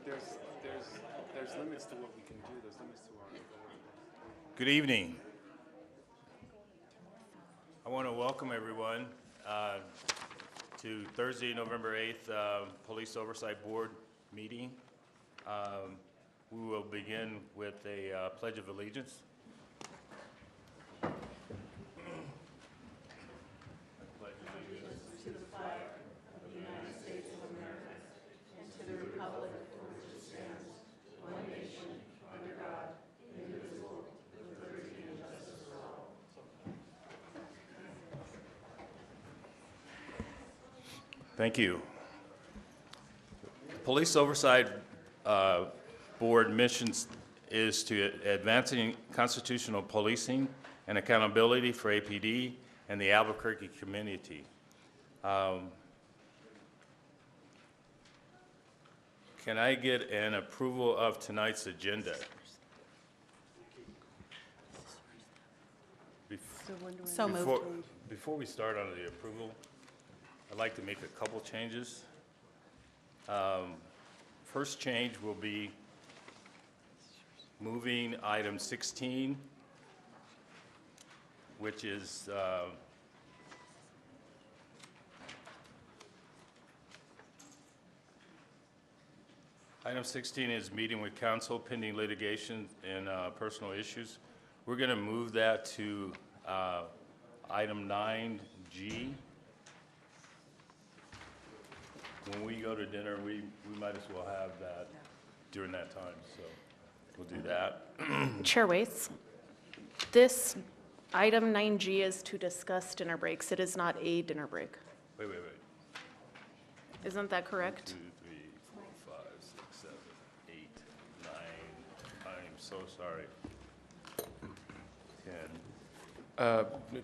there's limits to what we can do. There's limits to our. Good evening. I want to welcome everyone to Thursday, November 8th, Police Oversight Board meeting. We will begin with a Pledge of Allegiance. Thank you. Police Oversight Board missions is to advancing constitutional policing and accountability for APD and the Albuquerque community. Can I get an approval of tonight's agenda? So moved. Before we start on the approval, I'd like to make a couple changes. First change will be moving item 16, which is item 16 is meeting with counsel pending litigation and personal issues. We're going to move that to item 9G. When we go to dinner, we might as well have that during that time, so we'll do that. Chair Waits, this item 9G is to discuss dinner breaks. It is not a dinner break. Wait. Isn't that correct? 1, 2, 3, 4, 5, 6, 7, 8, 9. I'm so sorry. 10.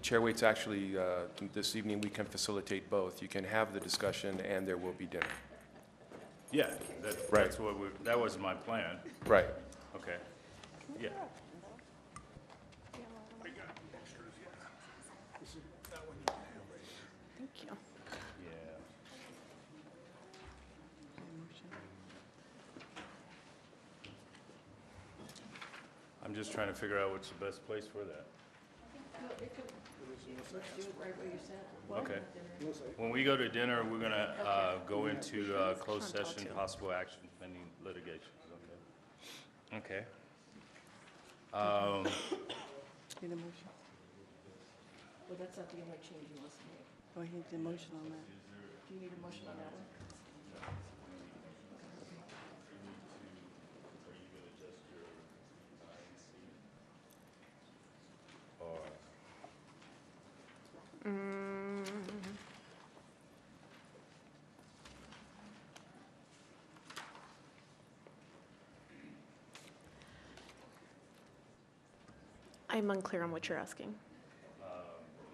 Chair Waits, actually, this evening we can facilitate both. You can have the discussion, and there will be dinner. Yeah, that's what that was my plan. Right. Okay. Yeah. Thank you. Yeah. I'm just trying to figure out what's the best place for that. Okay. When we go to dinner, we're gonna go into closed session, possible action, pending litigation. Okay. Need a motion? Well, that's not the only change you must make. Oh, he needs a motion on that. Do you need a motion on that one? I'm unclear on what you're asking. Do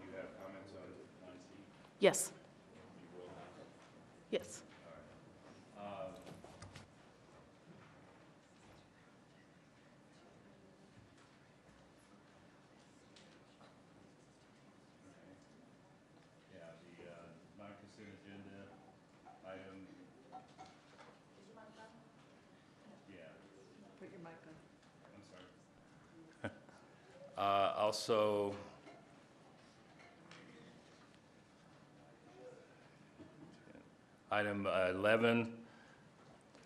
you have comments on C? Yes. Yes. Yeah, the non-consent agenda item. Yeah, Put your mic on. I'm sorry. Also, item 11,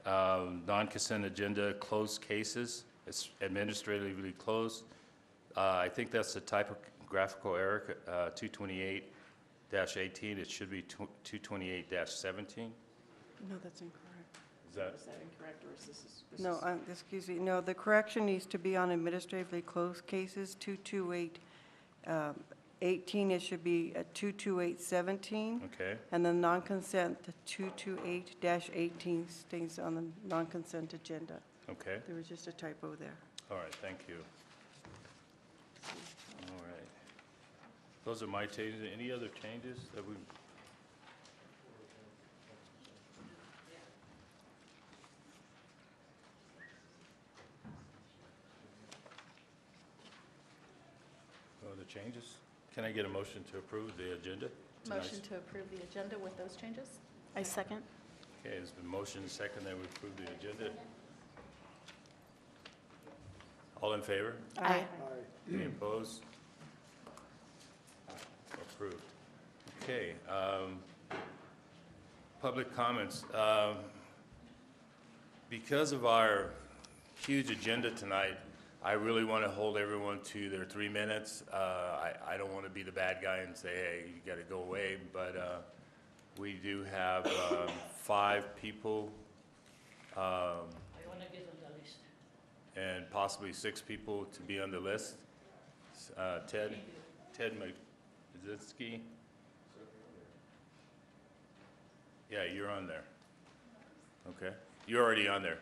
non-consent agenda, closed cases. It's administratively closed. I think that's a typographical error, 228-18. It should be 228-17. No, that's incorrect. Is that? Is that incorrect, or is this? No, excuse me, no, the correction needs to be on administratively closed cases, 228-18, it should be at 228-17. Okay. And the non-consent, the 228-18 stays on the non-consent agenda. Okay. There was just a typo there. All right. Thank you. All right. Those are my changes. Any other changes that we? No other changes? Can I get a motion to approve the agenda? tonight's? Motion to approve the agenda with those changes? I second. Okay, there's been motion and second that we approve the agenda. All in favor? Aye. Any opposed? Approved. Okay, public comments. Because of our huge agenda tonight, I really want to hold everyone to their 3 minutes. I don't want to be the bad guy and say, hey, you got to go away, but we do have 5 people I want to get on the list. and possibly 6 people to be on the list. Ted Mazitsky? Yeah, you're on there. Okay, you're already on there.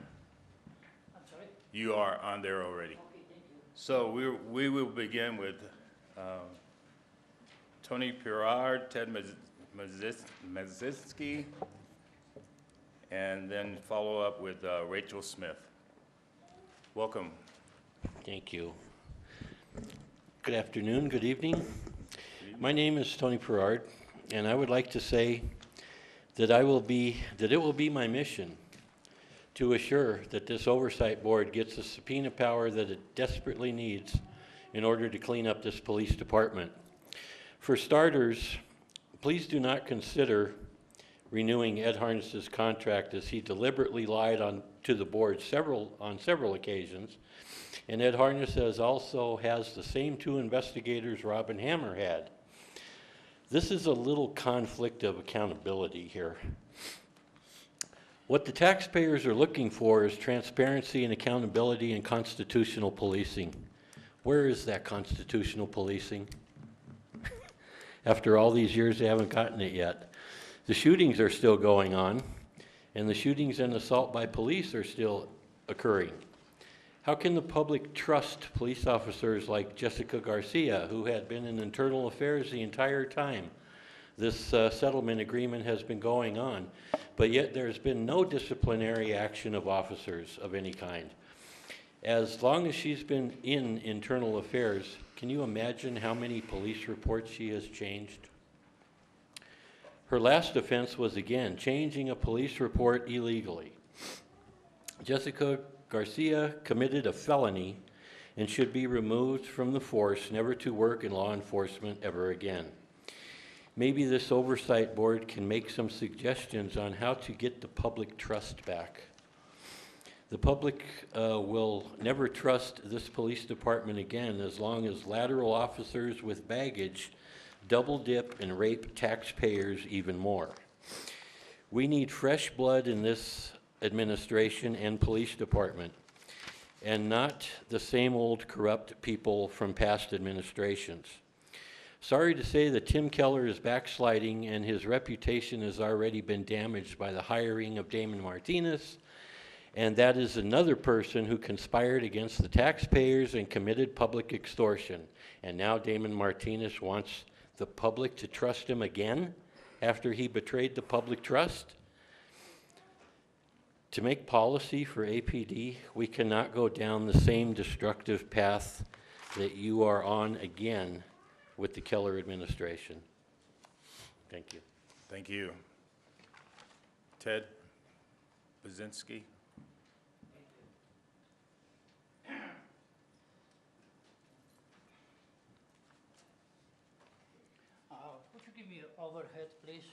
I'm sorry? You are on there already. Okay, thank you. So we will begin with Tony Pirard, Ted Mazitsky, and then follow up with Rachel Smith. Welcome. Thank you. Good afternoon, good evening. My name is Tony Pirard, and I would like to say that it will be my mission to assure that this oversight board gets the subpoena power that it desperately needs in order to clean up this police department. For starters, please do not consider renewing Ed Harness's contract, as he deliberately lied to the board on several occasions. And Ed Harness also has the same 2 investigators Robin Hammer had. This is a little conflict of accountability here. What the taxpayers are looking for is transparency and accountability and constitutional policing. Where is that constitutional policing? After all these years, they haven't gotten it yet. The shootings are still going on, and the shootings and assault by police are still occurring. How can the public trust police officers like Jessica Garcia, who had been in internal affairs the entire time this settlement agreement has been going on, but yet there's been no disciplinary action of officers of any kind? As long as she's been in internal affairs, can you imagine how many police reports she has changed? Her last offense was, again, changing a police report illegally. Jessica Garcia committed a felony and should be removed from the force, never to work in law enforcement ever again. Maybe this oversight board can make some suggestions on how to get the public trust back. The public will never trust this police department again as long as lateral officers with baggage double dip and rape taxpayers even more. We need fresh blood in this administration and police department, and not the same old corrupt people from past administrations. Sorry to say that Tim Keller is backsliding, and his reputation has already been damaged by the hiring of Damon Martinez, and that is another person who conspired against the taxpayers and committed public extortion. And now Damon Martinez wants the public to trust him again after he betrayed the public trust? To make policy for APD, we cannot go down the same destructive path that you are on again with the Keller administration. Thank you. Thank you. Ted Bazinski. Would you give me an overhead, please?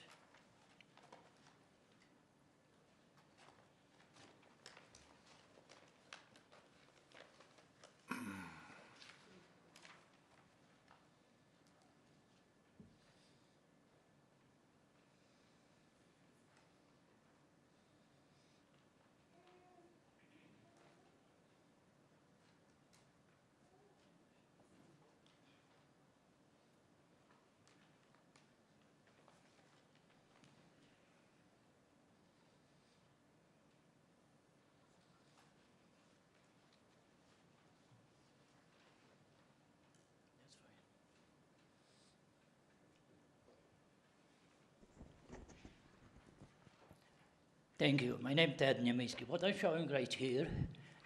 That's fine. Thank you. My name is Ted Niemiecki. What I'm showing right here,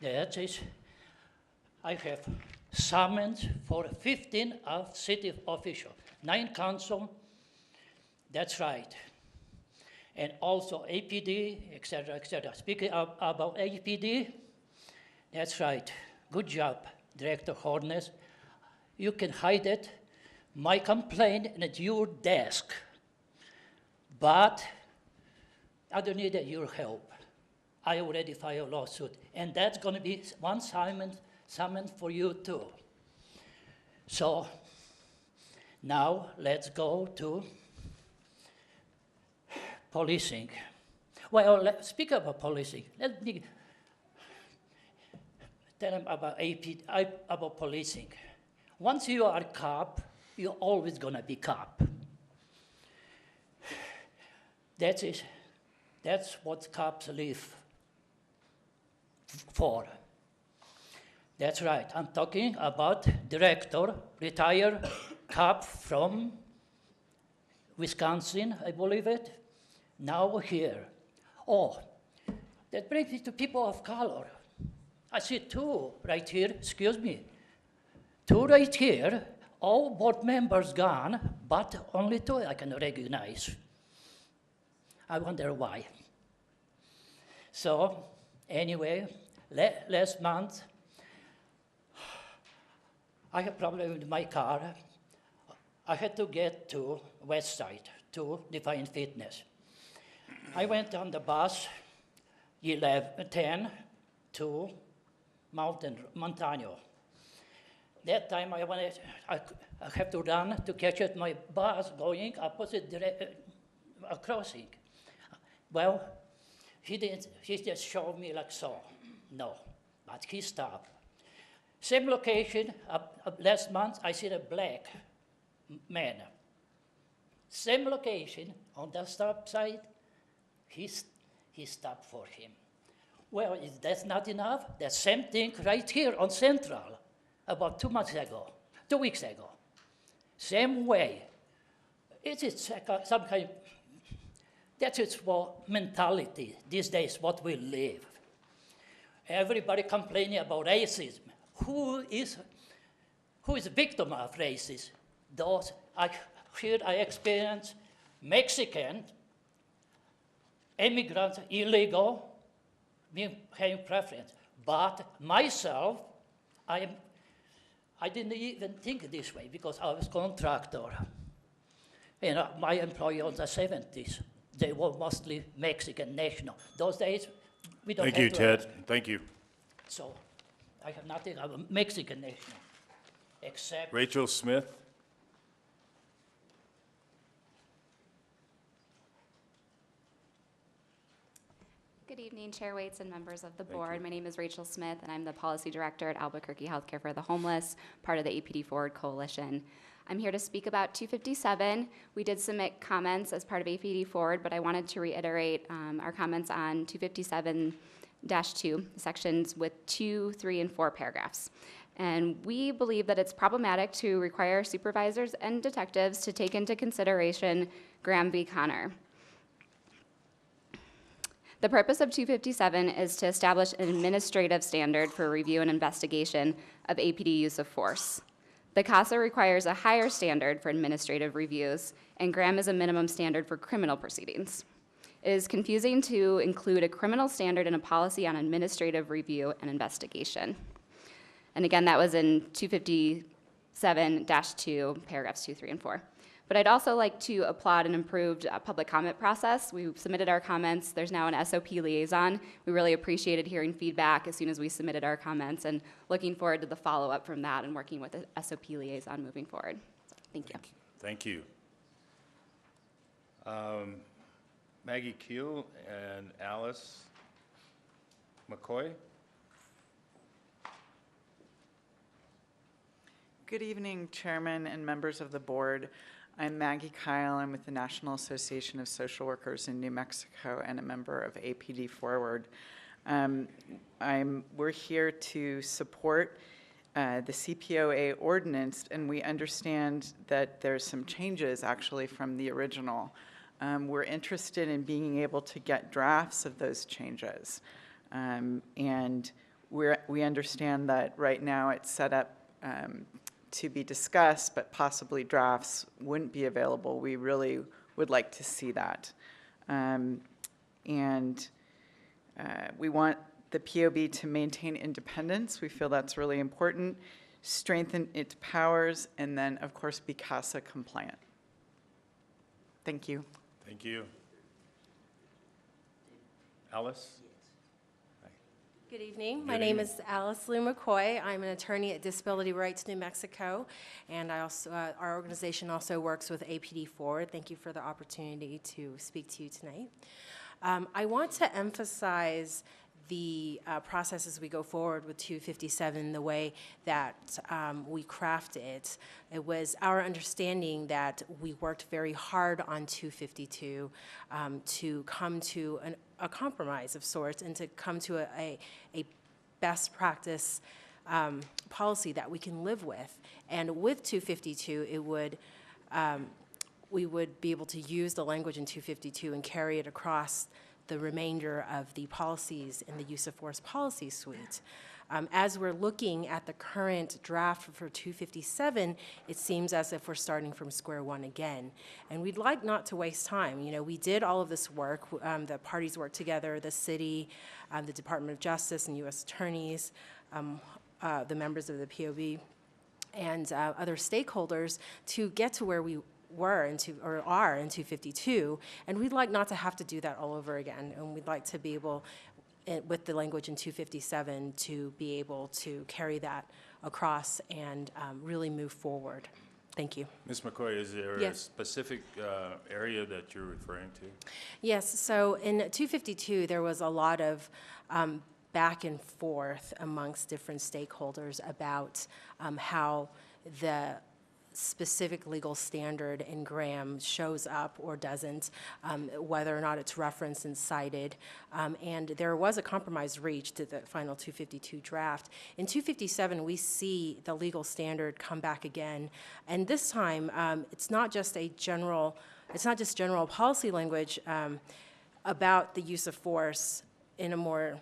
that is, I have summons for 15 of city officials, 9 council. That's right. and also APD, et cetera, et cetera. Speaking about APD, that's right. Good job, Director Hornes. You can hide it. My complaint is at your desk, but I don't need your help. I already filed a lawsuit, and that's going to be one summons for you too. So now let's go to policing. Well, let's speak about policing. Let me tell them about about policing. Once you are a cop, you're always going to be cop. That's what cops live for. That's right. I'm talking about director, retired cop from Wisconsin, I believe it. Now here. Oh, that brings me to people of color. I see two right here, excuse me. Two right here, all board members gone, but only two I can recognize. I wonder why. So, anyway, last month, I had a problem with my car. I had to get to West Side to Define Fitness. I went on the bus 10 to Montano. That time I have to run to catch at my bus going opposite crossing. Well, he just showed me like so. No, but he stopped. Same location, last month I see a black man. Same location, on the stop side, he stopped for him. Well, if that's not enough, the same thing right here on Central, about 2 weeks ago. Same way. It is some kind, that is for mentality these days, what we live. Everybody complaining about racism. Who is a victim of racism? Those, here I experience Mexican, immigrants, illegal, having preference. But myself, I didn't even think this way because I was contractor. You know, my employee in the 70s, they were mostly Mexican national. Those days, we don't have Thank you, to Ted. Thank you. So I have nothing, I'm a Mexican national, except Rachel Smith. Good evening, Chair Waits and members of the board. My name is Rachel Smith, and I'm the Policy Director at Albuquerque Healthcare for the Homeless, part of the APD Forward Coalition. I'm here to speak about 257. We did submit comments as part of APD Forward, but I wanted to reiterate our comments on 257-2, sections with 2, 3, and 4 paragraphs. And we believe that it's problematic to require supervisors and detectives to take into consideration Graham v. Connor. The purpose of 257 is to establish an administrative standard for review and investigation of APD use of force. The CASA requires a higher standard for administrative reviews, and Graham is a minimum standard for criminal proceedings. It is confusing to include a criminal standard in a policy on administrative review and investigation. And again, that was in 257-2, paragraphs 2, 3, and 4. But I'd also like to applaud an improved public comment process. We submitted our comments. There's now an SOP liaison. We really appreciated hearing feedback as soon as we submitted our comments and looking forward to the follow-up from that and working with the SOP liaison moving forward. So, thank you. Thank you. Maggie Keel and Alice McCoy. Good evening, Chairman and members of the board. I'm Maggie Kyle. I'm with the National Association of Social Workers in New Mexico and a member of APD Forward. We're here to support the CPOA ordinance, and we understand that there's some changes actually from the original. We're interested in being able to get drafts of those changes. And we understand that right now it's set up to be discussed, but possibly drafts wouldn't be available. We really would like to see that. And we want the POB to maintain independence. We feel that's really important. Strengthen its powers, and then, of course, be CASA compliant. Thank you. Thank you. Alice? Good evening. Good My name evening. is Alice Lou McCoy. I'm an attorney at Disability Rights New Mexico, and I also, our organization also works with APD Forward. Thank you for the opportunity to speak to you tonight. I want to emphasize the process as we go forward with 257, the way that we craft it. It was our understanding that we worked very hard on 252 to come to a compromise of sorts and to come to a best practice policy that we can live with. And with 252, it would we would be able to use the language in 252 and carry it across the remainder of the policies in the use of force policy suite. As we're looking at the current draft for 257, it seems as if we're starting from square one again. And we'd like not to waste time. You know, we did all of this work. The parties worked together, the city, the Department of Justice and U.S. attorneys, the members of the POB, and other stakeholders to get to where we were or are in 252, and we'd like not to have to do that all over again, and we'd like to be able, with the language in 257, to be able to carry that across and really move forward. Thank you. Ms. McCoy, is there a Yes. specific area that you're referring to? Yes, so in 252, there was a lot of back and forth amongst different stakeholders about how the specific legal standard in Graham shows up or doesn't, whether or not it's referenced and cited. And there was a compromise reached to the final 252 draft. In 257, we see the legal standard come back again. And this time, it's not just general policy language about the use of force in a more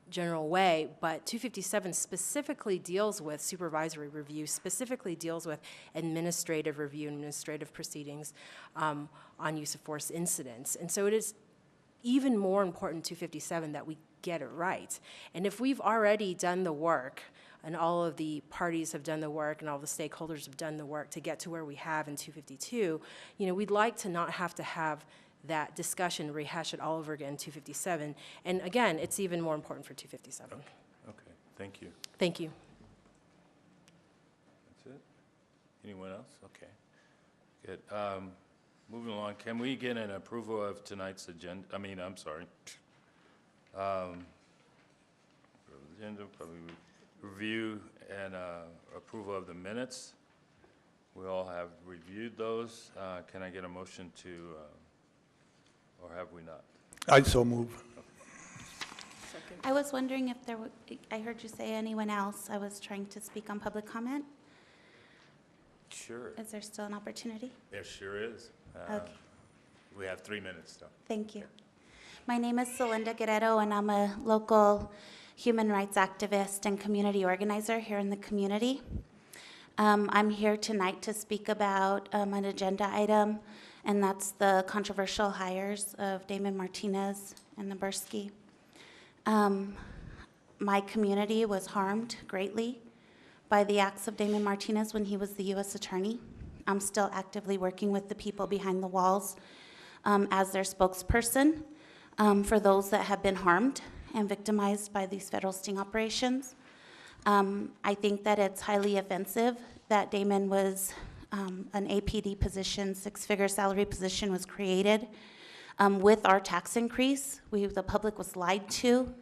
general way, but 257 specifically deals with supervisory review, specifically deals with administrative review and administrative proceedings on use of force incidents. And so it is even more important, 257, that we get it right. And if we've already done the work, and all of the parties have done the work, and all the stakeholders have done the work to get to where we have in 252, you know, we'd like to not have to have that discussion, rehash it all over again in 257. And again, it's even more important for 257. Okay, thank you. Thank you. That's it? Anyone else? Okay, good. Moving along, can we get an approval of tonight's agenda? Agenda, probably review and approval of the minutes. We all have reviewed those. Can I get a motion to, or have we not? I so move. I was wondering if there would, I heard you say anyone else. I was trying to speak on public comment. Sure. Is there still an opportunity? There sure is. Okay. We have 3 minutes, though. Thank you. My name is Celinda Guerrero, and I'm a local human rights activist and community organizer here in the community. I'm here tonight to speak about an agenda item, and that's the controversial hires of Damon Martinez and Nabursky. My community was harmed greatly by the acts of Damon Martinez when he was the U.S. Attorney. I'm still actively working with the people behind the walls as their spokesperson for those that have been harmed and victimized by these federal sting operations. I think that it's highly offensive that Damon was an APD position, six-figure salary position was created. With our tax increase, the public was lied to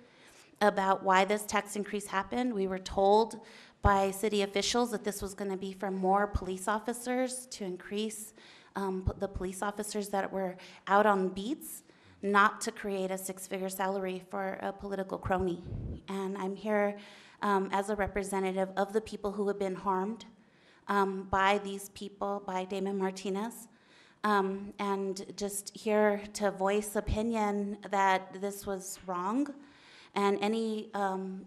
about why this tax increase happened. We were told by city officials that this was going to be for more police officers to increase the police officers that were out on beats, not to create a six-figure salary for a political crony. And I'm here as a representative of the people who have been harmed by these people, by Damon Martinez, and just here to voice opinion that this was wrong, and any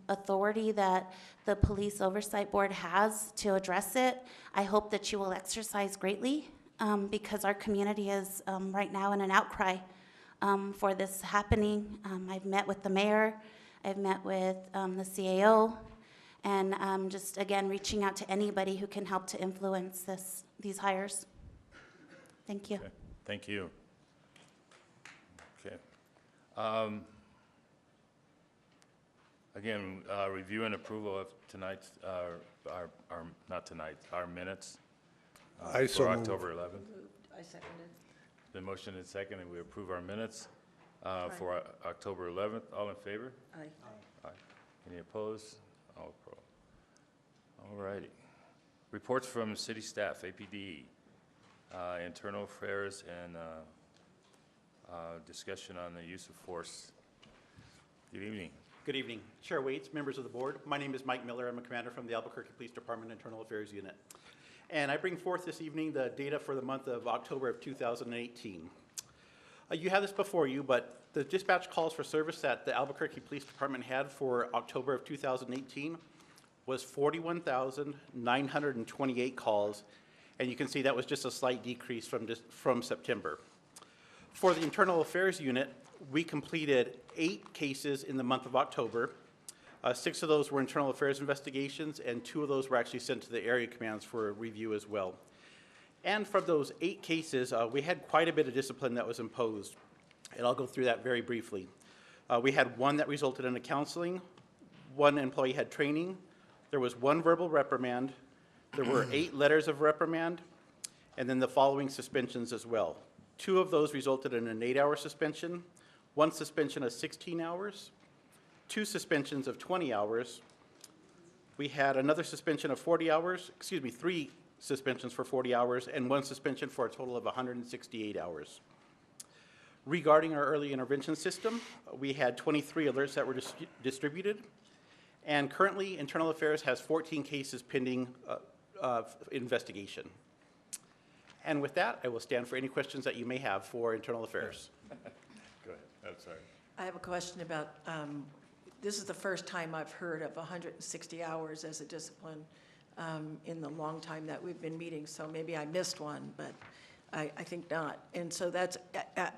authority that the Police Oversight Board has to address it, I hope that you will exercise greatly. because our community is right now in an outcry for this happening. I've met with the mayor, I've met with the CAO, and just again reaching out to anybody who can help to influence these hires. Thank you. Okay, thank you. Okay. Again, review and approval of tonight's, not tonight, our minutes for October 11th. I seconded. The motion is second, and we approve our minutes for October 11th. All in favor? Aye. Aye. Any opposed? All righty. Reports from city staff, APD, internal affairs, and discussion on the use of force. Good evening. Good evening. Chair Waits, members of the board. My name is Mike Miller. I'm a commander from the Albuquerque Police Department Internal Affairs Unit. And I bring forth this evening the data for the month of October of 2018. You have this before you, but the dispatch calls for service that the Albuquerque Police Department had for October of 2018 was 41,928 calls, and you can see that was just a slight decrease from September. For the Internal Affairs Unit, we completed 8 cases in the month of October. 6 of those were internal affairs investigations, and 2 of those were actually sent to the area commands for review as well. And from those 8 cases, we had quite a bit of discipline that was imposed, and I'll go through that very briefly. We had 1 that resulted in a counseling, 1 employee had training, there was 1 verbal reprimand, there were 8 letters of reprimand, and then the following suspensions as well. 2 of those resulted in an 8-hour suspension, 1 suspension of 16 hours, 2 suspensions of 20 hours. We had another suspension of 40 hours, 3 suspensions for 40 hours, and 1 suspension for a total of 168 hours. Regarding our early intervention system, we had 23 alerts that were distributed, and currently Internal Affairs has 14 cases pending investigation. And with that, I will stand for any questions that you may have for Internal Affairs. Go ahead. I'm sorry. I have a question about, this is the first time I've heard of 160 hours as a discipline in the long time that we've been meeting, so maybe I missed one, but I think not. And so that's,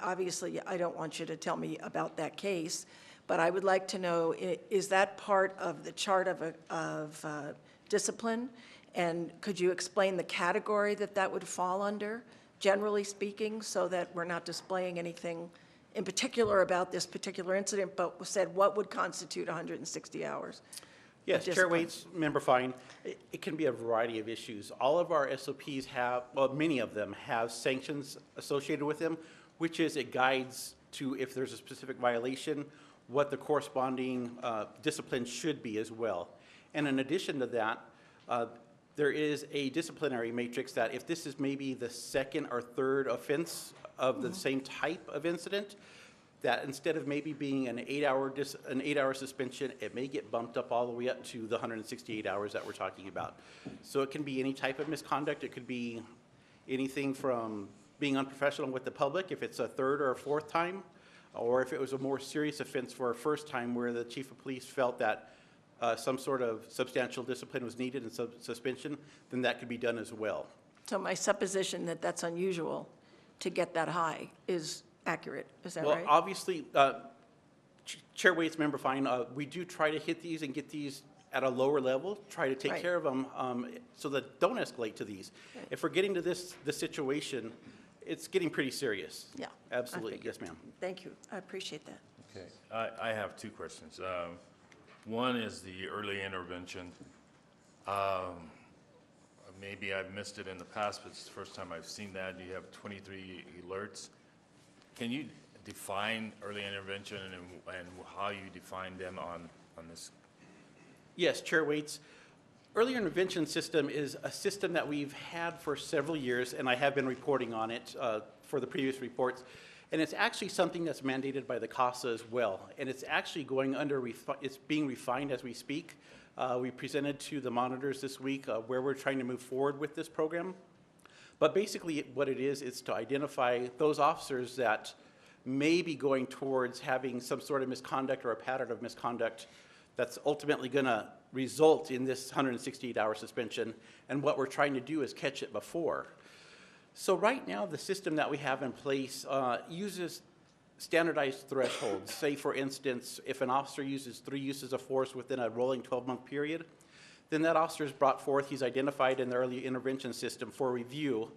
obviously, I don't want you to tell me about that case, but I would like to know, is that part of the chart of discipline? And could you explain the category that that would fall under, generally speaking, so that we're not displaying anything in particular about this particular incident, but said what would constitute 160 hours? Yes, Chair Waits, Member Fine, it can be a variety of issues. All of our SOPs have, well, many of them have sanctions associated with them, which is it guides to, if there's a specific violation, what the corresponding discipline should be as well. And in addition to that, there is a disciplinary matrix that if this is maybe the 2nd or 3rd offense of the same type of incident, that instead of maybe being an 8-hour suspension, it may get bumped up all the way up to the 168 hours that we're talking about. So it can be any type of misconduct. It could be anything from being unprofessional with the public if it's a 3rd or a 4th time, or if it was a more serious offense for a 1st time where the chief of police felt that some sort of substantial discipline was needed and suspension, then that could be done as well. So my supposition that that's unusual to get that high is accurate, is that Well, right? obviously, Chair Waits, Member Fine, we do try to hit these and get these at a lower level, try to take Right. care of them so that don't escalate to these. Right. If we're getting to this situation, it's getting pretty serious. Yeah. Absolutely, figured. yes, ma'am. Thank you, I appreciate that. Okay. I have 2 questions. One is the early intervention. Maybe I've missed it in the past, but it's the first time I've seen that. You have 23 alerts. Can you define early intervention and how you define them on this? Yes, Chair Waits. Early intervention system is a system that we've had for several years, and I have been reporting on it for the previous reports. And it's actually something that's mandated by the CASA as well. And it's actually going under, it's being refined as we speak. We presented to the monitors this week where we're trying to move forward with this program. But basically what it is to identify those officers that may be going towards having some sort of misconduct or a pattern of misconduct that's ultimately going to result in this 168-hour suspension. And what we're trying to do is catch it before. So right now, the system that we have in place uses standardized thresholds. Say, for instance, if an officer uses 3 uses of force within a rolling 12-month period, then that officer is brought forth, he's identified in the early intervention system for review,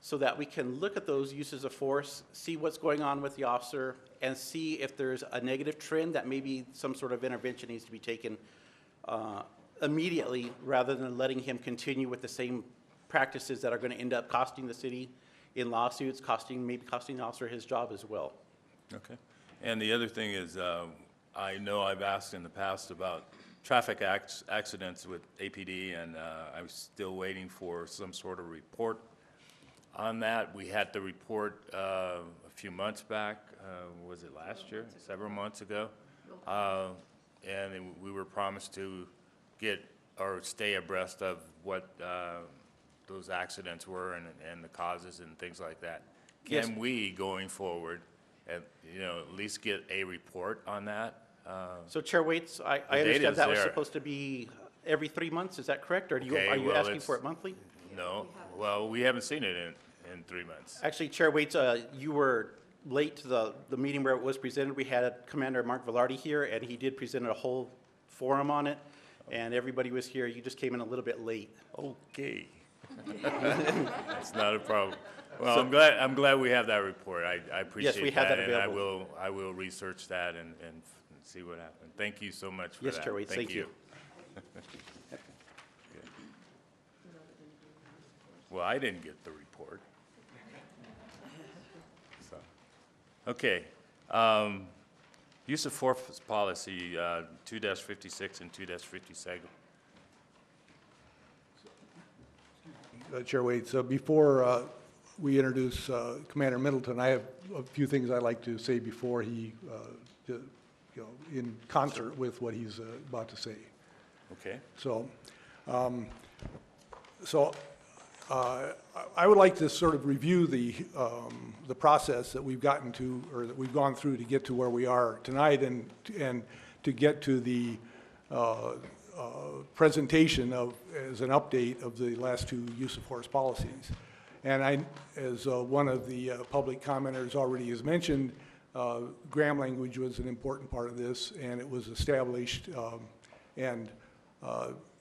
so that we can look at those uses of force, see what's going on with the officer, and see if there's a negative trend that maybe some sort of intervention needs to be taken immediately, rather than letting him continue with the same practices that are going to end up costing the city in lawsuits, maybe costing the officer his job as well. Okay. And the other thing is, I know I've asked in the past about traffic accidents with APD, and I'm still waiting for some sort of report on that. We had the report a few months back. Was it last year? Several months ago. And we were promised to get or stay abreast of what those accidents were and the causes and things like that. Yes. Can we, going forward, at least get a report on that? So Chair Waits, I data understand is that was there. supposed to be every 3 months, is that correct? Or are you well, asking for it monthly? No. Well, we haven't seen it in 3 months. Actually, Chair Waits, you were late to the meeting where it was presented. We had Commander Mark Velarde here, and he did present a whole forum on it, and everybody was here. You just came in a little bit late. Okay. That's not a problem. Well, I'm glad we have that report. I appreciate we have that and available. I will research that and see what happened. Thank you so much for that. Yes, Chair Waits, thank you. Well, I didn't get the report. So, okay. Use of force policy 2-56 and 2-57. Chair Waits, before we introduce Commander Middleton, I have a few things I'd like to say before he, in concert with what he's about to say. Okay. So, I would like to sort of review the process that we've gotten to, or that we've gone through to get to where we are tonight, and to get to the presentation as an update of the last 2 use of force policies. And as one of the public commenters already has mentioned, Graham language was an important part of this, and it was established, and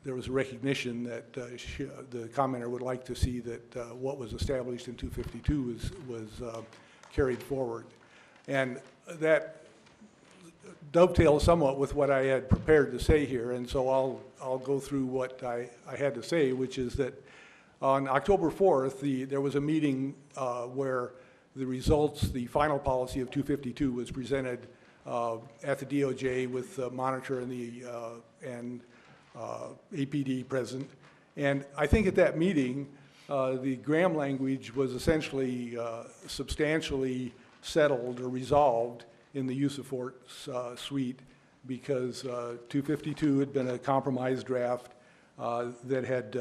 there was a recognition that the commenter would like to see that what was established in 252 was carried forward. And that dovetails somewhat with what I had prepared to say here, and so I'll go through what I had to say, which is that on October 4th, there was a meeting where the results, the final policy of 252 was presented at the DOJ with the monitor and APD present. And I think at that meeting, the Graham language was essentially substantially settled or resolved in the use of force suite, because 252 had been a compromise draft that had,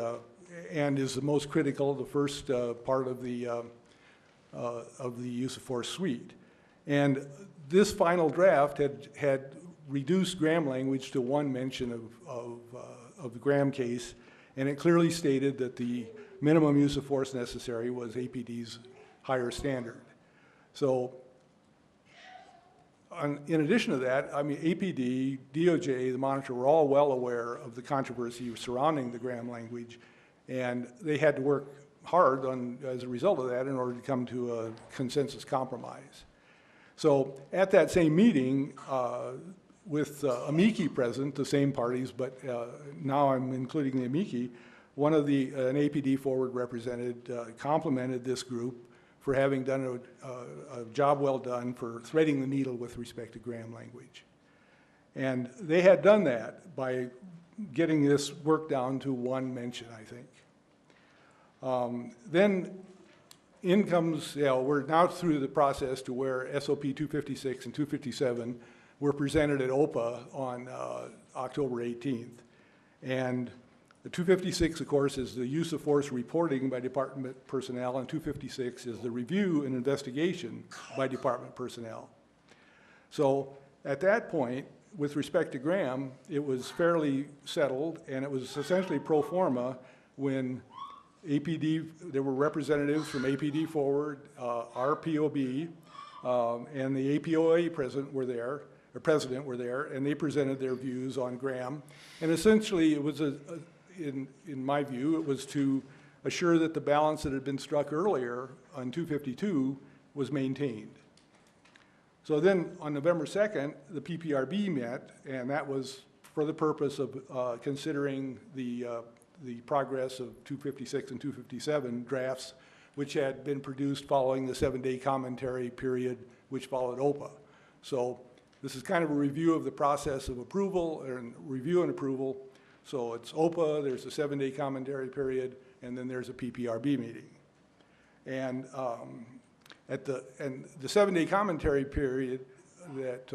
and is the most critical, the first part of the use of force suite. And this final draft had reduced Graham language to 1 mention of the Graham case, and it clearly stated that the minimum use of force necessary was APD's higher standard. So, in addition to that, I mean, APD, DOJ, the monitor were all well aware of the controversy surrounding the Graham language, and they had to work hard as a result of that in order to come to a consensus compromise. So at that same meeting, with amici present, the same parties, but now I'm including the amici, an APD forward represented complimented this group for having done a job well done for threading the needle with respect to Graham language. And they had done that by getting this work down to 1 mention, I think. Then in comes, we're now through the process to where SOP 256 and 257 were presented at OPA on October 18th. And the 256, of course, is the use of force reporting by department personnel, and 256 is the review and investigation by department personnel. So at that point, with respect to Graham, it was fairly settled, and it was essentially pro forma when APD, there were representatives from APD Forward, our POB, and the APOA president were there, and they presented their views on Graham. And essentially, it was, in my view, it was to assure that the balance that had been struck earlier on 252 was maintained. So then, on November 2nd, the PPRB met, and that was for the purpose of considering the progress of 256 and 257 drafts, which had been produced following the 7-day commentary period, which followed OPA. So this is kind of a review of the process of approval, and review and approval. So it's OPA, there's a 7-day commentary period, and then there's a PPRB meeting. And the 7-day commentary period that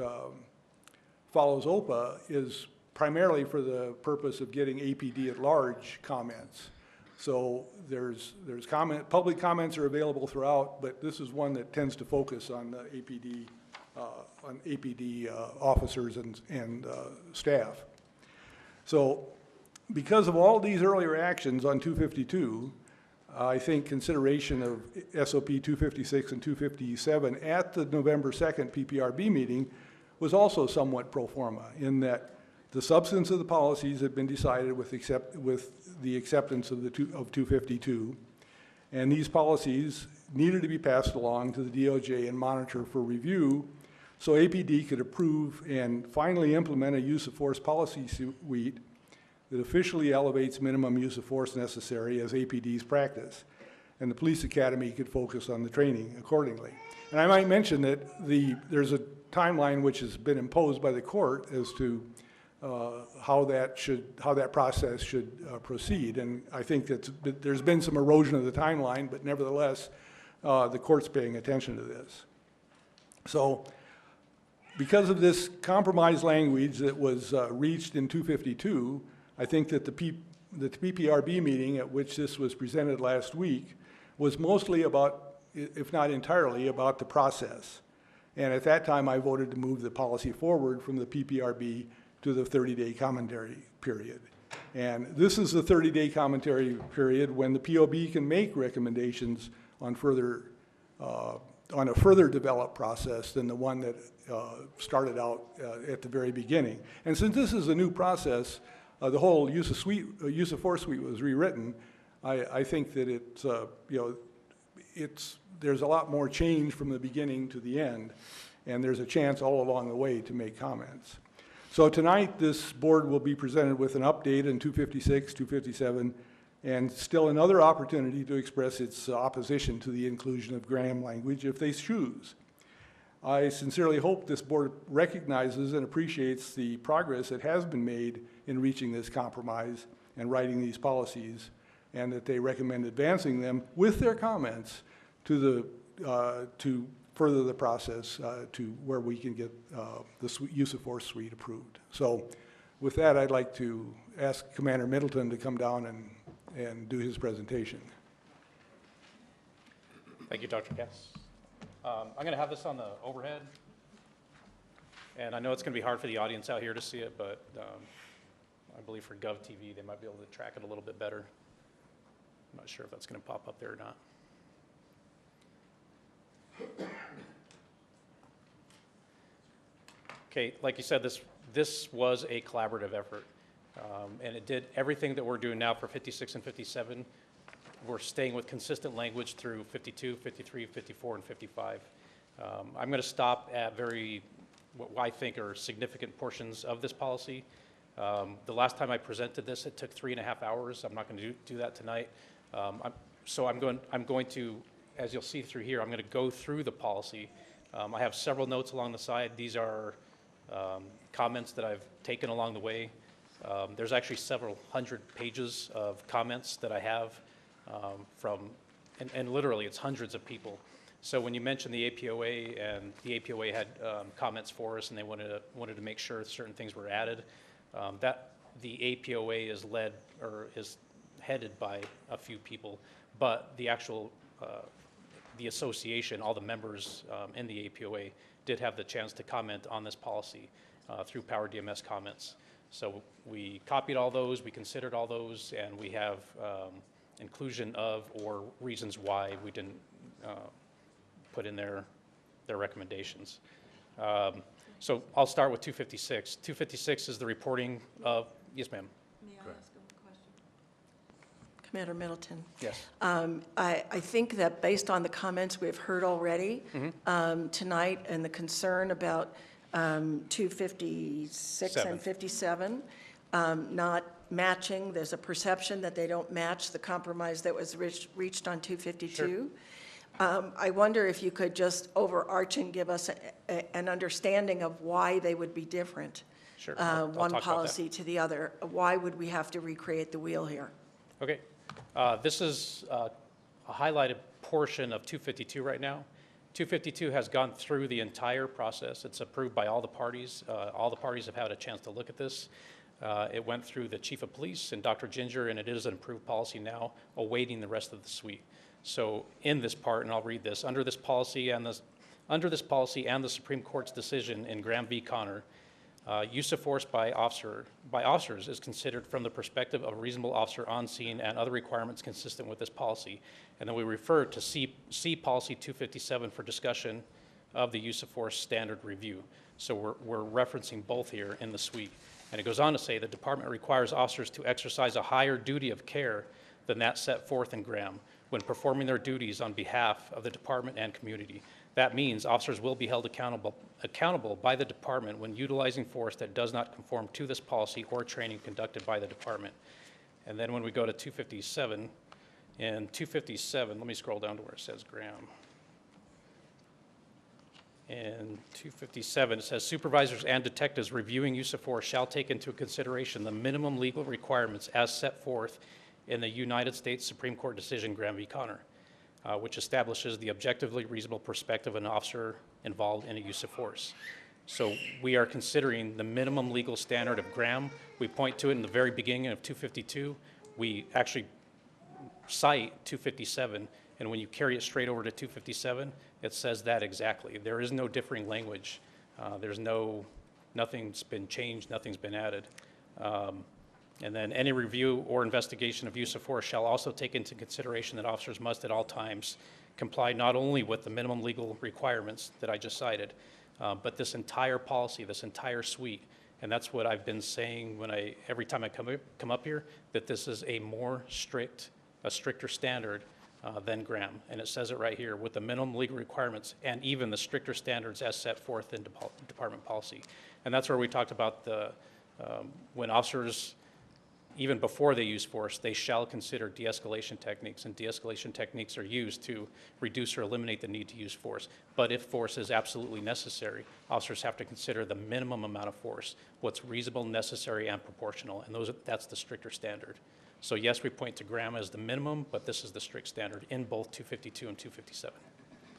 follows OPA is primarily for the purpose of getting APD at large comments. So public comments are available throughout, but this is one that tends to focus on the APD officers and staff. So because of all these earlier actions on 252, I think consideration of SOP 256 and 257 at the November 2nd PPRB meeting was also somewhat pro forma, in that the substance of the policies had been decided with the acceptance of 252, and these policies needed to be passed along to the DOJ and monitor for review so APD could approve and finally implement a use of force policy suite that officially elevates minimum use of force necessary as APD's practice, and the police academy could focus on the training accordingly. And I might mention that there's a timeline which has been imposed by the court as to how that process should proceed, and I think that there's been some erosion of the timeline, but nevertheless, the court's paying attention to this. So, because of this compromise language that was reached in 252, I think that the PPRB meeting at which this was presented last week was mostly about, if not entirely, about the process. And at that time, I voted to move the policy forward from the PPRB to the 30-day commentary period. And this is the 30-day commentary period when the POB can make recommendations on on a further developed process than the one that started out at the very beginning. And since this is a new process, the whole use of force suite was rewritten. I think that there's a lot more change from the beginning to the end, and there's a chance all along the way to make comments. So tonight, this board will be presented with an update in 256, 257, and still another opportunity to express its opposition to the inclusion of Graham language if they choose. I sincerely hope this board recognizes and appreciates the progress that has been made in reaching this compromise and writing these policies, and that they recommend advancing them with their comments to further the process to where we can get the use of force suite approved. So with that, I'd like to ask Commander Middleton to come down and do his presentation. Thank you, Dr. Cass. I'm going to have this on the overhead, and I know it's going to be hard for the audience out here to see it, but I believe for GovTV they might be able to track it a little bit better. I'm not sure if that's going to pop up there or not. Okay, like you said, this was a collaborative effort, and it did everything that we're doing now for 56 and 57. We're staying with consistent language through 52, 53, 54, and 55. I'm going to stop at what I think are significant portions of this policy. The last time I presented this, it took 3.5 hours. I'm not going to do that tonight. So I'm going to, as you'll see through here, I'm going to go through the policy. I have several notes along the side. These are comments that I've taken along the way. There's actually several hundred pages of comments that I have and literally it's hundreds of people. So when you mentioned the APOA, and the APOA had comments for us, and they wanted to make sure certain things were added, that the APOA is led or is headed by a few people, but the actual the association, all the members in the APOA did have the chance to comment on this policy through Power DMS comments. So we copied all those, we considered all those, and we have inclusion of or reasons why we didn't put in their recommendations. So I'll start with 256. 256 is the reporting of, yes, ma'am. May I ask him a question? Commander Middleton. Yes. I think that based on the comments we've heard already tonight and the concern about 256 and 57 not matching, there's a perception that they don't match the compromise that was reached on 252. Sure. I wonder if you could just overarching give us an understanding of why they would be different. Sure. I'll One talk about that. policy to the other. Why would we have to recreate the wheel here? Okay. This is a highlighted portion of 252 right now. 252 has gone through the entire process. It's approved by all the parties. All the parties have had a chance to look at this. It went through the Chief of Police and Dr. Ginger, and it is an approved policy now, awaiting the rest of the suite. So in this part, and I'll read this, under this policy and the Supreme Court's decision in Graham v. Connor, use of force by officers is considered from the perspective of a reasonable officer on scene and other requirements consistent with this policy. And then we refer to C Policy 257 for discussion of the use of force standard review. So we're referencing both here in the suite. And it goes on to say the department requires officers to exercise a higher duty of care than that set forth in Graham when performing their duties on behalf of the department and community. That means officers will be held accountable by the department when utilizing force that does not conform to this policy or training conducted by the department. And then when we go to 257, in 257, let me scroll down to where it says Graham. In 257, it says supervisors and detectives reviewing use of force shall take into consideration the minimum legal requirements as set forth in the United States Supreme Court decision Graham v. Connor, which establishes the objectively reasonable perspective of an officer involved in a use of force. So we are considering the minimum legal standard of Graham. We point to it in the very beginning of 252. We actually cite 257, and when you carry it straight over to 257, it says that exactly. There is no differing language. Nothing's been changed, nothing's been added. And then any review or investigation of use of force shall also take into consideration that officers must at all times comply not only with the minimum legal requirements that I just cited, but this entire policy, this entire suite. And that's what I've been saying every time I come up here, that this is a stricter standard than Graham. And it says it right here, with the minimum legal requirements and even the stricter standards as set forth in department policy. And that's where we talked about when officers, even before they use force, they shall consider de-escalation techniques, and de-escalation techniques are used to reduce or eliminate the need to use force. But if force is absolutely necessary, officers have to consider the minimum amount of force, what's reasonable, necessary, and proportional, and that's the stricter standard. So yes, we point to Graham as the minimum, but this is the strict standard in both 252 and 257.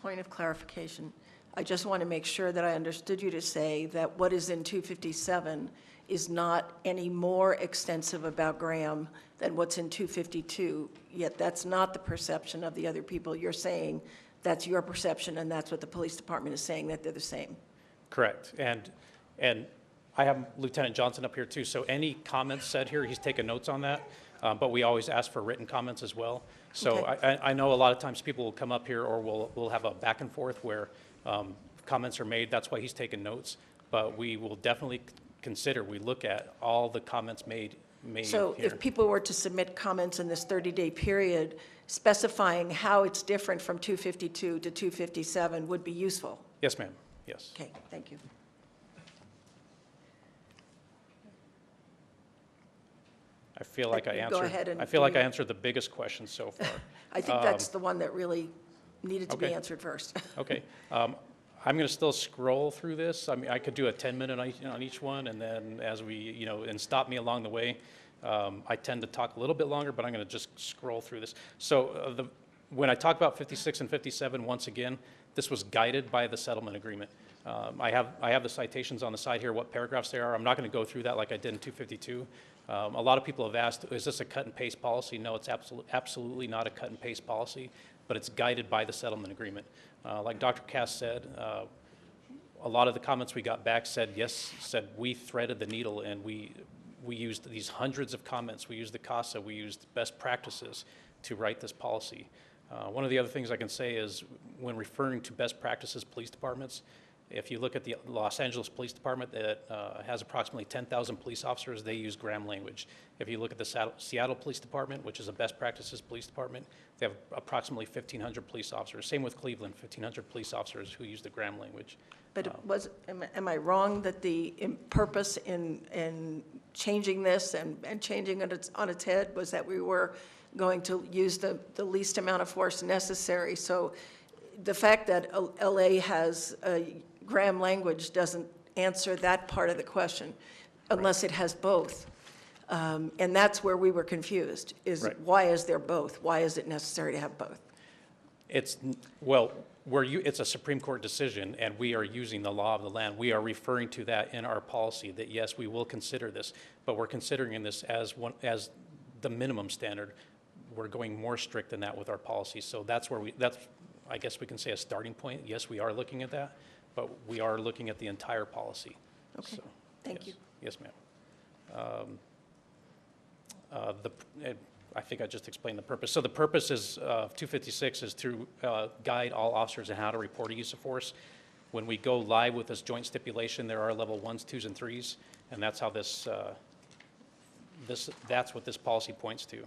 Point of clarification. I just want to make sure that I understood you to say that what is in 257 is not any more extensive about Graham than what's in 252, yet that's not the perception of the other people. You're saying that's your perception, and that's what the police department is saying, that they're the same. Correct. And I have Lieutenant Johnson up here too, so any comments said here, he's taken notes on that, but we always ask for written comments as well. So Okay. I know a lot of times people will come up here or we'll have a back and forth where comments are made. That's why he's taken notes, but we will definitely consider, we look at all the comments made So here. if people were to submit comments in this 30-day period specifying how it's different from 252 to 257 would be useful. Yes, ma'am. Yes. Okay, thank you. I feel like I Go ahead and do- answered the biggest question so far. I think that's the one that really needed to be okay. answered first. Okay. I'm going to still scroll through this. I mean, I could do a 10-minute on each one, and then as we, and stop me along the way. I tend to talk a little bit longer, but I'm going to just scroll through this. So when I talk about 56 and 57, once again, this was guided by the settlement agreement. I have the citations on the side here, what paragraphs they are. I'm not going to go through that like I did in 252. A lot of people have asked, is this a cut and paste policy? No, it's absolutely not a cut and paste policy, but it's guided by the settlement agreement. Like Dr. Cass said, a lot of the comments we got back said we threaded the needle, and we used these hundreds of comments. We used the CASA, we used best practices. to write this policy. One of the other things I can say is when referring to best practices police departments, if you look at the Los Angeles Police Department that has approximately 10,000 police officers, they use Graham language. If you look at the Seattle Police Department, which is a best practices police department, they have approximately 1,500 police officers. Same with Cleveland, 1,500 police officers who use the Graham language. But am I wrong that the purpose in changing this and changing it on its head was that we were going to use the least amount of force necessary? So the fact that LA has Graham language doesn't answer that part of the question unless it has both. And that's where we were confused, is why is there both? Why is it necessary to have both? It's a Supreme Court decision, and we are using the law of the land. We are referring to that in our policy, that yes, we will consider this, but we're considering this as the minimum standard. We're going more strict than that with our policy. So that's I guess we can say a starting point. Yes, we are looking at that, but we are looking at the entire policy. Okay, So, thank you. Yes, ma'am. I think I just explained the purpose. So the purpose is 256 is to guide all officers in how to report a use of force. When we go live with this joint stipulation, there are level 1s, 2s, and 3s, and that's how that's what this policy points to.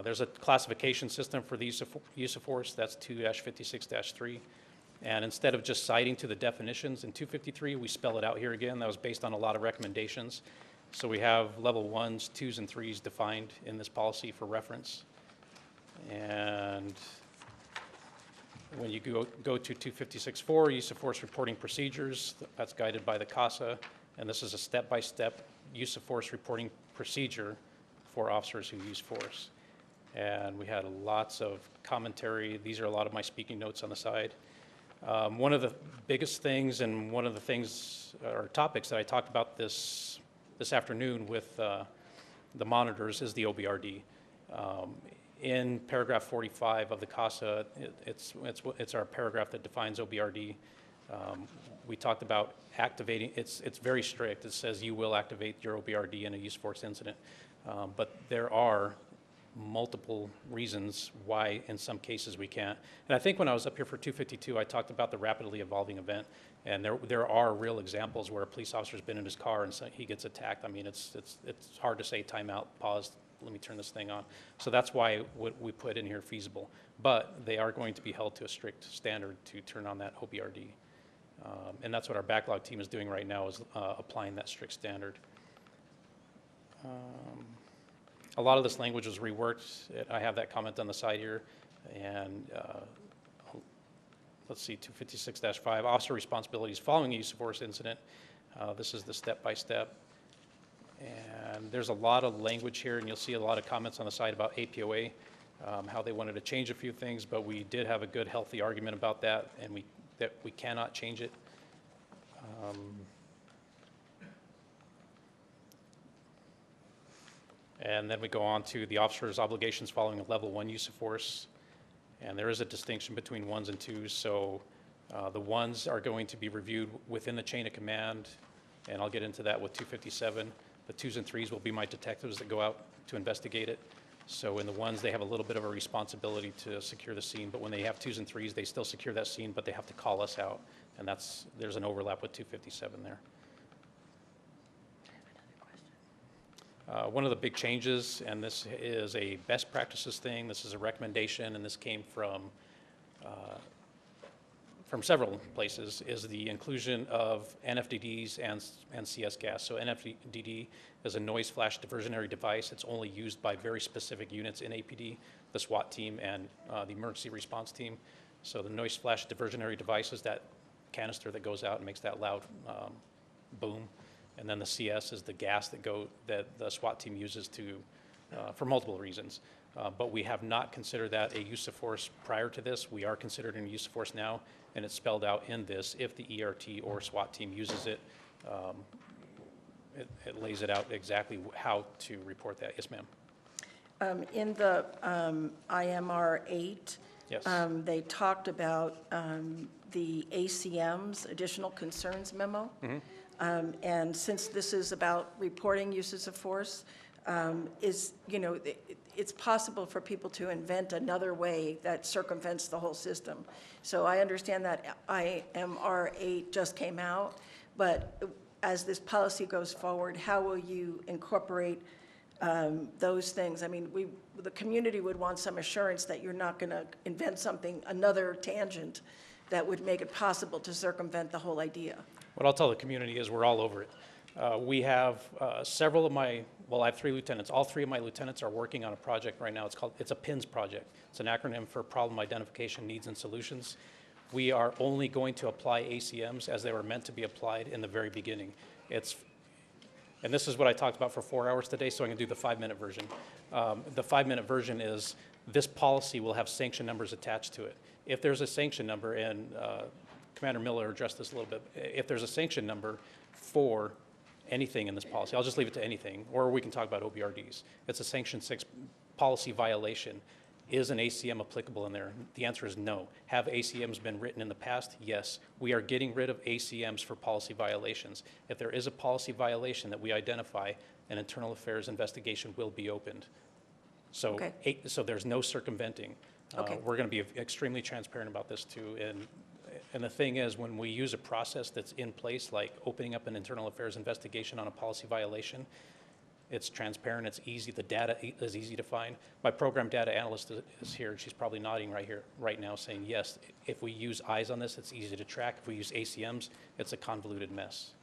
There's a classification system for the use of force. That's 2-56-3. And instead of just citing to the definitions in 253, we spell it out here again. That was based on a lot of recommendations. So we have level 1s, 2s, and 3s defined in this policy for reference. And when you go to 256.4, use of force reporting procedures, that's guided by the CASA. And this is a step-by-step use of force reporting procedure for officers who use force. And we had lots of commentary. These are a lot of my speaking notes on the side. One of the biggest things and one of the things or topics that I talked about this afternoon with the monitors is the OBRD. In paragraph 45 of the CASA, it's our paragraph that defines OBRD. We talked about activating, it's very strict. It says you will activate your OBRD in a use of force incident. But there are multiple reasons why in some cases we can't. And I think when I was up here for 252, I talked about the rapidly evolving event. And there are real examples where a police officer's been in his car and so he gets attacked. I mean, it's hard to say timeout, pause, let me turn this thing on. So that's why what we put in here feasible. But they are going to be held to a strict standard to turn on that OBRD. And that's what our backlog team is doing right now, is applying that strict standard. A lot of this language was reworked. I have that comment on the side here. And let's see, 256-5, officer responsibilities following a use of force incident. This is the step-by-step. And there's a lot of language here, and you'll see a lot of comments on the side about APOA, how they wanted to change a few things, but we did have a good, healthy argument about that, and that we cannot change it. And then we go on to the officer's obligations following a level 1 use of force. And there is a distinction between 1s and 2s. So the 1s are going to be reviewed within the chain of command. And I'll get into that with 257. The 2s and 3s will be my detectives that go out to investigate it. So in the 1s, they have a little bit of a responsibility to secure the scene. But when they have 2s and 3s, they still secure that scene, but they have to call us out. And there's an overlap with 257 there. One of the big changes, and this is a best practices thing, this is a recommendation, and this came from several places, is the inclusion of NFDDs and CS gas. So NFDD is a noise flash diversionary device. It's only used by very specific units in APD, the SWAT team and the emergency response team. So the noise flash diversionary device is that canister that goes out and makes that loud boom. And then the CS is the gas that the SWAT team uses for multiple reasons. But we have not considered that a use of force prior to this. We are considering a use of force now, and it's spelled out in this. If the ERT or SWAT team uses it, it lays it out exactly how to report that. Yes, ma'am. In the IMR 8, Yes. They talked about the ACM's additional concerns memo. Mm-hmm. And since this is about reporting uses of force, it's possible for people to invent another way that circumvents the whole system. So I understand that IMR 8 just came out, but as this policy goes forward, how will you incorporate those things? I mean, the community would want some assurance that you're not going to invent something, another tangent, that would make it possible to circumvent the whole idea. What I'll tell the community is we're all over it. We have several of my, well, I have 3 lieutenants. All 3 of my lieutenants are working on a project right now. It's a PINS project. It's an acronym for Problem Identification, Needs, and Solutions. We are only going to apply ACMs as they were meant to be applied in the very beginning. And this is what I talked about for 4 hours today, so I'm going to do the 5-minute version. The 5-minute version is this policy will have sanction numbers attached to it. If there's a sanction number, and Commander Miller addressed this a little bit, if there's a sanction number for anything in this policy, I'll just leave it to anything, or we can talk about OBRDs. It's a Sanction 6 policy violation. Is an ACM applicable in there? The answer is no. Have ACMs been written in the past? Yes. We are getting rid of ACMs for policy violations. If there is a policy violation that we identify, an internal affairs investigation will be opened. So, Okay. so there's no circumventing. Okay. We're going to be extremely transparent about this too. And the thing is, when we use a process that's in place, like opening up an internal affairs investigation on a policy violation, it's transparent, it's easy, the data is easy to find. My program data analyst is here, and she's probably nodding right now, saying, yes, if we use eyes on this, it's easy to track. If we use ACMs, it's a convoluted mess.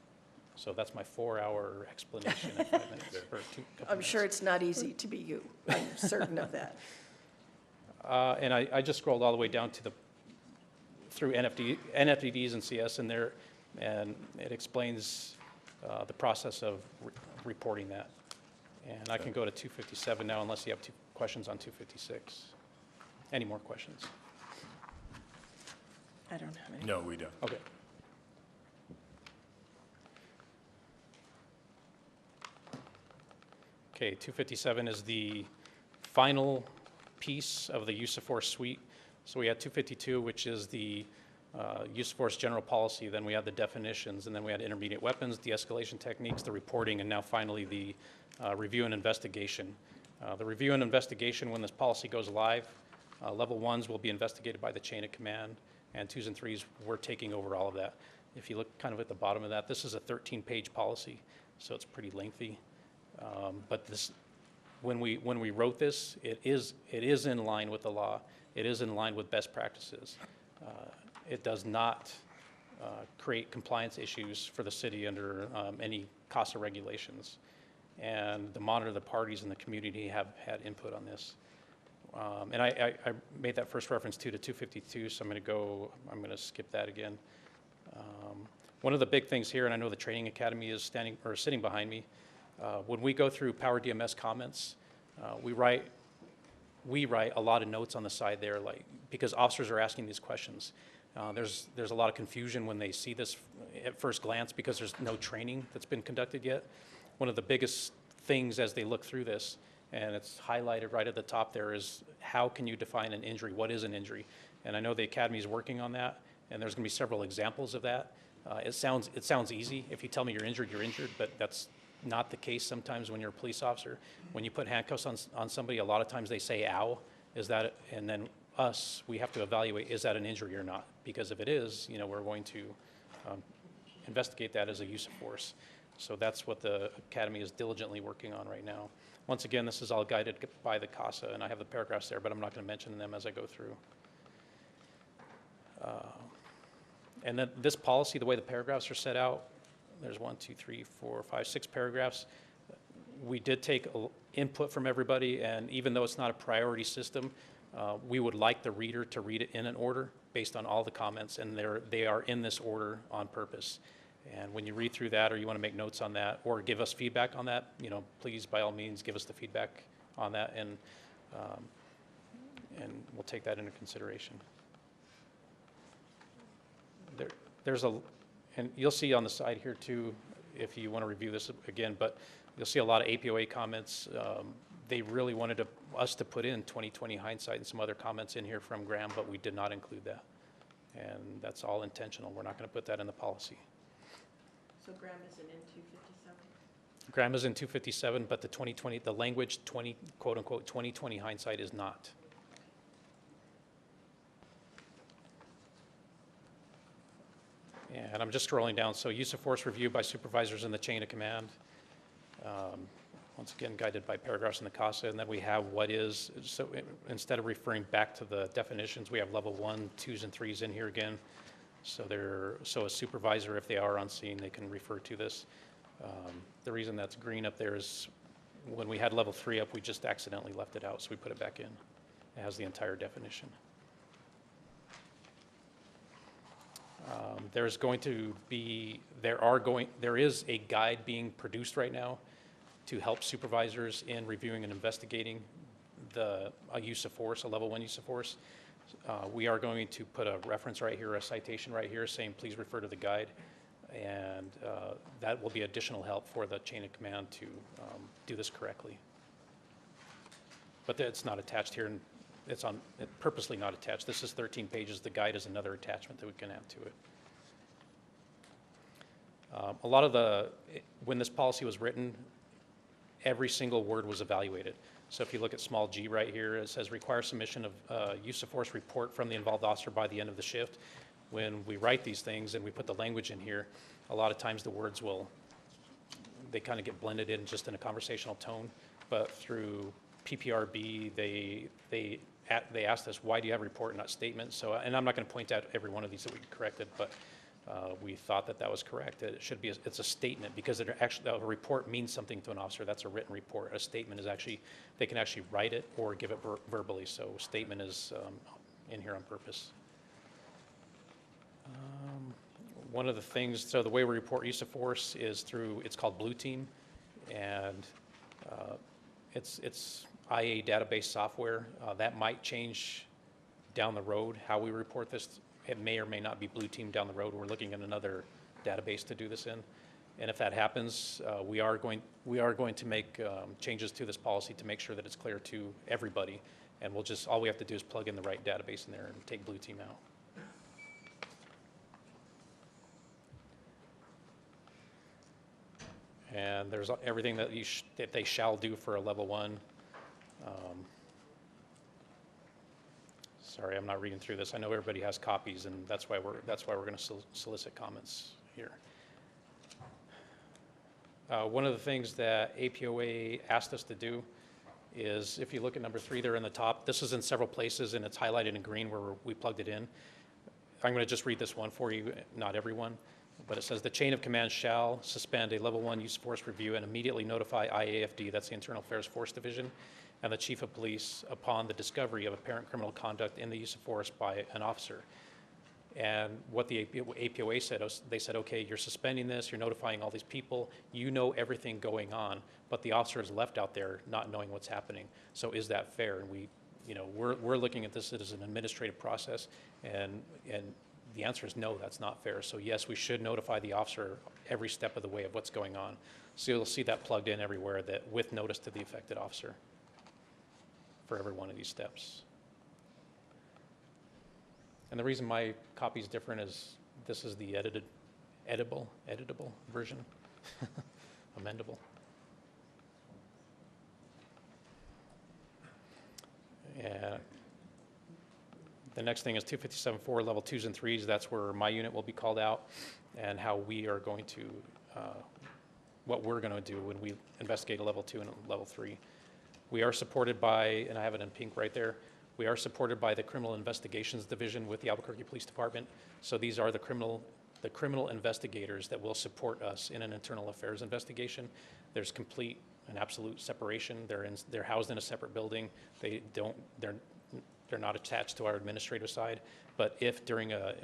So that's my 4-hour explanation in 5 minutes. Or I'm sure it's not easy to be you. I'm certain of that. And I just scrolled all the way down to through NFDDs and CS in there, and it explains the process of reporting that. And I can go to 257 now, unless you have questions on 256. Any more questions? I don't have any. No, we don't. Okay. Okay, 257 is the final piece of the use of force suite. So we had 252, which is the use of force general policy, then we had the definitions, and then we had intermediate weapons, de-escalation techniques, the reporting, and now finally the review and investigation. The review and investigation, when this policy goes live, level 1s will be investigated by the chain of command, and 2s and 3s, we're taking over all of that. If you look kind of at the bottom of that, this is a 13-page policy, so it's pretty lengthy. But this, when we wrote this, it is in line with the law. It is in line with best practices. It does not create compliance issues for the city under any CASA regulations. And the monitor, the parties in the community have had input on this. And I made that first reference to 252, so I'm going to skip that again. One of the big things here, and I know the training academy is sitting behind me, when we go through Power DMS comments, we write a lot of notes on the side there, like, because officers are asking these questions. There's a lot of confusion when they see this at first glance because there's no training that's been conducted yet. One of the biggest things as they look through this, and it's highlighted right at the top there, is how can you define an injury? What is an injury? And I know the academy is working on that, and there's going to be several examples of that. It sounds easy. If you tell me you're injured, but that's not the case sometimes when you're a police officer. When you put handcuffs on somebody, a lot of times they say, ow, and then we have to evaluate, is that an injury or not? Because if it is, we're going to investigate that as a use of force. So that's what the academy is diligently working on right now. Once again, this is all guided by the CASA, and I have the paragraphs there, but I'm not going to mention them as I go through. And then this policy, the way the paragraphs are set out, there's 1, 2, 3, 4, 5, 6 paragraphs. We did take input from everybody, and even though it's not a priority system, we would like the reader to read it in an order based on all the comments, and they are in this order on purpose. And when you read through that, or you want to make notes on that, or give us feedback on that, please, by all means, give us the feedback on that, and we'll take that into consideration. And you'll see on the side here too, if you want to review this again, but you'll see a lot of APOA comments. They really wanted us to put in 20/20 hindsight and some other comments in here from Graham, but we did not include that. And that's all intentional. We're not going to put that in the policy. So Graham isn't in 257? Grandma's in 257, but the 2020, the language 20, quote unquote, 2020 hindsight is not. And I'm just scrolling down. So use of force review by supervisors in the chain of command. Once again, guided by paragraphs in the CASA. And then we have what is, so instead of referring back to the definitions, we have level 1, 2s, and 3s in here again. So so a supervisor, if they are on scene, they can refer to this. The reason that's green up there is when we had level 3 up, we just accidentally left it out, so we put it back in. It has the entire definition. There is a guide being produced right now to help supervisors in reviewing and investigating a use of force, a level 1 use of force. We are going to put a reference right here, a citation right here saying please refer to the guide, and that will be additional help for the chain of command to do this correctly. But it's not attached here, and it's purposely not attached. This is 13 pages. The guide is another attachment that we can add to it. A lot of when this policy was written, every single word was evaluated. So if you look at small g right here, it says require submission of use of force report from the involved officer by the end of the shift. When we write these things and we put the language in here, a lot of times the words they kind of get blended in just in a conversational tone. But through PPRB, they asked us, why do you have report, not statement? So, and I'm not going to point out every one of these that we corrected, but we thought that was correct. It should be, it's a statement, because a report means something to an officer. That's a written report. A statement is actually, they can actually write it or give it verbally. So statement is in here on purpose. One of the things, so the way we report use of force is it's called Blue Team, and it's IA database software. That might change down the road how we report this. It may or may not be Blue Team down the road. We're looking at another database to do this in. And if that happens, we are going to make changes to this policy to make sure that it's clear to everybody. And all we have to do is plug in the right database in there and take Blue Team out. And there's everything that they shall do for a level 1. Sorry, I'm not reading through this. I know everybody has copies, and that's why we're going to solicit comments here. One of the things that APOA asked us to do is, if you look at number 3 there in the top, this is in several places, and it's highlighted in green where we plugged it in. I'm going to just read this one for you, not everyone. But it says the chain of command shall suspend a level 1 use of force review and immediately notify IAFD, that's the Internal Affairs Force Division, and the Chief of Police upon the discovery of apparent criminal conduct in the use of force by an officer. And what the APOA said, they said, okay, you're suspending this, you're notifying all these people, you know everything going on, but the officer is left out there not knowing what's happening. So is that fair? And we're looking at this as an administrative process, and the answer is no, that's not fair. So yes, we should notify the officer every step of the way of what's going on. So you'll see that plugged in everywhere, that with notice to the affected officer for every one of these steps. And the reason my copy is different is this is the editable version, amendable. Yeah. The next thing is 257.4, level 2s and 3s. That's where my unit will be called out, and how we are going to, what we're going to do when we investigate a level 2 and a level 3. We are supported by, and I have it in pink right there, we are supported by the Criminal Investigations Division with the Albuquerque Police Department. So these are the criminal investigators that will support us in an internal affairs investigation. There's complete and absolute separation. They're housed in a separate building. They're not attached to our administrative side. But if during a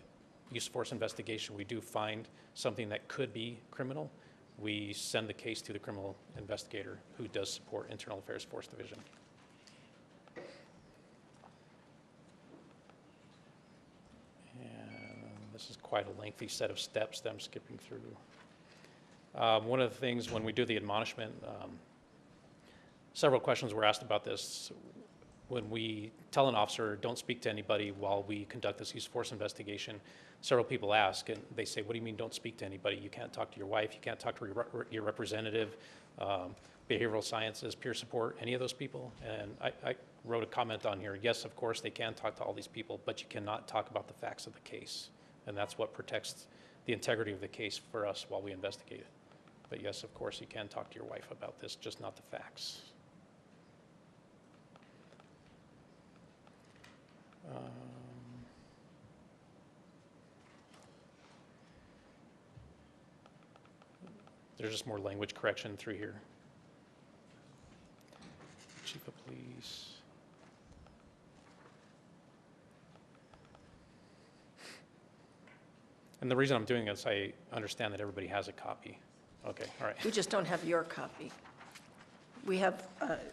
use of force investigation we do find something that could be criminal, we send the case to the criminal investigator who does support Internal Affairs Force Division. And this is quite a lengthy set of steps that I'm skipping through. One of the things when we do the admonishment, several questions were asked about this. when we tell an officer, don't speak to anybody while we conduct this use of force investigation, several people ask, and they say, what do you mean don't speak to anybody? You can't talk to your wife, you can't talk to your representative, behavioral sciences, peer support, any of those people? And I wrote a comment on here, yes, of course, they can talk to all these people, but you cannot talk about the facts of the case. And that's what protects the integrity of the case for us while we investigate it. But yes, of course, you can talk to your wife about this, just not the facts. There's just more language correction through here. Chief of Police. And the reason I'm doing this, I understand that everybody has a copy. Okay, all right. We just don't have your copy. We have,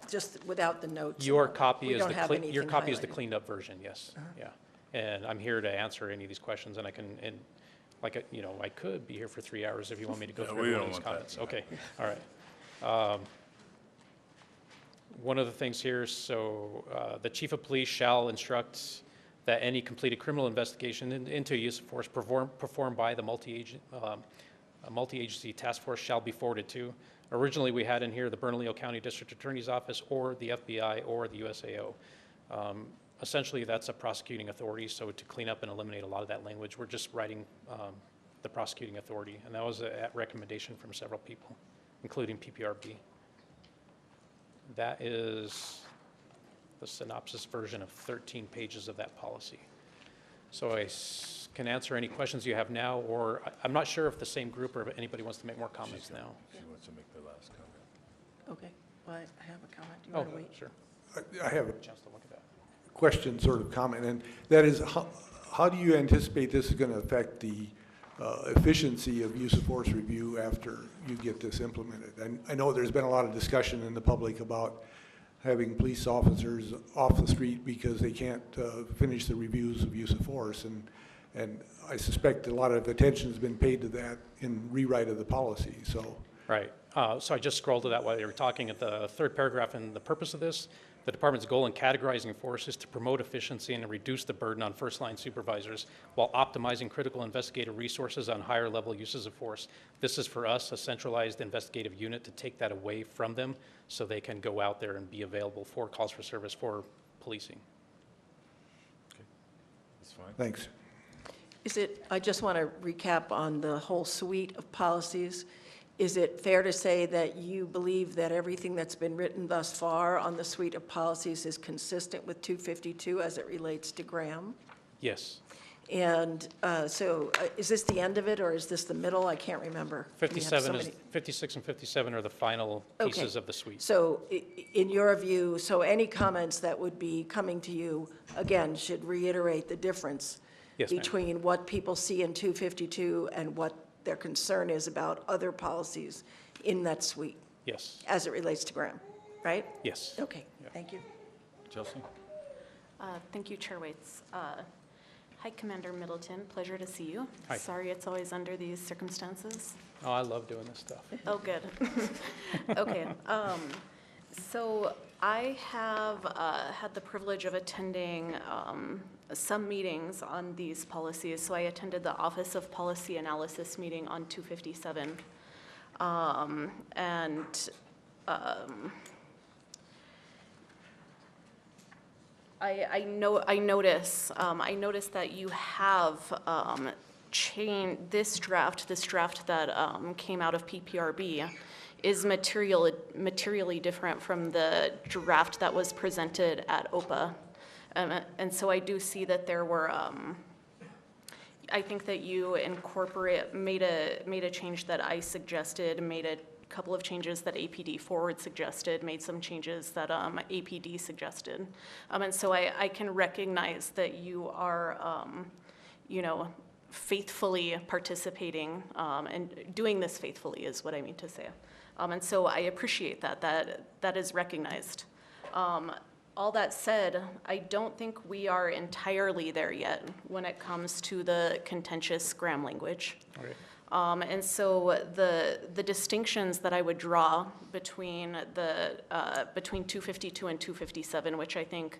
just without the notes. Your copy We is don't the have your anything copy is the highlighted. cleaned up version, yes, yeah. And I'm here to answer any of these questions, and I can, and like, you know, I could be here for 3 hours if you want me to go through every one of these comments. Okay, all right. One of the things here, so the chief of police shall instruct that any completed criminal investigation into use of force performed by the multi-agency task force shall be forwarded to. Originally, we had in here the Bernalillo County District Attorney's Office or the FBI or the USAO. Essentially, that's a prosecuting authority, so to clean up and eliminate a lot of that language, we're just writing the prosecuting authority, and that was a recommendation from several people, including PPRB. That is the synopsis version of 13 pages of that policy. So I can answer any questions you have now, or I'm not sure if the same group or if anybody wants to make more comments now. She wants to make the last comment. Okay, well, I have a comment. Do you Oh, want to wait? sure. I have a Chance to look at that. question, sort of comment, and that is, how do you anticipate this is going to affect the efficiency of use of force review after you get this implemented? And I know there's been a lot of discussion in the public about having police officers off the street because they can't finish the reviews of use of force, and I suspect a lot of attention has been paid to that in rewrite of the policy, so. Right. So I just scrolled to that while you were talking at the third paragraph, and the purpose of this, the department's goal in categorizing force is to promote efficiency and to reduce the burden on first-line supervisors while optimizing critical investigative resources on higher-level uses of force. This is for us, a centralized investigative unit, to take that away from them so they can go out there and be available for calls for service for policing. Okay, that's fine. Thanks. Is it, I just want to recap on the whole suite of policies. Is it fair to say that you believe that everything that's been written thus far on the suite of policies is consistent with 252 as it relates to Graham? Yes. And so is this the end of it, or is this the middle? I can't remember. We have so 57 is, many- 56 and 57 are the final pieces of the suite. So in your view, so any comments that would be coming to you, again, should reiterate the difference Yes, ma'am. between what people see in 252 and what their concern is about other policies in that suite Yes. as it relates to Graham, right? Yes. Okay, Yeah. thank you. Chelsea? Thank you, Chair Waits. Hi, Commander Middleton. Pleasure to see you. Hi. Sorry it's always under these circumstances. Oh, I love doing this stuff. Oh, good. Okay. So I have had the privilege of attending some meetings on these policies. So I attended the Office of Policy Analysis meeting on 257. I notice that you have changed this draft that came out of PPRB is materially different from the draft that was presented at OPA. And so I do see that there were, I think that you made a change that I suggested, made a couple of changes that APD Forward suggested, made some changes that APD suggested. And so I can recognize that you are, faithfully participating and doing this faithfully is what I mean to say. And so I appreciate that is recognized. All that said, I don't think we are entirely there yet when it comes to the contentious Graham language. Okay. And so the distinctions that I would draw between between 252 and 257, which I think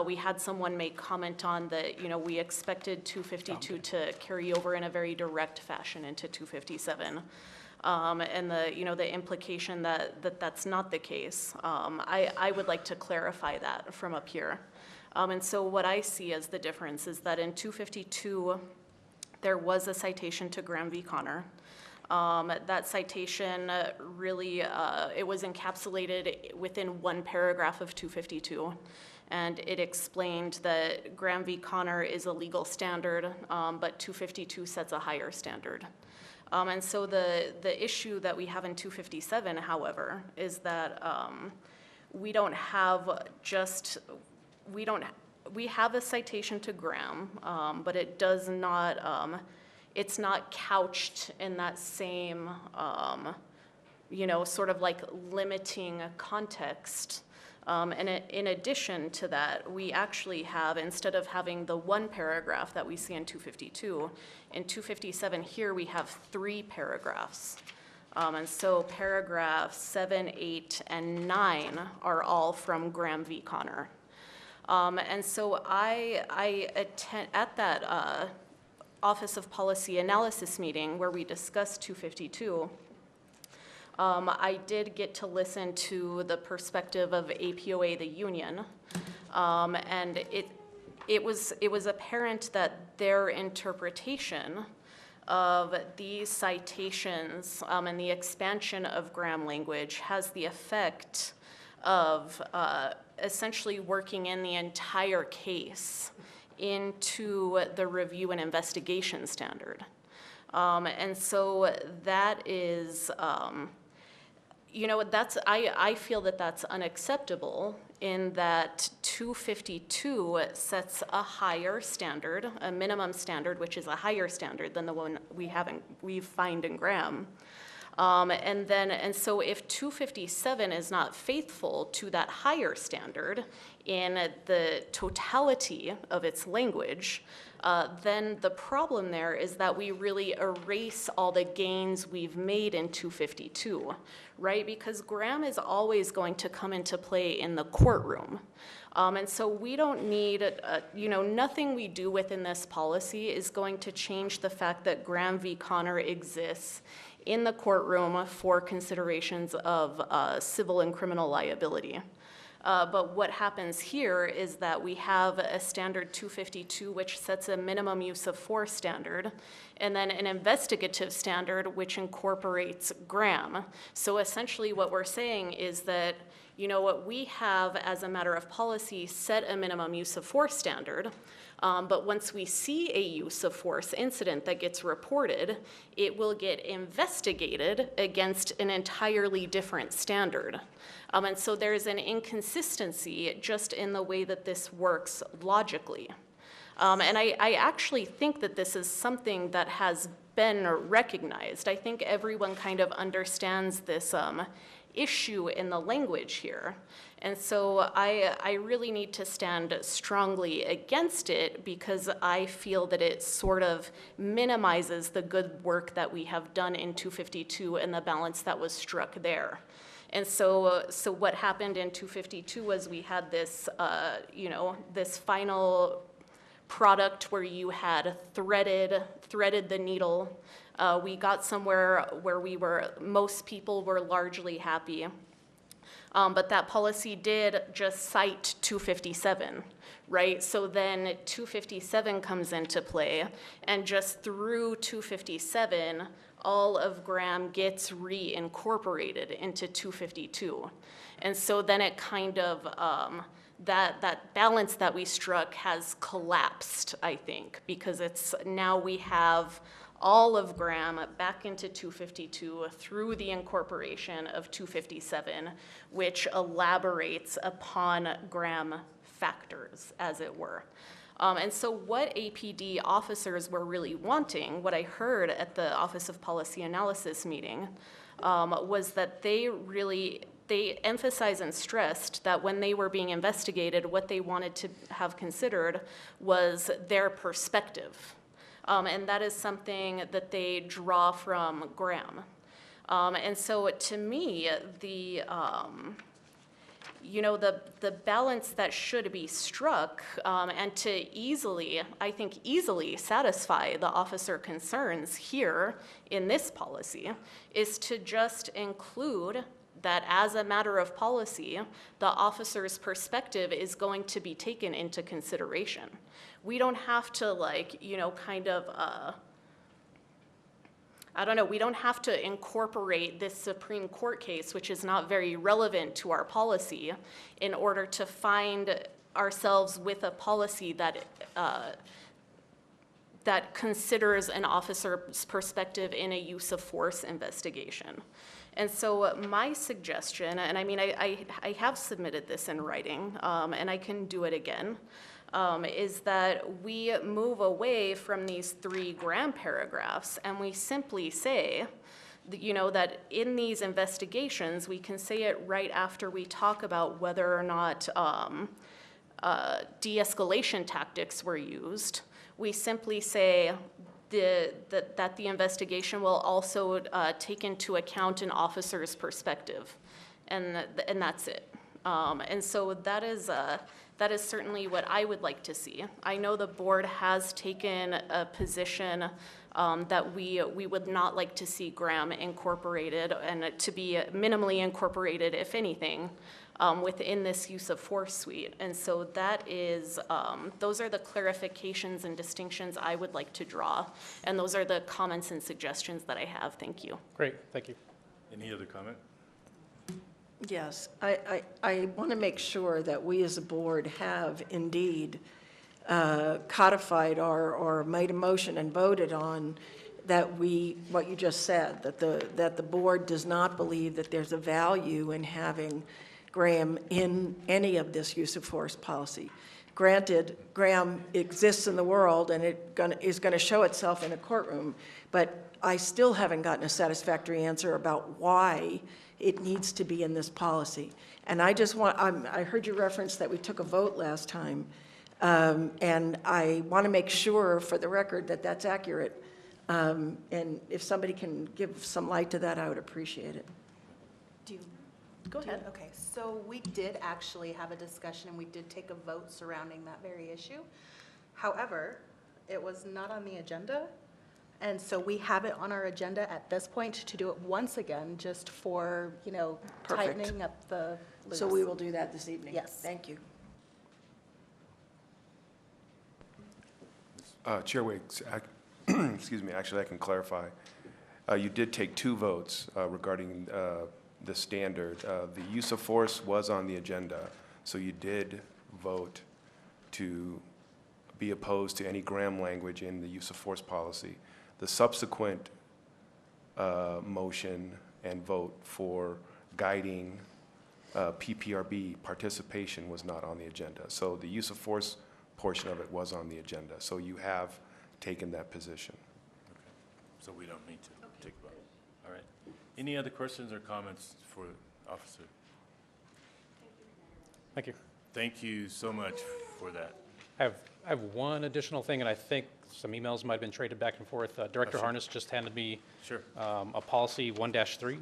we had someone make comment on that, we expected 252 to carry over in a very direct fashion into 257. And the implication that that's not the case. I would like to clarify that from up here. And so what I see as the difference is that in 252, there was a citation to Graham v. Connor. That citation really, it was encapsulated within one paragraph of 252. And it explained that Graham v. Connor is a legal standard, but 252 sets a higher standard. And so the issue that we have in 257, however, is that we don't have just, we have a citation to Graham, but it does not, it's not couched in that same, sort of like limiting context. And in addition to that, we actually have, instead of having the one paragraph that we see in 252, in 257 here we have 3 paragraphs. And so paragraphs 7, 8, and 9 are all from Graham v. Connor. And so I attend at that Office of Policy Analysis meeting where we discussed 252. I did get to listen to the perspective of APOA, the union, and it was apparent that their interpretation of these citations and the expansion of Graham language has the effect of essentially working in the entire case into the review and investigation standard. And so that is, I feel that that's unacceptable in that 252 sets a higher standard, a minimum standard, which is a higher standard than the one we find in Graham. And so if 257 is not faithful to that higher standard in the totality of its language, then the problem there is that we really erase all the gains we've made in 252, right? Because Graham is always going to come into play in the courtroom. And so we don't need, nothing we do within this policy is going to change the fact that Graham v. Connor exists in the courtroom for considerations of civil and criminal liability. But what happens here is that we have a standard 252, which sets a minimum use of force standard, and then an investigative standard, which incorporates Graham. So essentially what we're saying is that, what we have as a matter of policy set a minimum use of force standard, but once we see a use of force incident that gets reported, it will get investigated against an entirely different standard. And so there's an inconsistency just in the way that this works logically. And I actually think that this is something that has been recognized. I think everyone kind of understands this issue in the language here. And so I really need to stand strongly against it because I feel that it sort of minimizes the good work that we have done in 252 and the balance that was struck there. And so what happened in 252 was we had this, this final product where you had threaded the needle. We got somewhere where most people were largely happy. But that policy did just cite 257, right? So then 257 comes into play, and just through 257, all of Graham gets reincorporated into 252. And so then it kind of, that balance that we struck has collapsed, I think, because now we have all of Graham back into 252 through the incorporation of 257, which elaborates upon Graham factors, as it were. And so what APD officers were really wanting, what I heard at the Office of Policy Analysis meeting, was that they emphasized and stressed that when they were being investigated, what they wanted to have considered was their perspective. And that is something that they draw from Graham. And so to me, the balance that should be struck, and to easily, I think easily satisfy the officer concerns here in this policy, is to just include that as a matter of policy, the officer's perspective is going to be taken into consideration. We don't have to we don't have to incorporate this Supreme Court case, which is not very relevant to our policy, in order to find ourselves with a policy that that considers an officer's perspective in a use of force investigation. And so my suggestion, and I mean, I have submitted this in writing, and I can do it again, is that we move away from these 3 Graham paragraphs and we simply say, that in these investigations, we can say it right after we talk about whether or not de-escalation tactics were used. We simply say that the investigation will also take into account an officer's perspective, and that's it. And so that is certainly what I would like to see. I know the board has taken a position that we would not like to see Graham incorporated, and to be minimally incorporated, if anything, within this use of force suite. And so that is, those are the clarifications and distinctions I would like to draw. And those are the comments and suggestions that I have. Thank you. Great, thank you. Any other comment? Yes, I want to make sure that we as a board have indeed codified or made a motion and voted on that what you just said, that the board does not believe that there's a value in having Graham in any of this use of force policy. Granted, Graham exists in the world and it is going to show itself in a courtroom, but I still haven't gotten a satisfactory answer about why it needs to be in this policy. And I just I heard you reference that we took a vote last time, and I want to make sure for the record that that's accurate. And if somebody can give some light to that, I would appreciate it. Go ahead. Okay, so we did actually have a discussion and we did take a vote surrounding that very issue. However, it was not on the agenda. And so we have it on our agenda at this point to do it once again, just for, Perfect. tightening up the loops. So we will do that this evening. Yes. Thank you. Chair Wiggs, excuse me, actually I can clarify. You did take 2 votes regarding the standard. The use of force was on the agenda, so you did vote to be opposed to any Graham language in the use of force policy. The subsequent motion and vote for guiding PPRB participation was not on the agenda. So the use of force portion of it was on the agenda. So you have taken that position. Okay. So we don't need to take a vote. All right. Any other questions or comments for the officer? Thank you. Thank you so much for that. I have one additional thing, and I think some emails might have been traded back and forth. Director sure. Harness just handed me Sure. a policy 1-3,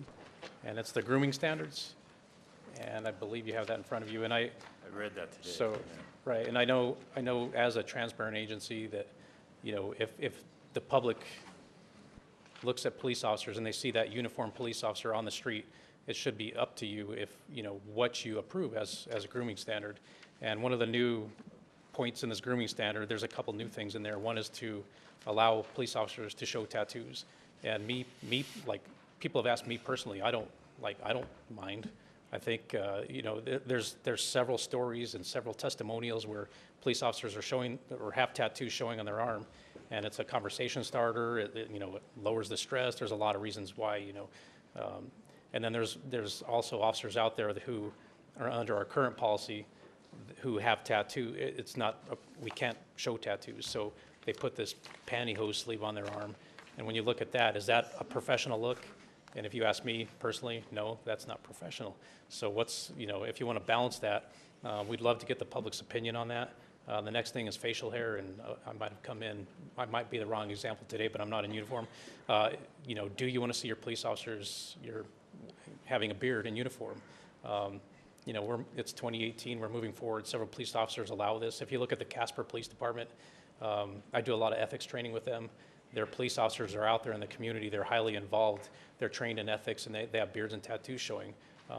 and it's the grooming standards. And I believe you have that in front of you. And I read that today. So, yeah. right, and I know as a transparent agency that, if the public looks at police officers and they see that uniformed police officer on the street, it should be up to you if, what you approve as a grooming standard. And one of the new points in this grooming standard, there's a couple new things in there. One is to allow police officers to show tattoos. And like, people have asked me personally, I don't mind. I think, there's several stories and several testimonials where police officers are showing or have tattoos showing on their arm, and it's a conversation starter. It lowers the stress. There's a lot of reasons why, and then there's also officers out there who are under our current policy who have tattoo. It's not, we can't show tattoos, so they put this pantyhose sleeve on their arm. And when you look at that, is that a professional look? And if you ask me personally, no, that's not professional. So if you want to balance that, we'd love to get the public's opinion on that. The next thing is facial hair, and I might have come in, I might be the wrong example today, but I'm not in uniform. You know, do you want to see your police officers, you're having a beard in uniform? You know, it's 2018, we're moving forward. Several police officers allow this. If you look at the Casper Police Department, I do a lot of ethics training with them. Their police officers are out there in the community. They're highly involved. They're trained in ethics, and they have beards and tattoos showing.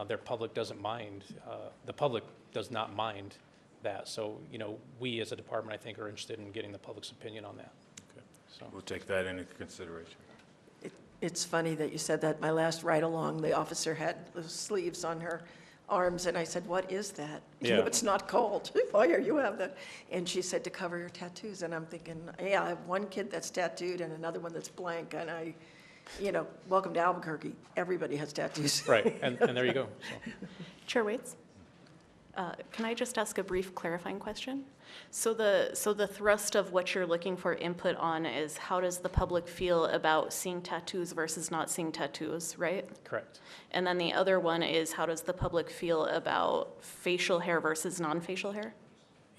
Their public doesn't mind. The public does not mind that. So, you know, we as a department, I think, are interested in getting the public's opinion on that. Okay. So We'll take that into consideration. It's funny that you said that. My last ride-along, the officer had the sleeves on her arms, and I said, "What is that?" You know, Yeah. it's not cold. Why are you have that? And she said, "To cover your tattoos." And I'm thinking, yeah, I have one kid that's tattooed and another one that's blank, and you know, welcome to Albuquerque. Everybody has tattoos. right, and there you go. So. Chair Waits? Can I just ask a brief clarifying question? So the thrust of what you're looking for input on is how does the public feel about seeing tattoos versus not seeing tattoos, right? Correct. And then the other one is how does the public feel about facial hair versus non-facial hair?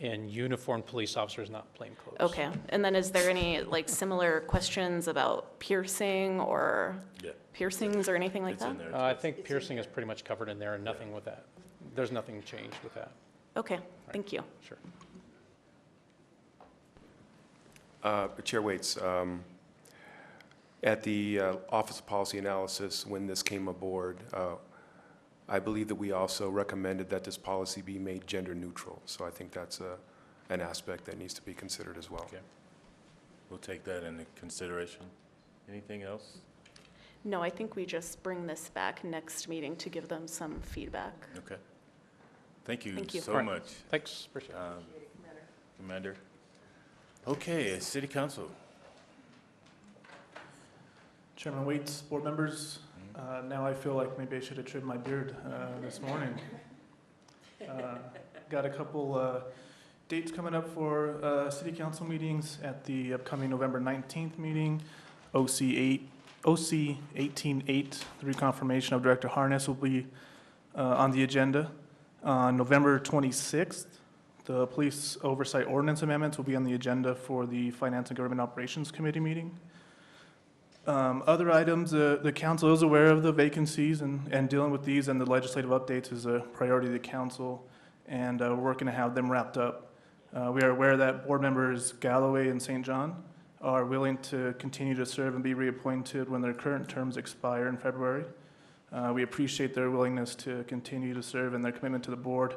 And uniformed police officers, not plainclothes. Okay, and then is there any like similar questions about piercing or Yeah. piercings or anything like It's in that? there. I think piercing is pretty much covered in there, and nothing with that. There's nothing changed with that. Okay, thank you. Sure. Chair Waits, at the Office of Policy Analysis, when this came aboard, I believe that we also recommended that this policy be made gender neutral. So I think that's an aspect that needs to be considered as well. Okay. We'll take that into consideration. Anything else? No, I think we just bring this back next meeting to give them some feedback. Okay. Thank you Thank you. so All right. much, Thanks, appreciate it. Commander. Okay, City Council. Chairman Waits, board members, now I feel like maybe I should have trimmed my beard this morning. Got a couple dates coming up for city council meetings at the upcoming November 19th meeting. OC 18-8, the reconfirmation of Director Harness will be on the agenda. On November 26th, the Police Oversight Ordinance Amendments will be on the agenda for the Finance and Government Operations Committee meeting. Other items, the council is aware of the vacancies and dealing with these, and the legislative updates is a priority of the council, and we're working to have them wrapped up. We are aware that board members Galloway and St. John are willing to continue to serve and be reappointed when their current terms expire in February. We appreciate their willingness to continue to serve and their commitment to the board.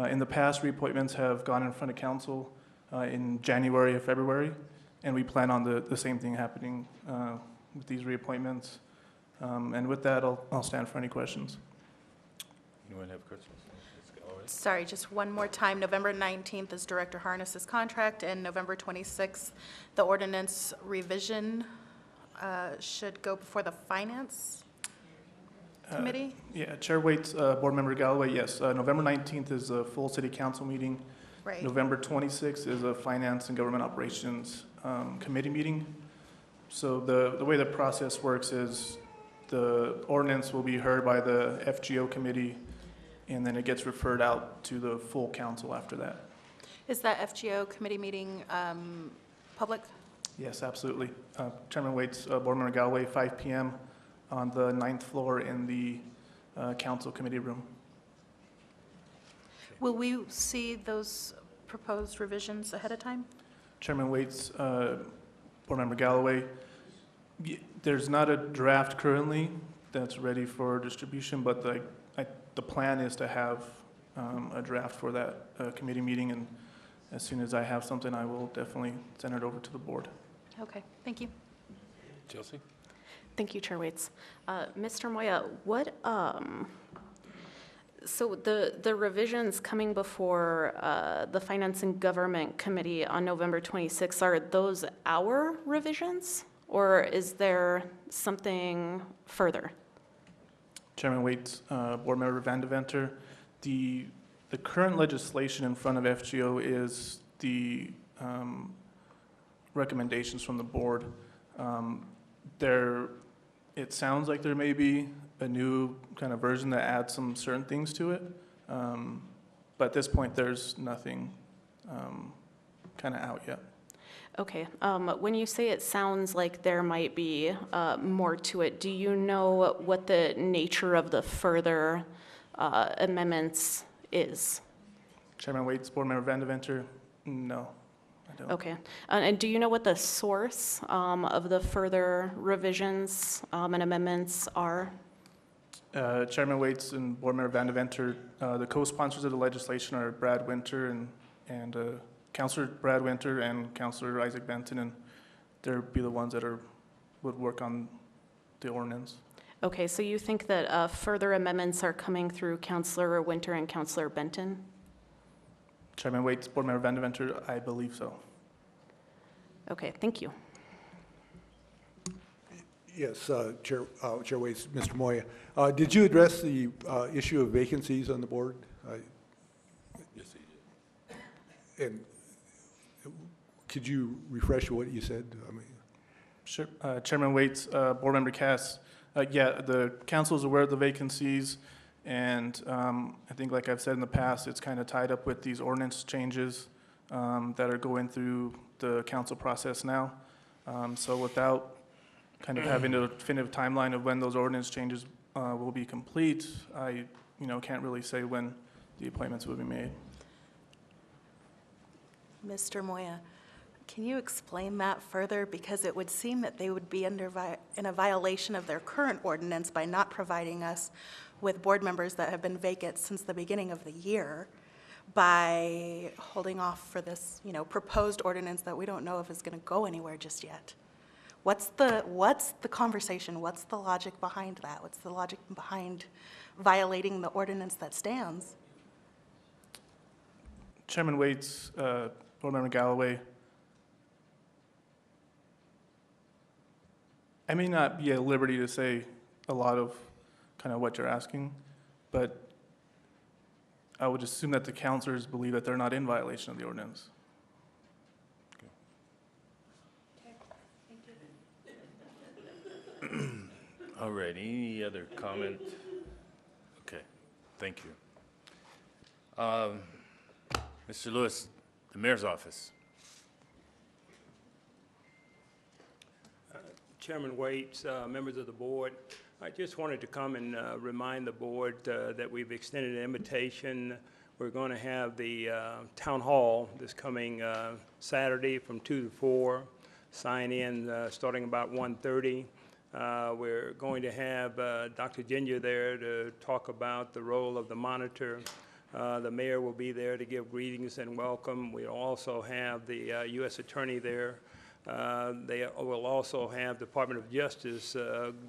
In the past, reappointments have gone in front of council in January or February, and we plan on the same thing happening with these reappointments. And with that, I'll stand for any questions. Anyone have questions? Ms. Galloway? Sorry, just one more time. November 19th is Director Harness's contract, and November 26th, the ordinance revision should go before the Finance Committee? Yeah, Chair Waits, Board Member Galloway, yes. November 19th is a full city council meeting. Right. November 26th is a Finance and Government Operations Committee meeting. So the way the process works is the ordinance will be heard by the FGO committee, and then it gets referred out to the full council after that. Is that FGO committee meeting public? Yes, absolutely. Chairman Waits, Board Member Galloway, 5 p.m. on the 9th floor in the council committee room. Will we see those proposed revisions ahead of time? Chairman Waits, Board Member Galloway, there's not a draft currently that's ready for distribution, but the plan is to have a draft for that committee meeting, and as soon as I have something, I will definitely send it over to the board. Okay, thank you. Chelsea? Thank you, Chair Waits. Mr. Moya, so the revisions coming before the Finance and Government Committee on November 26th, are those our revisions, or is there something further? Chairman Waits, Board Member Van Deventer, the current legislation in front of FGO is the recommendations from the board. It sounds like there may be a new kind of version that adds some certain things to it, but at this point, there's nothing kind of out yet. Okay, when you say it sounds like there might be more to it, do you know what the nature of the further amendments is? Chairman Waits, Board Member Vandeventer, no, I don't. Okay, and do you know what the source of the further revisions and amendments are? Chairman Waits and Board Member Vandeventer, the co-sponsors of the legislation are Brad Winter and Councilor Brad Winter and Councilor Isaac Benton, and they'll be the ones that would work on the ordinance. Okay, so you think that further amendments are coming through Councilor Winter and Councilor Benton? Chairman Waits, Board Member Vandeventer, I believe so. Okay, thank you. Yes, Chair Waits, Mr. Moya. Did you address the issue of vacancies on the board? Yes, he did. And could you refresh what you said? I mean, Sure. Chairman Waits, Board Member Cass, yeah, the council is aware of the vacancies, and I think like I've said in the past, it's kind of tied up with these ordinance changes that are going through the council process now. So without kind of having a definitive timeline of when those ordinance changes will be complete, I can't really say when the appointments will be made. Mr. Moya, can you explain that further? Because it would seem that they would be in a violation of their current ordinance by not providing us with board members that have been vacant since the beginning of the year by holding off for this, proposed ordinance that we don't know if is going to go anywhere just yet. What's the conversation? What's the logic behind that? What's the logic behind violating the ordinance that stands? Chairman Waits, Board Member Galloway, I may not be at liberty to say a lot of kind of what you're asking, but I would assume that the councilors believe that they're not in violation of the ordinance. All right, any other comment? Okay, thank you. Mr. Lewis, the mayor's office. Chairman Waits, members of the board, I just wanted to come and remind the board that we've extended an invitation. We're going to have the town hall this coming Saturday from 2 to 4. Sign in starting about 1:30. We're going to have Dr. Ginger there to talk about the role of the monitor. The mayor will be there to give greetings and welcome. We'll also have the U.S. Attorney there. They will also have Department of Justice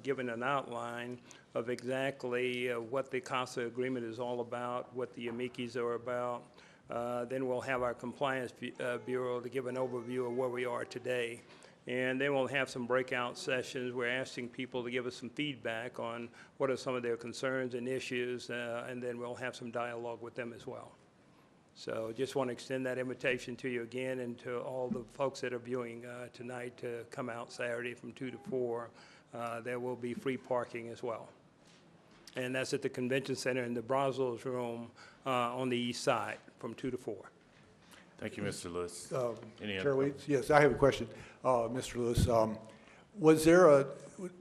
giving an outline of exactly what the CASA agreement is all about, what the amicis are about. Then we'll have our Compliance Bureau to give an overview of where we are today. And then we'll have some breakout sessions. We're asking people to give us some feedback on what are some of their concerns and issues, and then we'll have some dialogue with them as well. So just want to extend that invitation to you again and to all the folks that are viewing tonight to come out Saturday from 2 to 4. There will be free parking as well. And that's at the Convention Center in the Brazos Room on the east side from 2 to 4. Thank you, Mr. Lewis. Chair Waits, yes, I have a question, Mr. Lewis.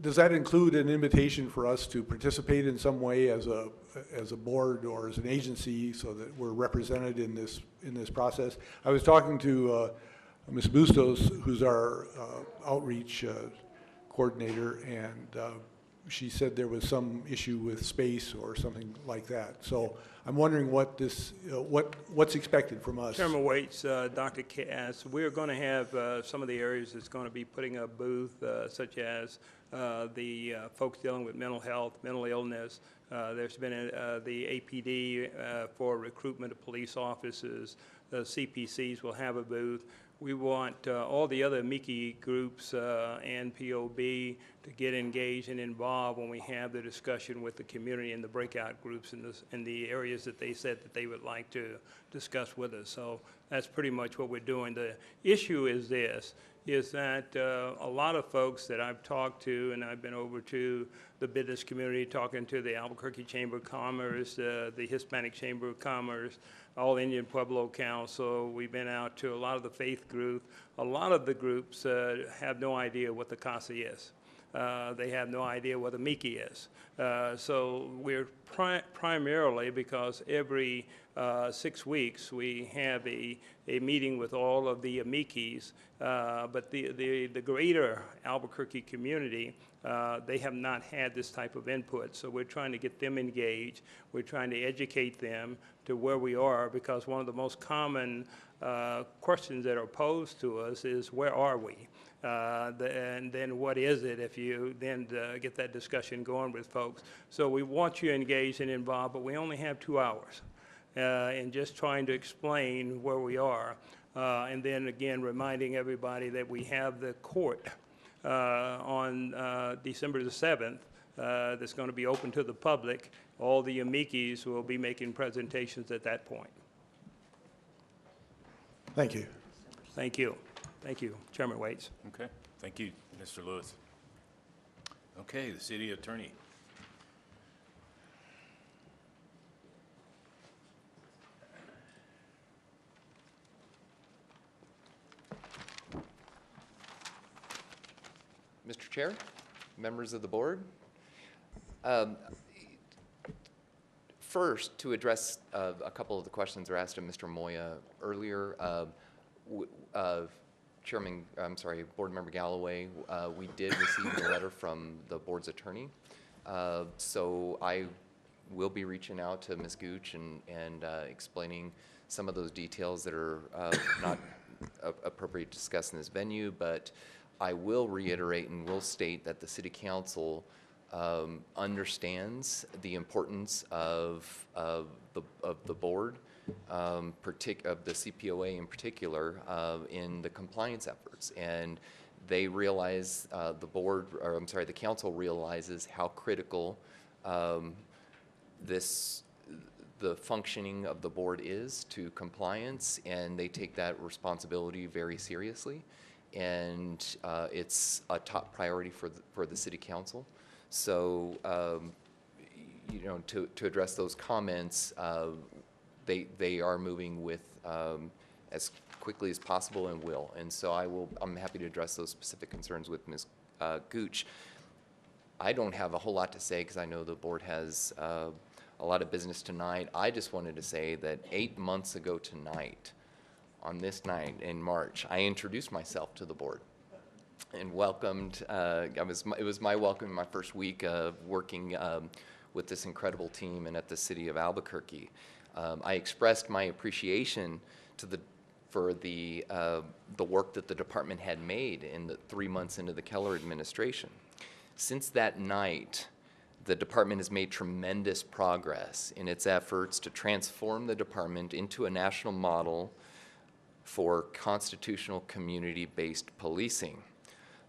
Does that include an invitation for us to participate in some way as a board or as an agency so that we're represented in this process? I was talking to Ms. Bustos, who's our outreach coordinator, and she said there was some issue with space or something like that. So I'm wondering what's expected from us. Chairman Waits, Dr. Cass, we're going to have some of the areas that's going to be putting a booth, such as the folks dealing with mental health, mental illness. There's been the APD for recruitment of police officers. The CPCs will have a booth. We want all the other amici groups and POB to get engaged and involved when we have the discussion with the community in the breakout groups in the areas that they said that they would like to discuss with us. So that's pretty much what we're doing. The issue is this, is that a lot of folks that I've talked to, and I've been over to the business community, talking to the Albuquerque Chamber of Commerce, the Hispanic Chamber of Commerce, All Indian Pueblo Council. We've been out to a lot of the faith groups. A lot of the groups have no idea what the CASA is. They have no idea what a Mickey is. So we're primarily, because every 6 weeks we have a meeting with all of the amicus, but the greater Albuquerque community, they have not had this type of input. So we're trying to get them engaged. We're trying to educate them to where we are, because one of the most common questions that are posed to us is, where are we? And then what is it, if you then get that discussion going with folks. So we want you engaged and involved, but we only have 2 hours in just trying to explain where we are. And then again, reminding everybody that we have the court on December the 7th that's going to be open to the public. All the amicus will be making presentations at that point. Thank you. Thank you. Thank you, Chairman Waits. Okay, thank you, Mr. Lewis. Okay, the city attorney. Mr. Chair, members of the board. First, to address a couple of the questions that were asked of Mr. Moya earlier, Board Member Galloway, we did receive a letter from the board's attorney. So I will be reaching out to Ms. Gooch and explaining some of those details that are not appropriate to discuss in this venue, but I will reiterate and will state that the City Council understands the importance of the board, of the CPOA in particular, in the compliance efforts. And they realize, the council realizes how critical the functioning of the board is to compliance, and they take that responsibility very seriously. And it's a top priority for the City Council. So, to address those comments, they are moving with as quickly as possible and will. And so I'm happy to address those specific concerns with Ms. Gooch. I don't have a whole lot to say because I know the board has a lot of business tonight. I just wanted to say that 8 months ago tonight, on this night in March, I introduced myself to the board and welcomed, it was my welcome in my first week of working with this incredible team and at the city of Albuquerque. I expressed my appreciation for the work that the department had made in the 3 months into the Keller administration. Since that night, the department has made tremendous progress in its efforts to transform the department into a national model for constitutional community-based policing,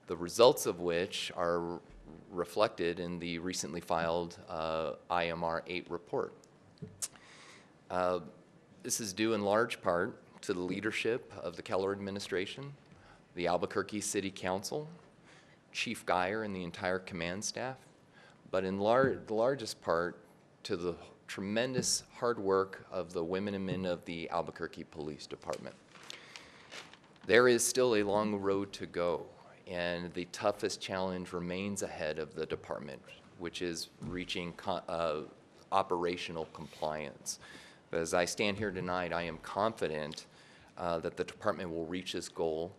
the results of which are reflected in the recently filed IMR 8 report. This is due in large part to the leadership of the Keller administration, the Albuquerque City Council, Chief Geyer and the entire command staff, but in the largest part to the tremendous hard work of the women and men of the Albuquerque Police Department. There is still a long road to go, and the toughest challenge remains ahead of the department, which is reaching operational compliance. But as I stand here tonight, I am confident that the department will reach this goal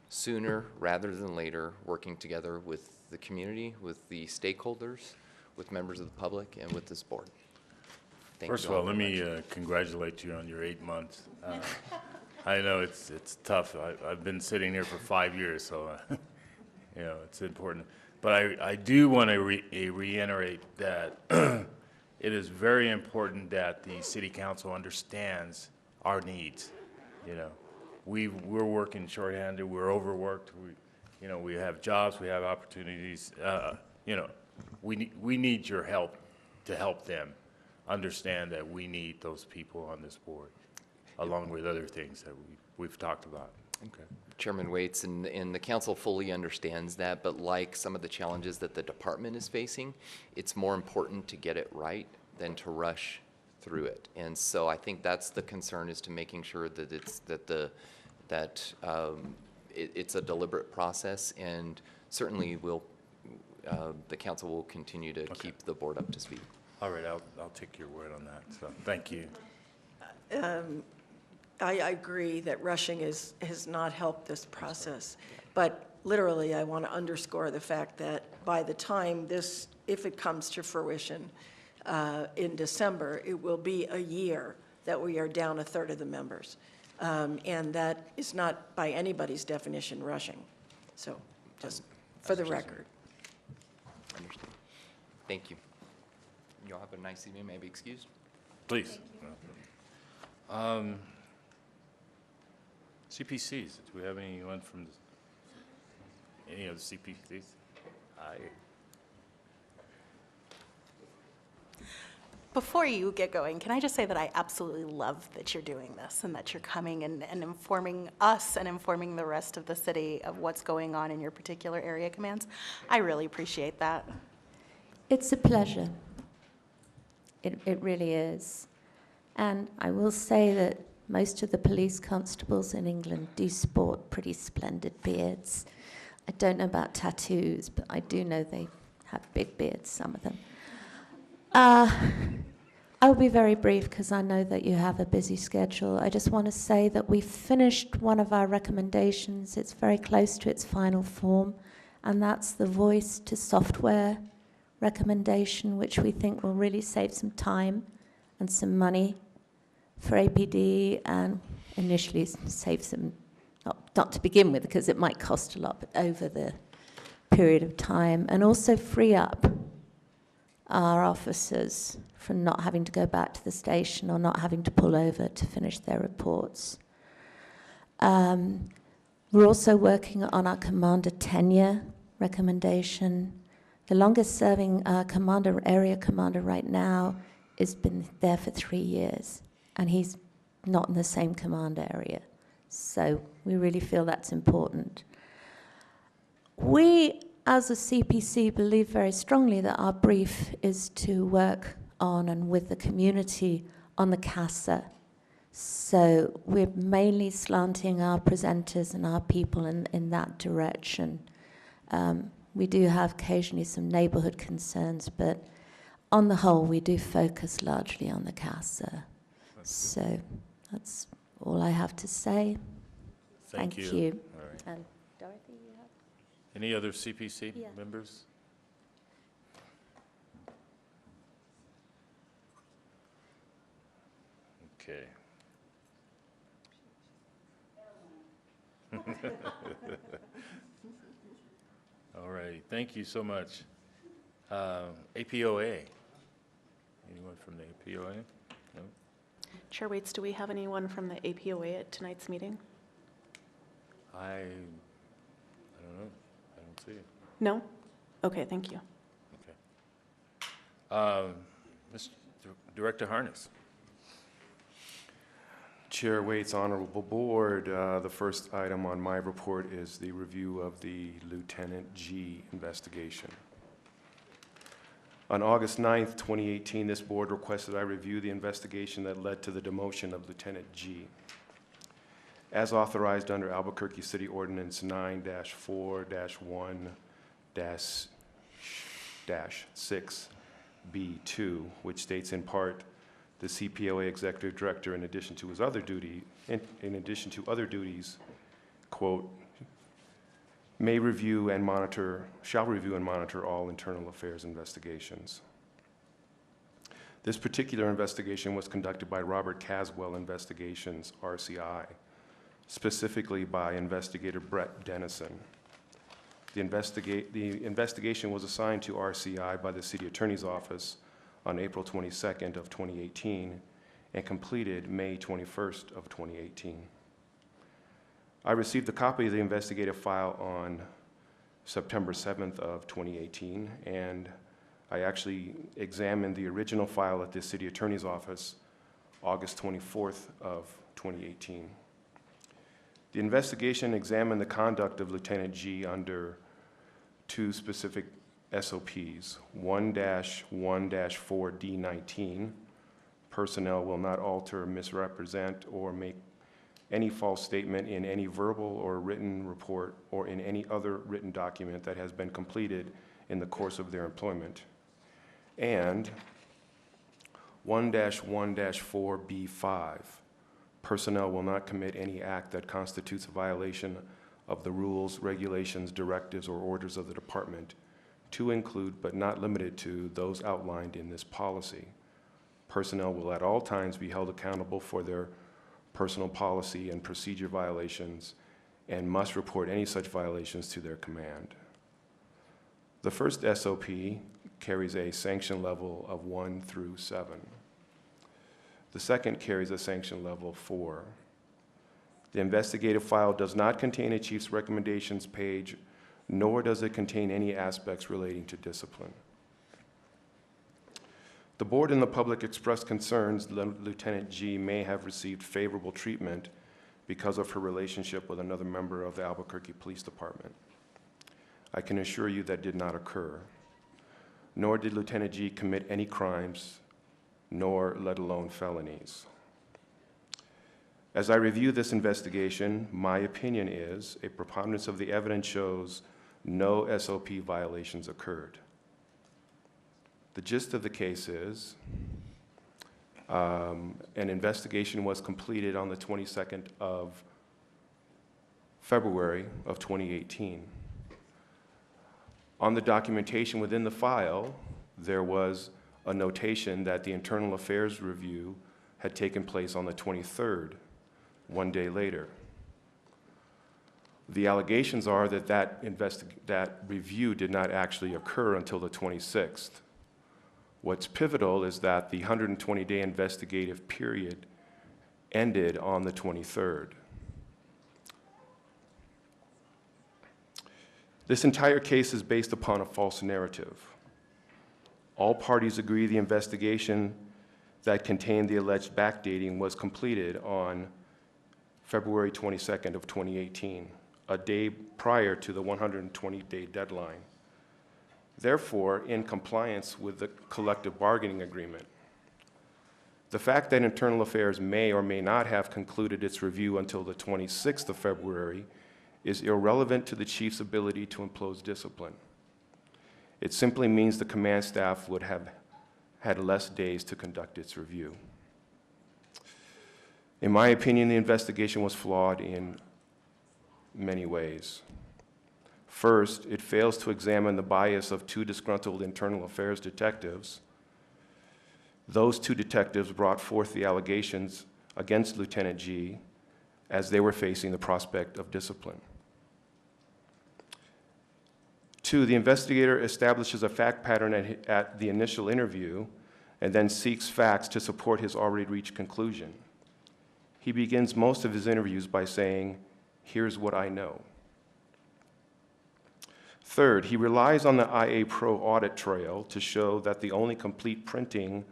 sooner rather than later, working together with the community, with the stakeholders, with members of the public, and with this board. Thank First you of all, all let very me much. congratulate you on your 8 months. I know it's tough. I've been sitting here for 5 years, so it's important. But I do want to reiterate that it is very important that the City Council understands our needs. We're working shorthanded. We're overworked. You know, we have jobs, we have opportunities, you know, we need your help to help them understand that we need those people on this board, along with other things that we've talked about. Okay. Chairman Waits, and the council fully understands that, but like some of the challenges that the department is facing, it's more important to get it right than to rush through it. And so I think that's the concern, is to making sure that it's a deliberate process, and certainly the council will continue to keep the board up to speed. All right, I'll take your word on that, so thank you. I agree that rushing has not helped this process. But literally, I want to underscore the fact that by the time this, if it comes to fruition in December, it will be a year that we are down a third of the members. And that is not, by anybody's definition, rushing. So just for the record. Understood. Thank you. You all have a nice evening. May I be excused? Please. CPCs, do we have anyone from any of the CPCs? Before you get going, can I just say that I absolutely love that you're doing this and that you're coming and informing us and informing the rest of the city of what's going on in your particular area commands. I really appreciate that. It's a pleasure. It really is. And I will say that most of the police constables in England do sport pretty splendid beards. I don't know about tattoos, but I do know they have big beards, some of them. I'll be very brief because I know that you have a busy schedule. I just want to say that we finished one of our recommendations. It's very close to its final form, and that's the voice to software recommendation, which we think will really save some time and some money for APD, and initially save some, not to begin with, because it might cost a lot, but over the period of time, and also free up our officers from not having to go back to the station or not having to pull over to finish their reports. We're also working on our commander tenure recommendation. The longest serving area commander right now has been there for 3 years, and he's not in the same command area. So we really feel that's important. We, as a CPC, believe very strongly that our brief is to work on and with the community on the CASA. So we're mainly slanting our presenters and our people in that direction. We do have occasionally some neighborhood concerns, but on the whole, we do focus largely on the CASA. So that's all I have to say. Thank you. All right. And Dorothy, you have? Any other CPC members? Okay. All right, thank you so much. APOA. Anyone from the APOA? No? Chair Waits, do we have anyone from the APOA at tonight's meeting? I don't know. I don't see it. No? Okay, thank you. Okay. Mr. Director Harness. Chair Waits, Honorable Board, the first item on my report is the review of the Lieutenant G investigation. On August 9th, 2018, this board requested I review the investigation that led to the demotion of Lieutenant G. As authorized under Albuquerque City Ordinance 9-4-1-6B2, which states in part, the CPOA Executive Director, in addition to his other duty, in addition to other duties, quote, shall review and monitor all internal affairs investigations. This particular investigation was conducted by Robert Caswell Investigations, RCI, specifically by investigator Brett Dennison. The investigation was assigned to RCI by the City Attorney's Office on April 22nd of 2018 and completed May 21st of 2018. I received a copy of the investigative file on September 7th of 2018, and I actually examined the original file at the city attorney's office August 24th of 2018. The investigation examined the conduct of Lieutenant G under two specific SOPs, 1-1-4D19, personnel will not alter, misrepresent, or make any false statement in any verbal or written report or in any other written document that has been completed in the course of their employment. And 1-1-4B5, personnel will not commit any act that constitutes a violation of the rules, regulations, directives, or orders of the department, to include but not limited to those outlined in this policy. Personnel will at all times be held accountable for their personal policy and procedure violations and must report any such violations to their command. The first SOP carries a sanction level of 1 through 7. The second carries a sanction level 4. The investigative file does not contain a chief's recommendations page, nor does it contain any aspects relating to discipline. The board and the public expressed concerns that Lieutenant G may have received favorable treatment because of her relationship with another member of the Albuquerque Police Department. I can assure you that did not occur, nor did Lieutenant G commit any crimes, nor let alone felonies. As I review this investigation, my opinion is a preponderance of the evidence shows no SOP violations occurred. The gist of the case is an investigation was completed on the 22nd of February of 2018. On the documentation within the file, there was a notation that the internal affairs review had taken place on the 23rd, one day later. The allegations are that that review did not actually occur until the 26th. What's pivotal is that the 120-day investigative period ended on the 23rd. This entire case is based upon a false narrative. All parties agree the investigation that contained the alleged backdating was completed on February 22nd of 2018, a day prior to the 120-day deadline. Therefore, in compliance with the collective bargaining agreement, the fact that Internal Affairs may or may not have concluded its review until the 26th of February is irrelevant to the chief's ability to impose discipline. It simply means the command staff would have had less days to conduct its review. In my opinion, the investigation was flawed in many ways. First, it fails to examine the bias of two disgruntled internal affairs detectives. Those two detectives brought forth the allegations against Lieutenant G as they were facing the prospect of discipline. Two, the investigator establishes a fact pattern at the initial interview and then seeks facts to support his already reached conclusion. He begins most of his interviews by saying, "Here's what I know." Third, he relies on the IA Pro audit trail to show that the only complete printing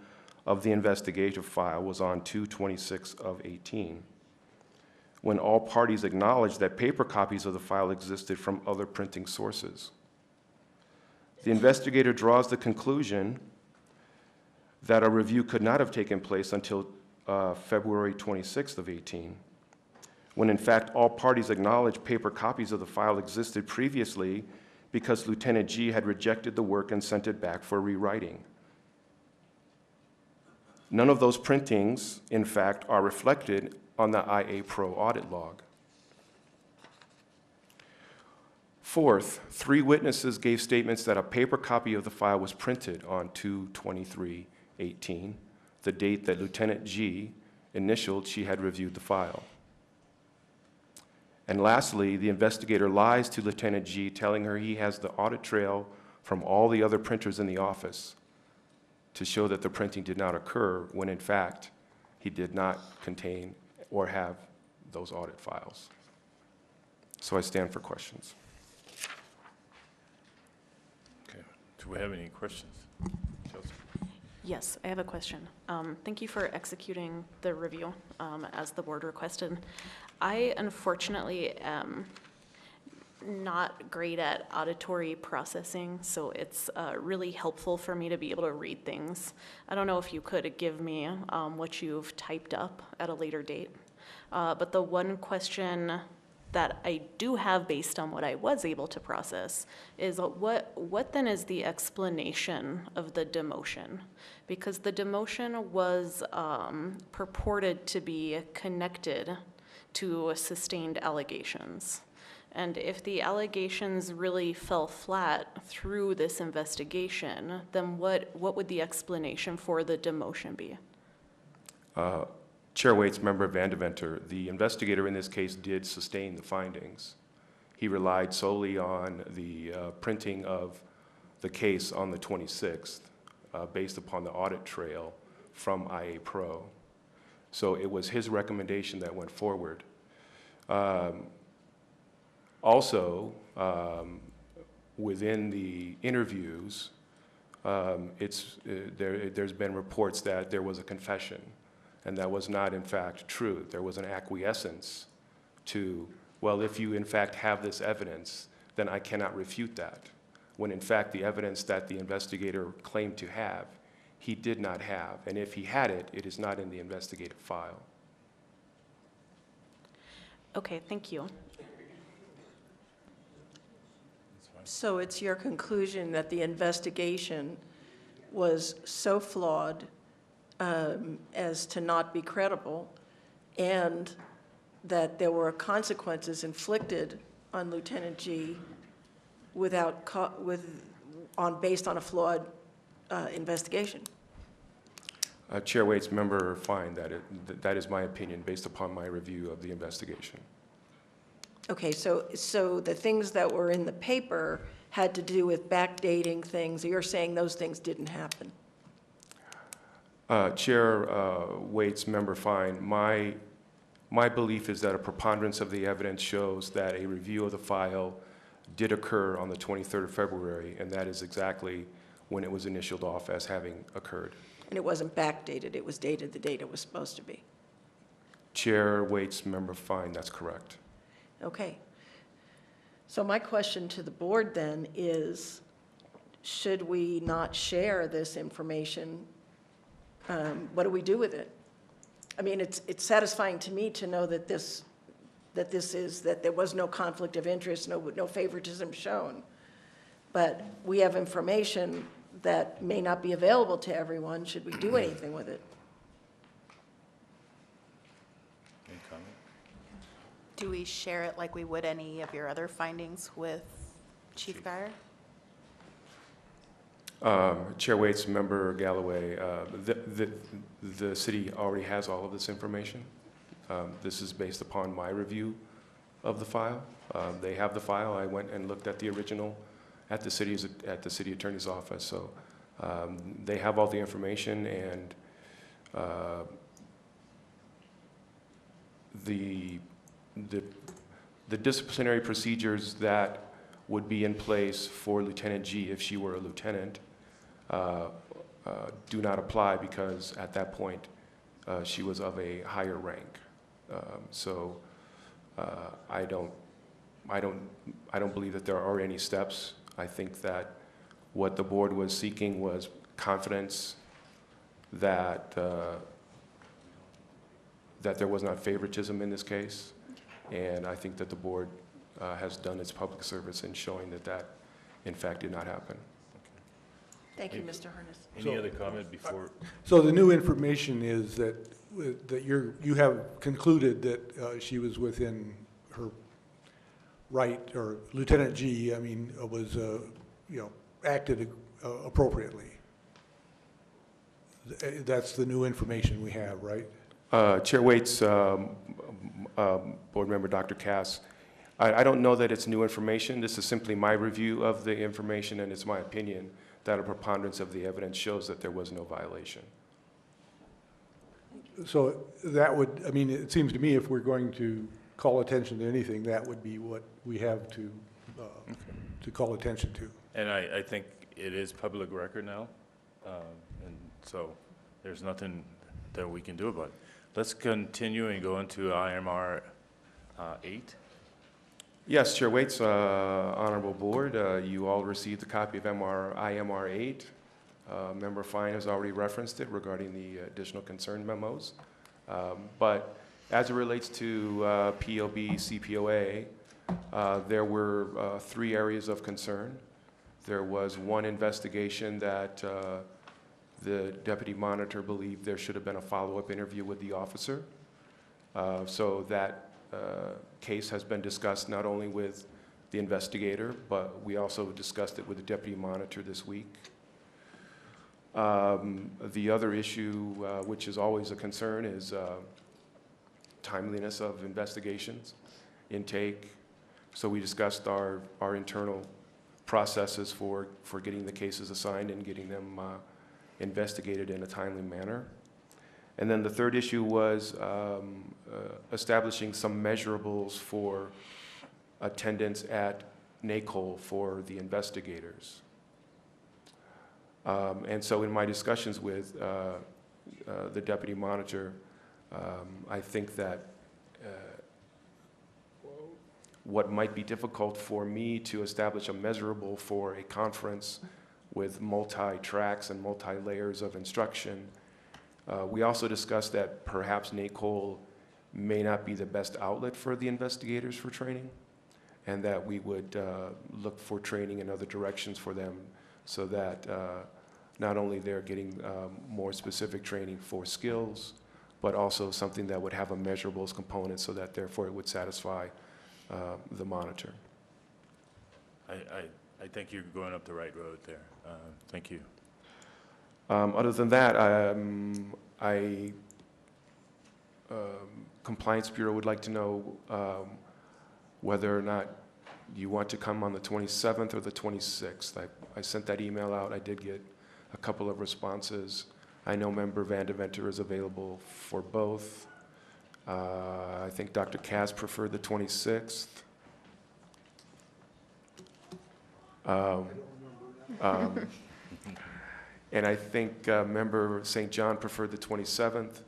of the investigative file was on 2/26 of 18, when all parties acknowledged that paper copies of the file existed from other printing sources. The investigator draws the conclusion that a review could not have taken place until February 26th of 18, when in fact all parties acknowledged paper copies of the file existed previously because Lieutenant G had rejected the work and sent it back for rewriting. None of those printings, in fact, are reflected on the IA Pro audit log. Fourth, 3 witnesses gave statements that a paper copy of the file was printed on 2/23/18, the date that Lieutenant G initialed she had reviewed the file. And lastly, the investigator lies to Lieutenant G, telling her he has the audit trail from all the other printers in the office to show that the printing did not occur, when in fact, he did not contain or have those audit files. So I stand for questions. Do we have any questions? Chelsea? Yes, I have a question. Thank you for executing the review as the board requested. I unfortunately am not great at auditory processing, so it's really helpful for me to be able to read things. I don't know if you could give me what you've typed up at a later date. But the one question that I do have based on what I was able to process is what then is the explanation of the demotion? Because the demotion was purported to be connected to sustained allegations. And if the allegations really fell flat through this investigation, then what would the explanation for the demotion be? Chair Waits, Member Vandeventer, the investigator in this case did sustain the findings. He relied solely on the printing of the case on the 26th based upon the audit trail from IA Pro. So it was his recommendation that went forward. Also, within the interviews, there's been reports that there was a confession, and that was not in fact true. There was an acquiescence to, well, if you in fact have this evidence, then I cannot refute that, when in fact the evidence that the investigator claimed to have, he did not have. And if he had it, it is not in the investigative file. Okay, thank you. So it's your conclusion that the investigation was so flawed as to not be credible, and that there were consequences inflicted on Lieutenant G based on a flawed investigation? Chair Waits, Member Fine, that is my opinion based upon my review of the investigation. Okay, so the things that were in the paper had to do with backdating things. You're saying those things didn't happen? Chair Waits, Member Fine, my belief is that a preponderance of the evidence shows that a review of the file did occur on the 23rd of February, and that is exactly when it was initialed off as having occurred. And it wasn't backdated, it was dated the date it was supposed to be? Chair Waits, Member Fine, that's correct. Okay. So my question to the board then is, should we not share this information? What do we do with it? I mean, it's satisfying to me to know that that there was no conflict of interest, no favoritism shown. But we have information that may not be available to everyone. Should we do anything with it? Any comment? Do we share it like we would any of your other findings with Chief Geyer? Chair Waits, Member Galloway, the city already has all of this information. This is based upon my review of the file. They have the file. I went and looked at the original at the city attorney's office. So they have all the information, and the disciplinary procedures that would be in place for Lieutenant G if she were a lieutenant do not apply, because at that point she was of a higher rank. So I don't believe that there are any steps. I think that what the board was seeking was confidence that that there was not favoritism in this case, and I think that the board has done its public service in showing that that in fact did not happen. Thank you, Mr. Harness. Any other comment before? So the new information is that you have concluded that she was within her right, or Lieutenant G, I mean, was acted appropriately. That's the new information we have, right? Chair Waits, Board Member Dr. Cass, I don't know that it's new information. This is simply my review of the information, and it's my opinion that a preponderance of the evidence shows that there was no violation. So that would, I mean, it seems to me if we're going to call attention to anything, that would be what we have to call attention to. And I think it is public record now, and so there's nothing that we can do about it. Let's continue and go into IMR 8. Yes, Chair Waits, Honorable Board, you all received a copy of IMR 8. Member Fine has already referenced it regarding the additional concern memos. But as it relates to POB, CPOA, there were 3 areas of concern. There was one investigation that the deputy monitor believed there should have been a follow-up interview with the officer. So that case has been discussed not only with the investigator, but we also discussed it with the deputy monitor this week. The other issue, which is always a concern, is timeliness of investigations, intake. So we discussed our internal processes for getting the cases assigned and getting them investigated in a timely manner. And then the third issue was establishing some measurables for attendance at NACOL for the investigators. And so in my discussions with the deputy monitor, I think that what might be difficult for me to establish a measurable for a conference with multi-tracks and multi-layers of instruction. We also discussed that perhaps NACOL may not be the best outlet for the investigators for training, and that we would look for training in other directions for them so that not only they're getting more specific training for skills, but also something that would have a measurables component so that therefore it would satisfy the monitor. I think you're going up the right road there. Thank you. Other than that, Compliance Bureau would like to know whether or not you want to come on the 27th or the 26th. I sent that email out. I did get a couple of responses. I know Member Van Deventer is available for both. I think Dr. Cass preferred the 26th. And I think Member St. John preferred the 27th.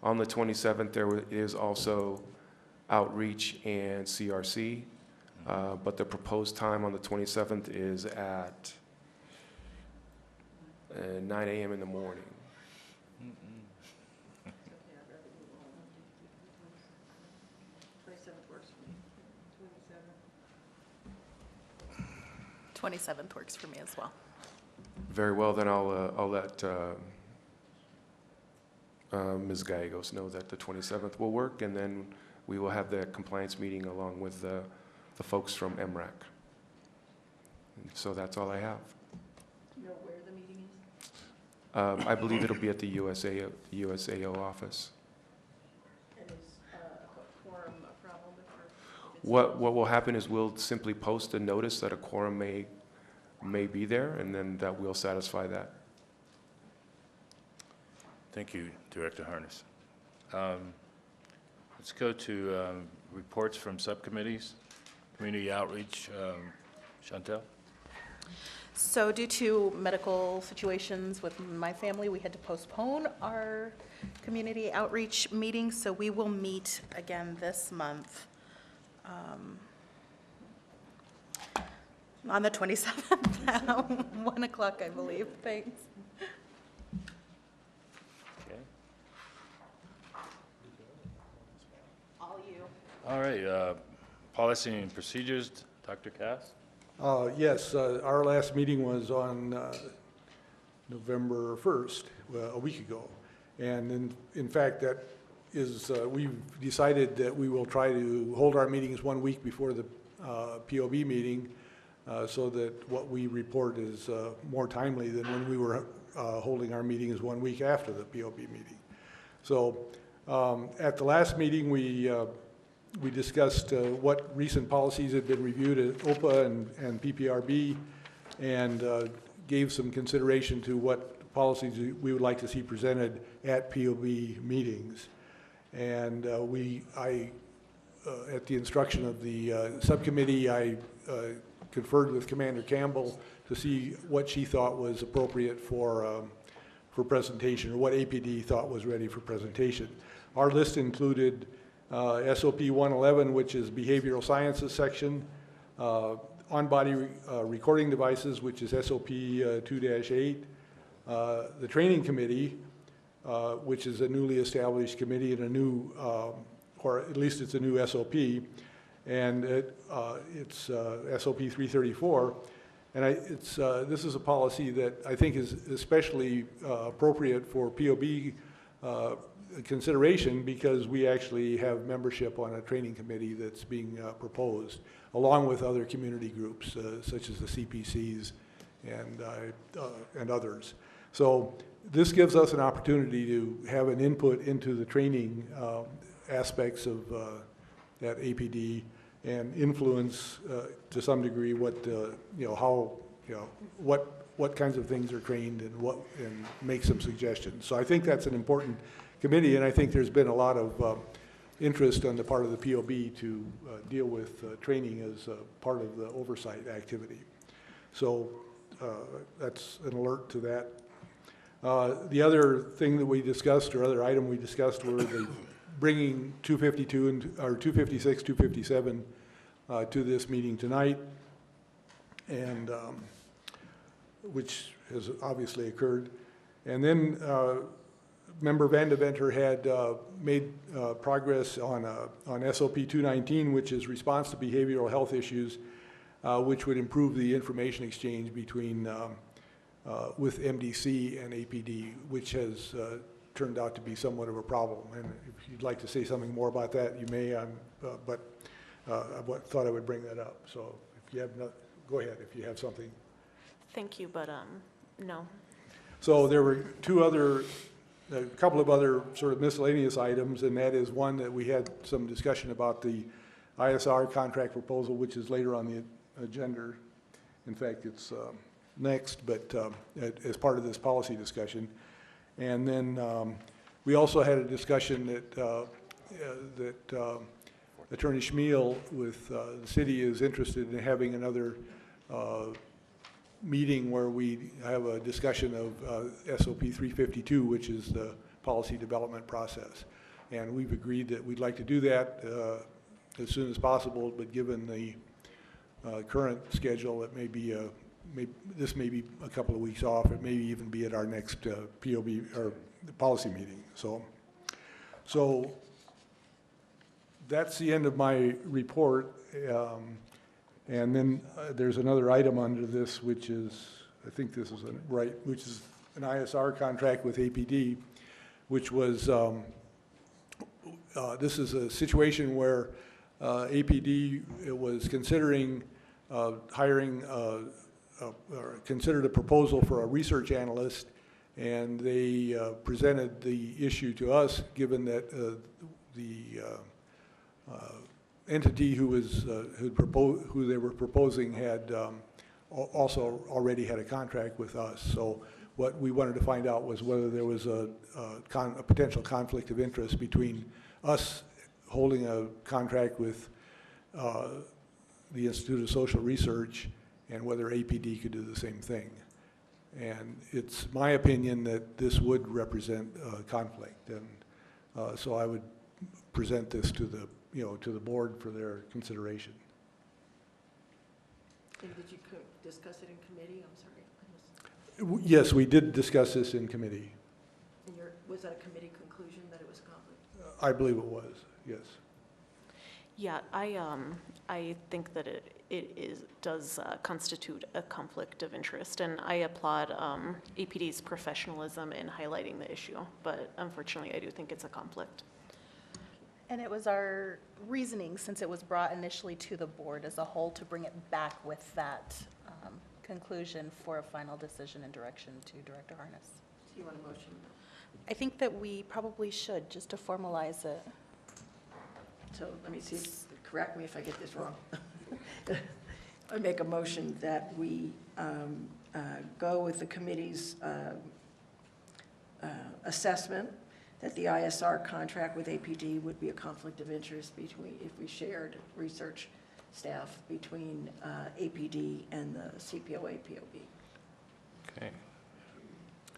On the 27th, there is also outreach and CRC, but the proposed time on the 27th is at 9 a.m. in the morning. 27th works for me as well. Very well, then I'll let Ms. Gallegos know that the 27th will work, and then we will have the compliance meeting along with the folks from MRAC. And so that's all I have. Do you know where the meeting is? I believe it'll be at the USAO office. And is a quorum a problem What will happen is we'll simply post a notice that a quorum may be there, and then that will satisfy that. Thank you, Director Harness. Let's go to reports from subcommittees. Community outreach, Chantel? So due to medical situations with my family, we had to postpone our community outreach meeting, so we will meet again this month on the 27th at 1 o'clock, I believe. Thanks. Okay. All you. All right, policy and procedures, Dr. Cass? Yes, our last meeting was on November 1st, a week ago. And in fact, that is, we've decided that we will try to hold our meetings 1 week before the POB meeting so that what we report is more timely than when we were holding our meetings 1 week after the POB meeting. So at the last meeting, we discussed what recent policies had been reviewed at OPA and PPRB, and gave some consideration to what policies we would like to see presented at POB meetings. And at the instruction of the subcommittee, I conferred with Commander Campbell to see what she thought was appropriate for presentation, or what APD thought was ready for presentation. Our list included SOP 111, which is behavioral sciences section, on-body recording devices, which is SOP 2-8, the training committee, which is a newly established committee and a new, or at least it's a new SOP, and it's SOP 334. And this is a policy that I think is especially appropriate for POB consideration, because we actually have membership on a training committee that's being proposed, along with other community groups such as the CPCs and others. So this gives us an opportunity to have an input into the training aspects of that APD, and influence to some degree what what kinds of things are trained, and make some suggestions. So I think that's an important committee, and I think there's been a lot of interest on the part of the POB to deal with training as part of the oversight activity. So that's an alert to that. The other thing that we discussed, or other item we discussed, were the bringing 252 or 256, 257 to this meeting tonight, and which has obviously occurred. And then Member Van Deventer had made progress on SOP 219, which is response to behavioral health issues, which would improve the information exchange between with MDC and APD, which has turned out to be somewhat of a problem. And if you'd like to say something more about that, you may, but I thought I would bring that up. So if you have go ahead if you have something. Thank you, but no. So there were a couple of other sort of miscellaneous items, and that is one that we had some discussion about the ISR contract proposal, which is later on the agenda. In fact, it's next, but as part of this policy discussion. And then we also had a discussion that Attorney Schmiel with the city is interested in having another meeting where we have a discussion of SOP 352, which is the policy development process. And we've agreed that we'd like to do that as soon as possible, but given the current schedule, it may be this may be a couple of weeks off. It may even be at our next POB or policy meeting. So that's the end of my report. And then there's another item under this, which is, I think this is which is an ISR contract with APD, which was, this is a situation where APD was considering hiring, or considered a proposal for a research analyst, and they presented the issue to us, given that the entity who they were proposing had also already had a contract with us. So what we wanted to find out was whether there was a potential conflict of interest between us holding a contract with the Institute of Social Research and whether APD could do the same thing. And it's my opinion that this would represent conflict, and so I would present this to the to the board for their consideration. And did you discuss it in committee? I'm sorry. Yes, we did discuss this in committee. And was that a committee conclusion that it was a conflict? I believe it was, yes. Yeah, I think that it does constitute a conflict of interest, and I applaud APD's professionalism in highlighting the issue, but unfortunately I do think it's a conflict. And it was our reasoning, since it was brought initially to the board as a whole, to bring it back with that conclusion for a final decision and direction to Director Harness. Do you want a motion? I think that we probably should, just to formalize it. So let me see, correct me if I get this wrong. I make a motion that we go with the committee's assessment that the ISR contract with APD would be a conflict of interest between if we shared research staff between APD and the CPOA POB. Okay.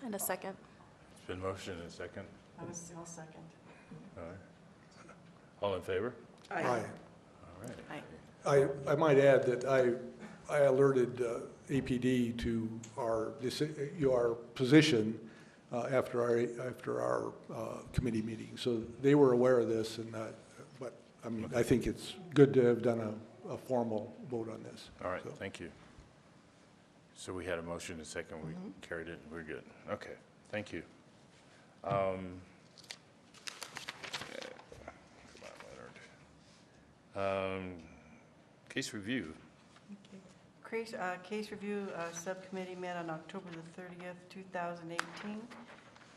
And a second. It's been motioned and second. I'll second. All right. All in favor? Aye. All right. I might add that I alerted APD to our position after our committee meeting. So they were aware of this, and but I mean, I think it's good to have done a formal vote on this. All right, So. thank you. So we had a motion and a second, we carried it, we're good. Okay, thank you. Case review. Case review subcommittee met on October the 30th, 2018.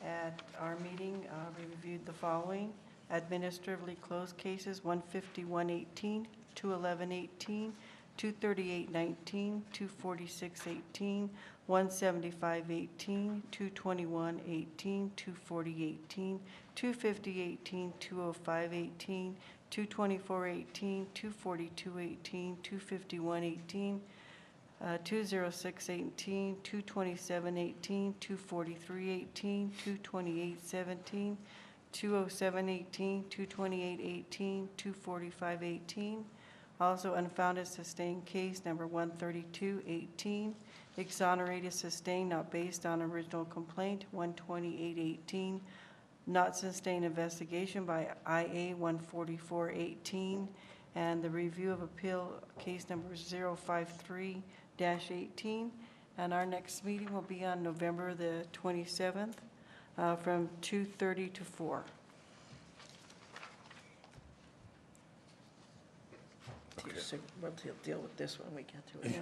At our meeting, we reviewed the following: administratively closed cases 15118, 21118, 23819, 24618, 17518, 22118, 24018, 25018, 20518, 22418, 24218, 25118, 20618, 22718, 24318, 22817, 20718, 22818, 24518. Also unfounded sustained case number 13218, exonerated sustained not based on original complaint 12818, not sustained investigation by IA 14418, and the review of appeal case number 053-18. And our next meeting will be on November the 27th from 2:30 to 4. Okay. So we'll deal with this when we get to it.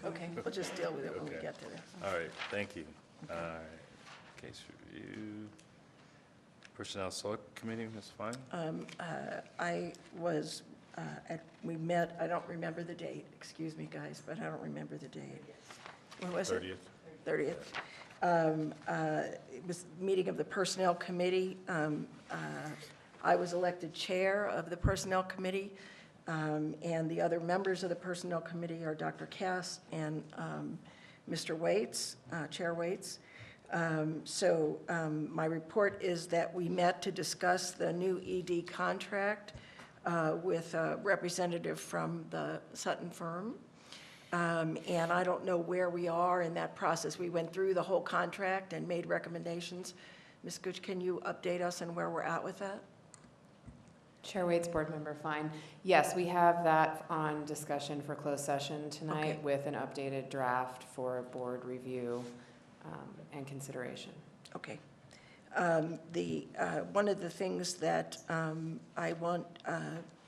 Okay, we'll just deal with it when we get to it. All right, thank you. All right, case review. Personnel Select Committee, that's fine? I was, we met, I don't remember the date, excuse me, guys, but I don't remember the date. When was it? 30th. 30th. It was meeting of the Personnel Committee. I was elected chair of the Personnel Committee, and the other members of the Personnel Committee are Dr. Cass and Mr. Waits, Chair Waits. My report is that we met to discuss the new ED contract with a representative from the Sutton firm. And I don't know where we are in that process. We went through the whole contract and made recommendations. Ms. Gooch, can you update us on where we're at with that? Chair Waits, board member Fine. Yes, we have that on discussion for closed session tonight with an updated draft for board review and consideration. Okay. One of the things that I want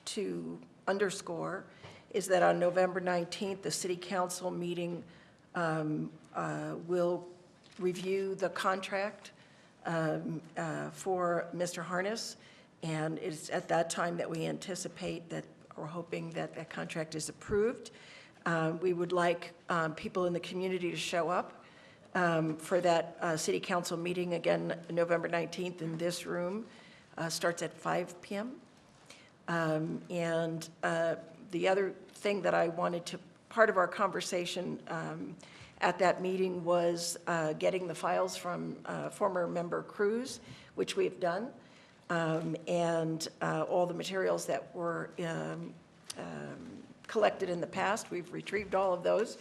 to underscore is that on November 19th, the City Council meeting will review the contract for Mr. Harness, and it's at that time that we anticipate that, or hoping that that contract is approved. We would like people in the community to show up for that City Council meeting, again, November 19th in this room. Starts at 5 p.m. And the other thing that I wanted to, part of our conversation at that meeting was getting the files from former member Cruz, which we've done, and all the materials that were collected in the past. We've retrieved all of those.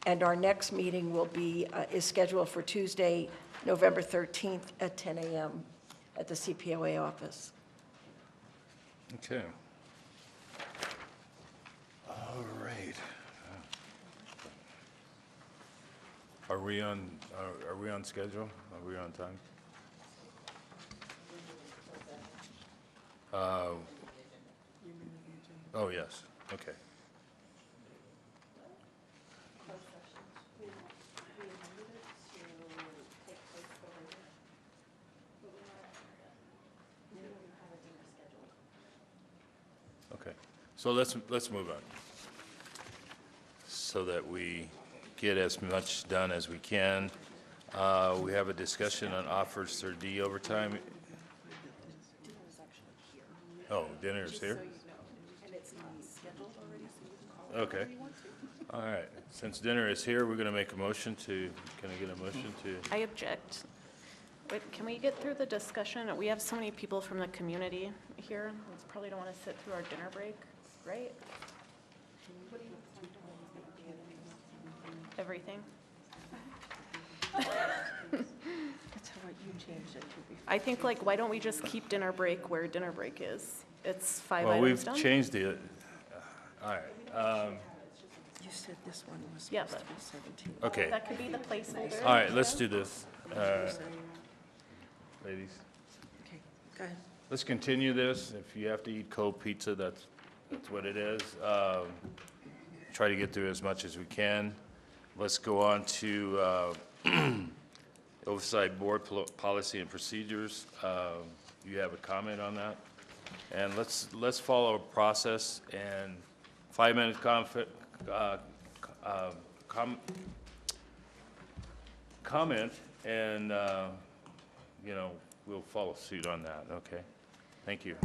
And our next meeting will be, is scheduled for Tuesday, November 13th at 10 a.m. at the CPOA office. Okay. All right. Are we on schedule? Are we on time? Oh, yes, okay. Okay, so let's move on, so that we get as much done as we can. We have a discussion on Officer D overtime. Oh, dinner's here? And it's not scheduled already, so you can call Okay. All right. Since dinner is here, we're going to make a motion to, can I get a motion to? I object. Wait, can we get through the discussion? We have so many people from the community here. We probably don't want to sit through our dinner break, right? Everything? That's how you changed it to before. I think, like, why don't we just keep dinner break where dinner break is? It's 5 Well, items we've done. changed the, all right. You said this one was Yeah, supposed to be 17. Okay. That could be the placeholder. All right, let's do this. Ladies, Okay, go ahead. let's continue this. If you have to eat cold pizza, that's what it is. Try to get through as much as we can. Let's go on to Oversight Board Policy and Procedures. You have a comment on that? And let's follow a process and 5-minute comment, and we'll follow suit on that. Okay. Thank you.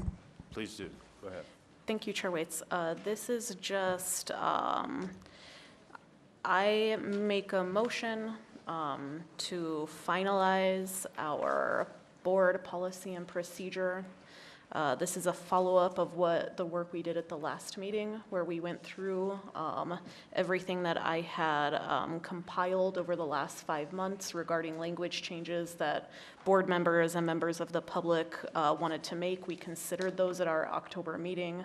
Please do. Go ahead. Thank you, Chair Waits. This is just, I make a motion to finalize our board policy and procedure. This is a follow-up of the work we did at the last meeting, where we went through everything that I had compiled over the last 5 months regarding language changes that board members and members of the public wanted to make. We considered those at our October meeting,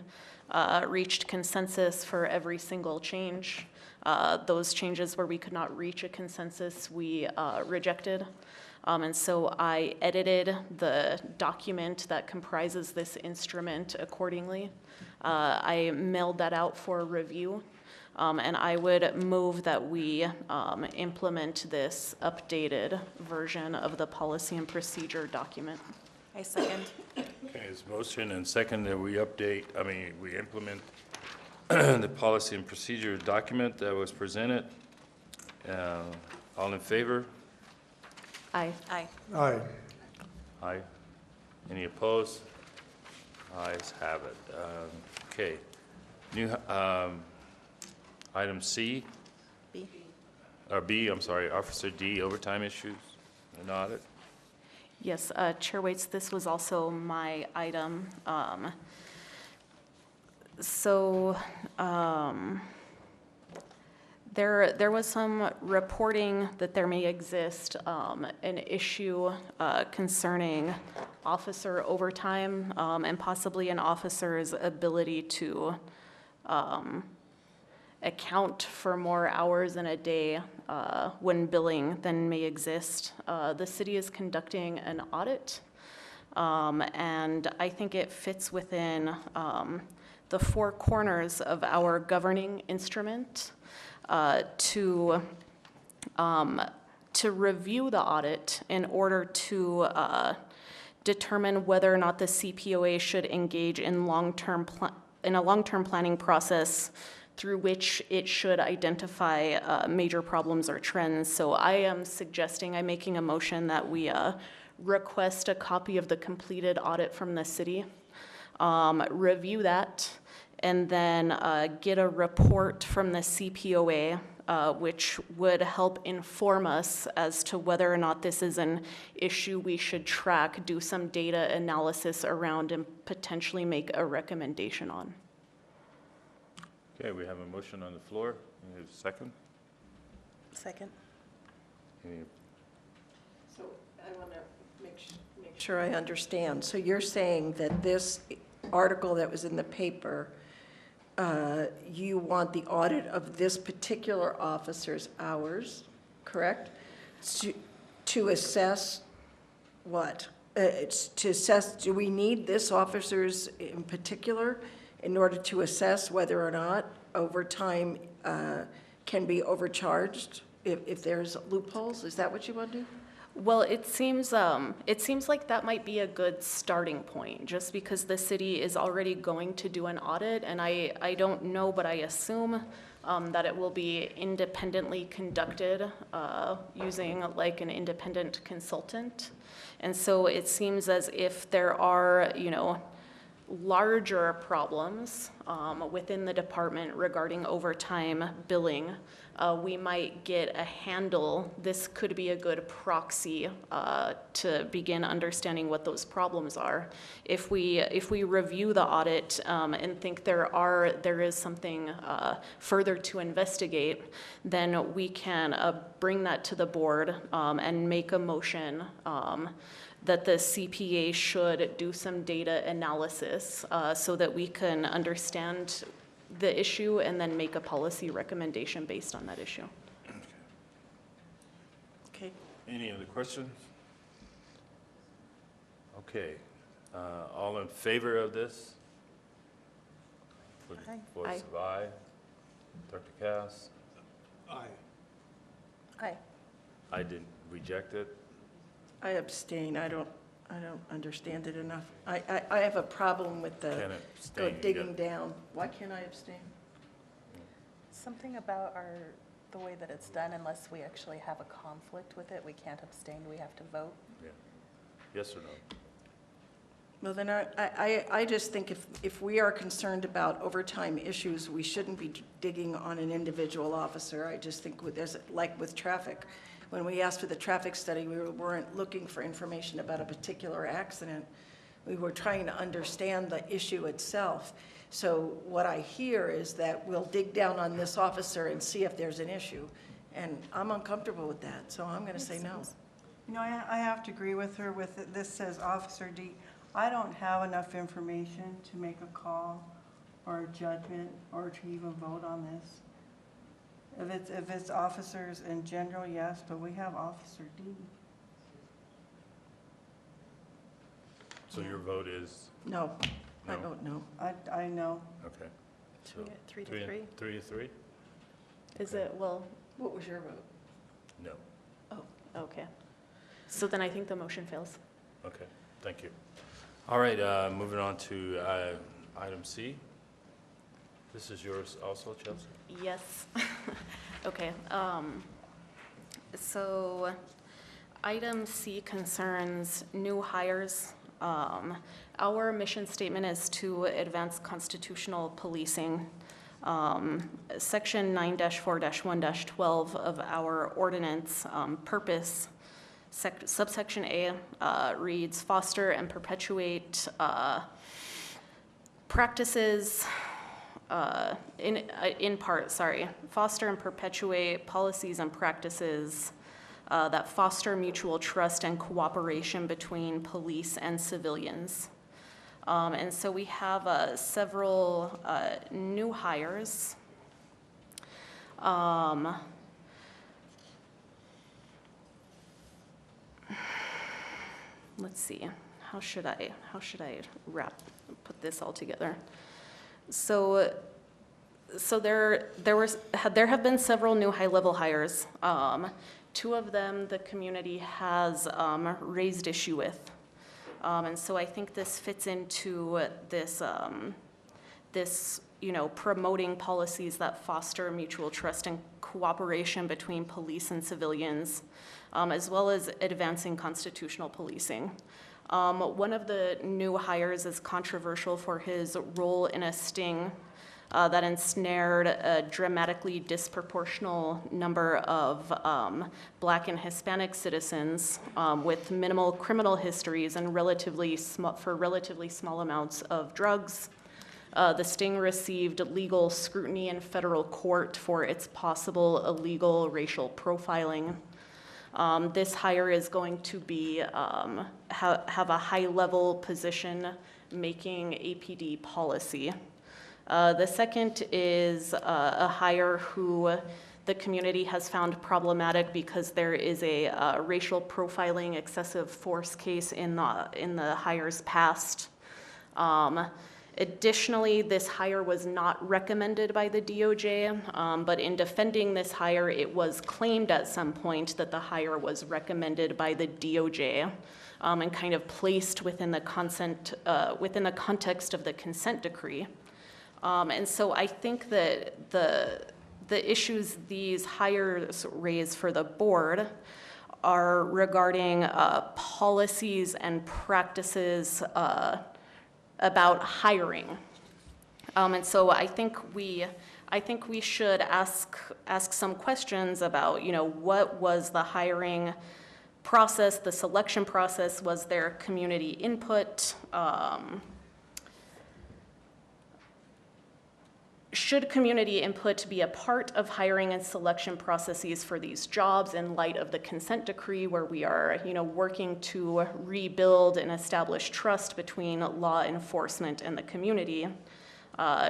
reached consensus for every single change. Those changes where we could not reach a consensus, we rejected. And so I edited the document that comprises this instrument accordingly. I mailed that out for review, and I would move that we implement this updated version of the policy and procedure document. I second. Okay, it's motion and second that we implement the policy and procedure document that was presented. All in favor? Aye. Aye. Aye. Aye. Any opposed? Ayes have it. Okay. New, item C, B. or B, I'm sorry, Officer D, overtime issues and audit. Yes, Chair Waits, this was also my item. There was some reporting that there may exist an issue concerning officer overtime and possibly an officer's ability to account for more hours in a day when billing than may exist. The city is conducting an audit, and I think it fits within the 4 corners of our governing instrument to review the audit in order to determine whether or not the CPOA should engage in a long-term planning process through which it should identify major problems or trends. So I am suggesting, I'm making a motion that we request a copy of the completed audit from the city, review that, and then get a report from the CPOA, which would help inform us as to whether or not this is an issue we should track, do some data analysis around, and potentially make a recommendation on. Okay, we have a motion on the floor. We have a second. Second. Any So I want to make sure I understand. So you're saying that this article that was in the paper, you want the audit of this particular officer's hours, correct? To assess what? It's to assess, do we need this officer's in particular in order to assess whether or not overtime can be overcharged if there's loopholes? Is that what you want to do? Well, it seems like that might be a good starting point, just because the city is already going to do an audit, and I don't know, but I assume that it will be independently conducted using like an independent consultant. And so it seems as if there are, larger problems within the department regarding overtime billing, we might get a handle. This could be a good proxy to begin understanding what those problems are. If we review the audit and think there is something further to investigate, then we can bring that to the board and make a motion that the CPA should do some data analysis so that we can understand the issue and then make a policy recommendation based on that issue. Okay. Any other questions? Okay, all in favor of this? Aye. Voice of aye. Dr. Cass? Aye. Aye. I didn't reject it. I abstain. I don't understand it enough. I have a problem with the Can't abstain, you digging got- down. Why can't I abstain? Something about the way that it's done, unless we actually have a conflict with it, we can't abstain, we have to vote. Yeah. Yes or no? Well, then I just think if we are concerned about overtime issues, we shouldn't be digging on an individual officer. I just think like with traffic, when we asked for the traffic study, we weren't looking for information about a particular accident. We were trying to understand the issue itself. So what I hear is that we'll dig down on this officer and see if there's an issue. And I'm uncomfortable with that, so I'm going to say no. You know, I have to agree with her with it. This says Officer D. I don't have enough information to make a call or a judgment or to even vote on this. If it's officers in general, yes, but we have Officer D. So your vote is? No, I No? vote no. I know. Okay. Should we So get 3 to 3? 3 to 3? Is it, well, What was your vote? No. okay. So then I think the motion fails. Okay, thank you. All right, moving on to item C. This is yours also, Chelsea? Yes. Okay. So item C concerns new hires. Our mission statement is to advance constitutional policing. Section 9-4-1-12 of our ordinance purpose, subsection A, reads foster and perpetuate practices, foster and perpetuate policies and practices that foster mutual trust and cooperation between police and civilians. And so we have several new hires. Let's see, how should I put this all together? So there have been several new high-level hires. Two of them the community has raised issue with. And so I think this fits into this, promoting policies that foster mutual trust and cooperation between police and civilians, as well as advancing constitutional policing. One of the new hires is controversial for his role in a sting that ensnared a dramatically disproportional number of Black and Hispanic citizens with minimal criminal histories and relatively small amounts of drugs. The sting received legal scrutiny in federal court for its possible illegal racial profiling. This hire is going to be have a high-level position making APD policy. The second is a hire who the community has found problematic because there is a racial profiling excessive force case in the hire's past. Additionally, this hire was not recommended by the DOJ, but in defending this hire, it was claimed at some point that the hire was recommended by the DOJ and kind of placed within the context of the consent decree. And so I think that the issues these hires raise for the board are regarding policies and practices about hiring. And so I think we should ask some questions about, what was the hiring process, the selection process? Was there community input? Should community input be a part of hiring and selection processes for these jobs in light of the consent decree, where we are, working to rebuild and establish trust between law enforcement and the community?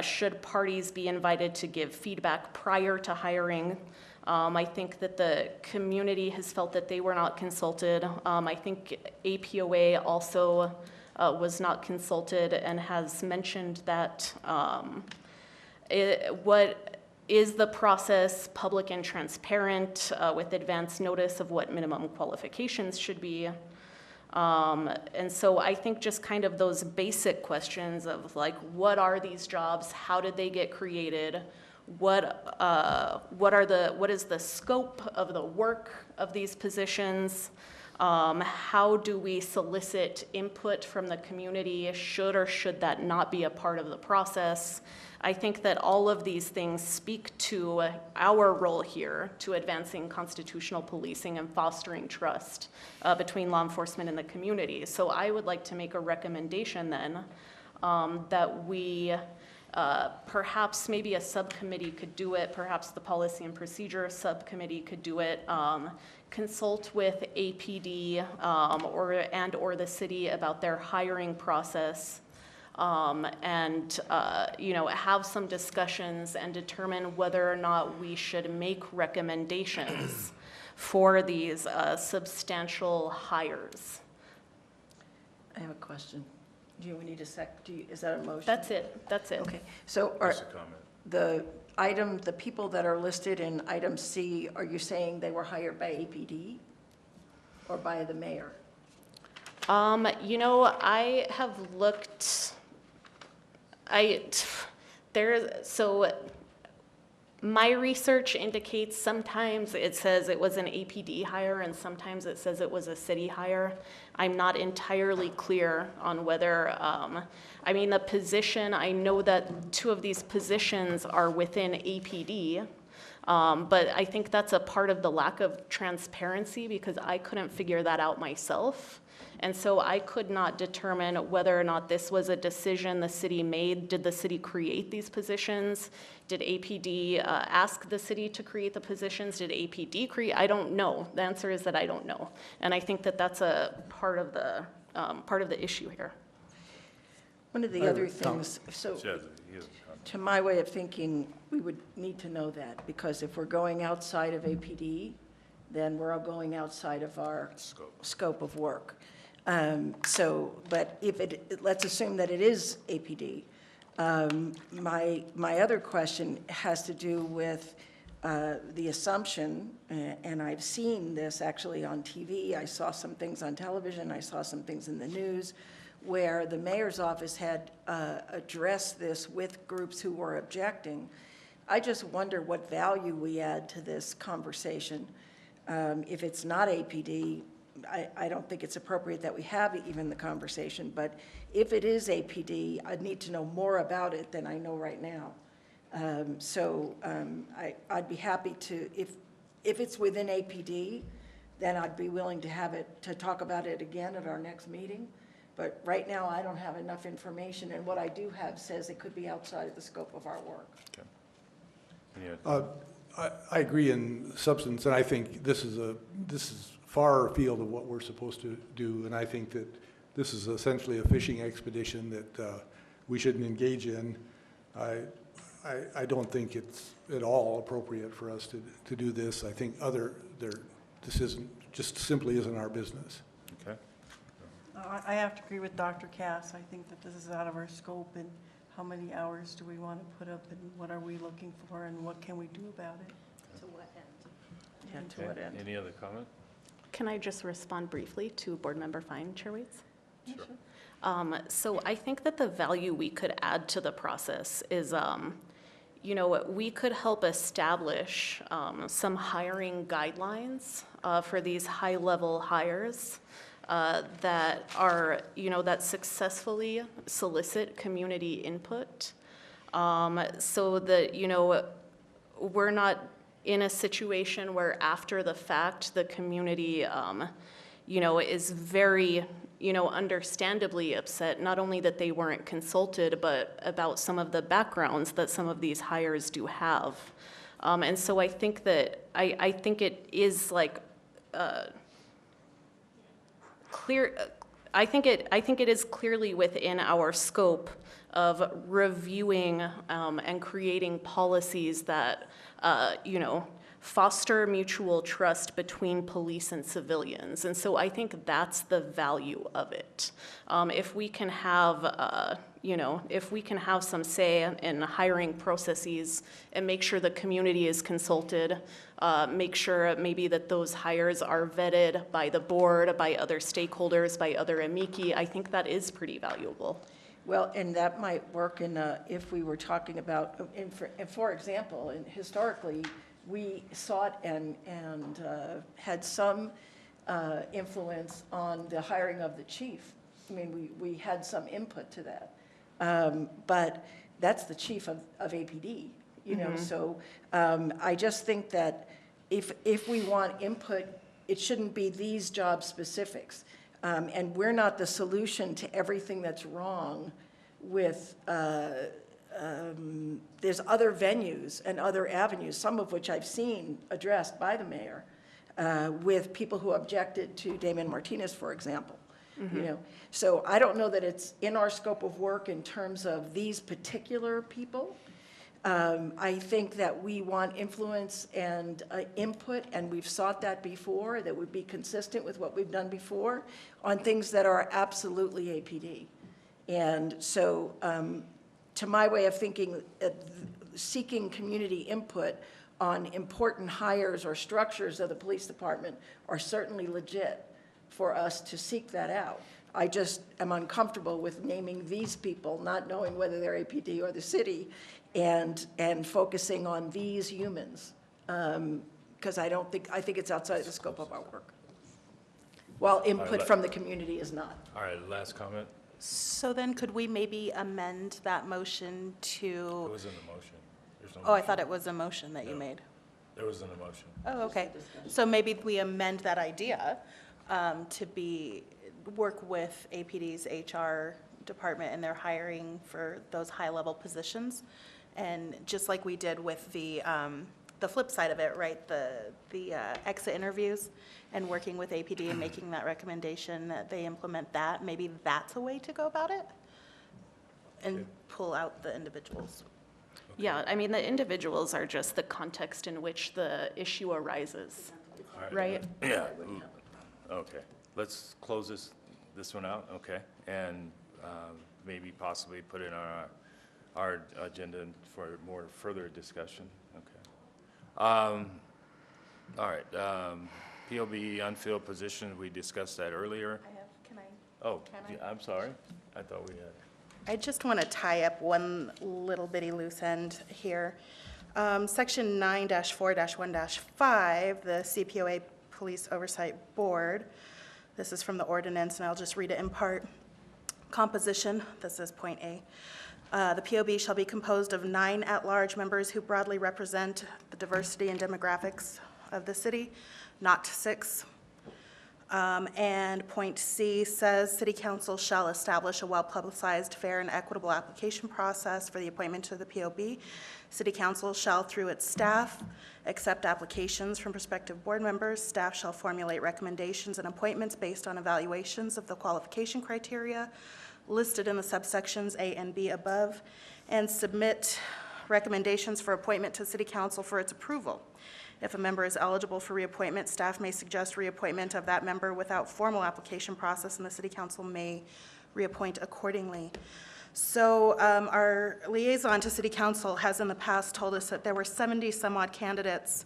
Should parties be invited to give feedback prior to hiring? I think that the community has felt that they were not consulted. I think APOA also was not consulted and has mentioned that what is the process public and transparent with advance notice of what minimum qualifications should be? And so I think just kind of those basic questions of like, what are these jobs? How did they get created? What is the scope of the work of these positions? How do we solicit input from the community? Should or should that not be a part of the process? I think that all of these things speak to our role here to advancing constitutional policing and fostering trust between law enforcement and the community. So I would like to make a recommendation then that we, perhaps maybe a subcommittee could do it, perhaps the Policy and Procedure Subcommittee could do it, consult with APD or the city about their hiring process, and have some discussions and determine whether or not we should make recommendations for these substantial hires. I have a question. Do we need a is that a motion? That's it. Okay, so the people that are listed in item C, are you saying they were hired by APD or by the mayor? I have looked, my research indicates sometimes it says it was an APD hire and sometimes it says it was a city hire. I'm not entirely clear on whether, the position, I know that 2 of these positions are within APD, but I think that's a part of the lack of transparency because I couldn't figure that out myself. And so I could not determine whether or not this was a decision the city made. Did the city create these positions? Did APD ask the city to create the positions? Did APD create? I don't know. The answer is that I don't know. And I think that that's a part of the issue here. One of the other things, to my way of thinking, we would need to know that, because if we're going outside of APD, then we're all going outside of our scope of work. But let's assume that it is APD. My other question has to do with the assumption, and I've seen this actually on TV. I saw some things on television. I saw some things in the news where the mayor's office had addressed this with groups who were objecting. I just wonder what value we add to this conversation. If it's not APD, I don't think it's appropriate that we have even the conversation, but if it is APD, I'd need to know more about it than I know right now. I'd be happy to, if it's within APD, then I'd be willing to talk about it again at our next meeting. But right now, I don't have enough information, and what I do have says it could be outside of the scope of our work. Okay. I agree in substance, and I think this is far afield of what we're supposed to do, and I think that this is essentially a fishing expedition that we shouldn't engage in. I don't think it's at all appropriate for us to do this. I think this simply isn't our business. Okay. I have to agree with Dr. Cass. I think that this is out of our scope, and how many hours do we want to put up, and what are we looking for, and what can we do about it? To what end? Yeah, to what end? Any other comment? Can I just respond briefly to Board Member Fine, Chair Waits? Sure. So I think that the value we could add to the process is, we could help establish some hiring guidelines for these high-level hires. that are, that successfully solicit community input, so that, we're not in a situation where after the fact, the community, is very, understandably upset, not only that they weren't consulted, but about some of the backgrounds that some of these hires do have. And so I think that, I think it is like, clear, I think it is clearly within our scope of reviewing and creating policies that, foster mutual trust between police and civilians. And so I think that's the value of it. If we can have, if we can have some say in hiring processes and make sure the community is consulted, make sure maybe that those hires are vetted by the board, by other stakeholders, by other amici, I think that is pretty valuable. Well, and that might work in, if we were talking about, for example, and historically, we sought and had some influence on the hiring of the chief. I mean, we had some input to that. But that's the chief of APD, so I just think that if we want input, it shouldn't be these job specifics. And we're not the solution to everything that's wrong with, there's other venues and other avenues, some of which I've seen addressed by the mayor, with people who objected to Damon Martinez, for example. So I don't know that it's in our scope of work in terms of these particular people. I think that we want influence and input, and we've sought that before, that would be consistent with what we've done before on things that are absolutely APD. And so to my way of thinking, seeking community input on important hires or structures of the police department are certainly legit for us to seek that out. I just am uncomfortable with naming these people, not knowing whether they're APD or the city, and focusing on these humans, because I think it's outside the scope of our work. While input from the community is not. All right, last comment. So then could we maybe amend that motion to? It was in the motion. There's no Oh, I motion. thought it was a motion that you made. There was in the motion. Oh, okay. So maybe we amend that idea to work with APD's HR department and their hiring for those high-level positions. And just like we did with the flip side of it, right, the exit interviews and working with APD and making that recommendation that they implement that, maybe that's a way to go about it and pull out the individuals. Yeah, I mean, the individuals are just the context in which the issue arises, All right? Yeah. Okay. Let's close this one out. Okay. And maybe possibly put it on our agenda for more further discussion. Okay. All right. POB unfilled position, we discussed that earlier. Oh, I'm sorry. I thought we had. I just want to tie up one little bitty loose end here. Section 9-4-1-5, the CPOA Police Oversight Board. This is from the ordinance, and I'll just read it in part. Composition, this is point A. The POB shall be composed of 9 at-large members who broadly represent the diversity and demographics of the city, not 6. And point C says, City Council shall establish a well-publicized, fair, and equitable application process for the appointment to the POB. City Council shall, through its staff, accept applications from prospective board members. Staff shall formulate recommendations and appointments based on evaluations of the qualification criteria listed in the subsections A and B above, and submit recommendations for appointment to City Council for its approval. If a member is eligible for reappointment, staff may suggest reappointment of that member without formal application process, and the City Council may reappoint accordingly. So our liaison to City Council has in the past told us that there were 70-some-odd candidates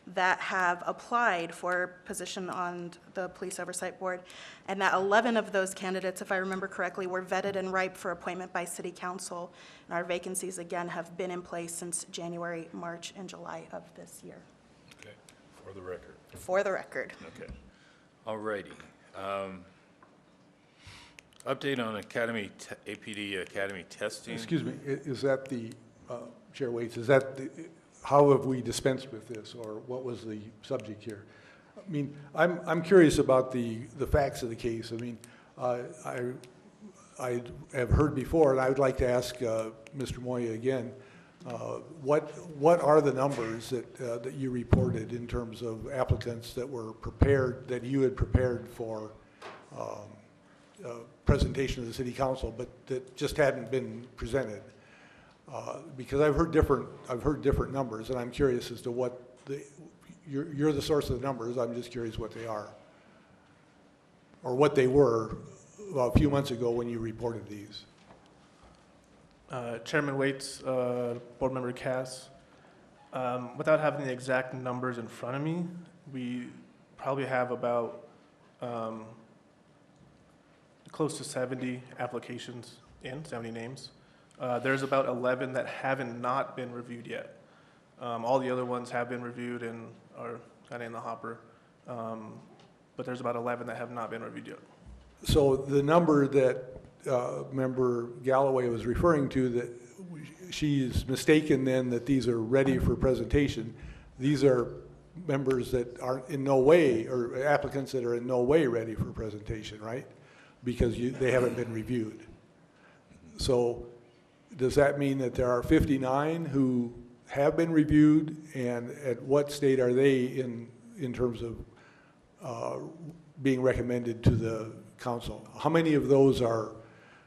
that have applied for position on the Police Oversight Board, and that 11 of those candidates, if I remember correctly, were vetted and ripe for appointment by City Council. And our vacancies, again, have been in place since January, March, and July of this year. Okay, for the record. For the record. Okay. All righty. Update on APD Academy testing. Excuse me, is that the, Chair Waits, is that the, how have we dispensed with this, or what was the subject here? I mean, I'm curious about the facts of the case. I mean, I have heard before, and I would like to ask Mr. Moya again, what are the numbers that you reported in terms of applicants that were prepared, that you had prepared for presentation to the City Council, but that just hadn't been presented? Because I've heard different numbers, and I'm curious as to what you're the source of the numbers. I'm just curious what they are, or what they were a few months ago when you reported these. Chairman Waits, Board Member Cass, without having the exact numbers in front of me, we probably have about close to 70 applications in, 70 names. There's about 11 that haven't not been reviewed yet. All the other ones have been reviewed and are kind of in the hopper, but there's about 11 that have not been reviewed yet. So the number that Member Galloway was referring to, that she's mistaken then that these are ready for presentation. These are members that are in no way, or applicants that are in no way ready for presentation, right? Because they haven't been reviewed. So does that mean that there are 59 who have been reviewed, and at what state are they in terms of being recommended to the council? How many of those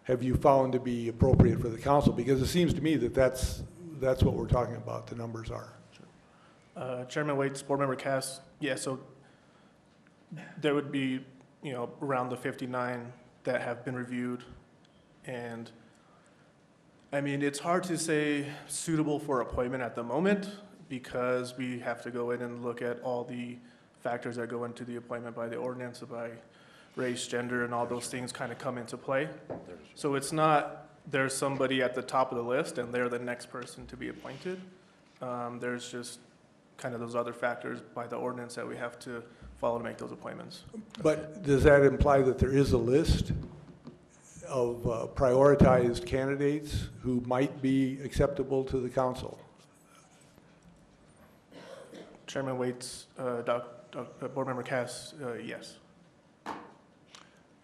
have you found to be appropriate for the council? Because it seems to me that that's what we're talking about, the numbers are. Chairman Waits, Board Member Cass, yeah, so there would be, around the 59 that have been reviewed. And I mean, it's hard to say suitable for appointment at the moment, because we have to go in and look at all the factors that go into the appointment by the ordinance, by race, gender, and all those things kind of come into play. So it's not there's somebody at the top of the list and they're the next person to be appointed. There's just kind of those other factors by the ordinance that we have to follow to make those appointments. But does that imply that there is a list of prioritized candidates who might be acceptable to the council? Chairman Waits, Board Member Cass, yes.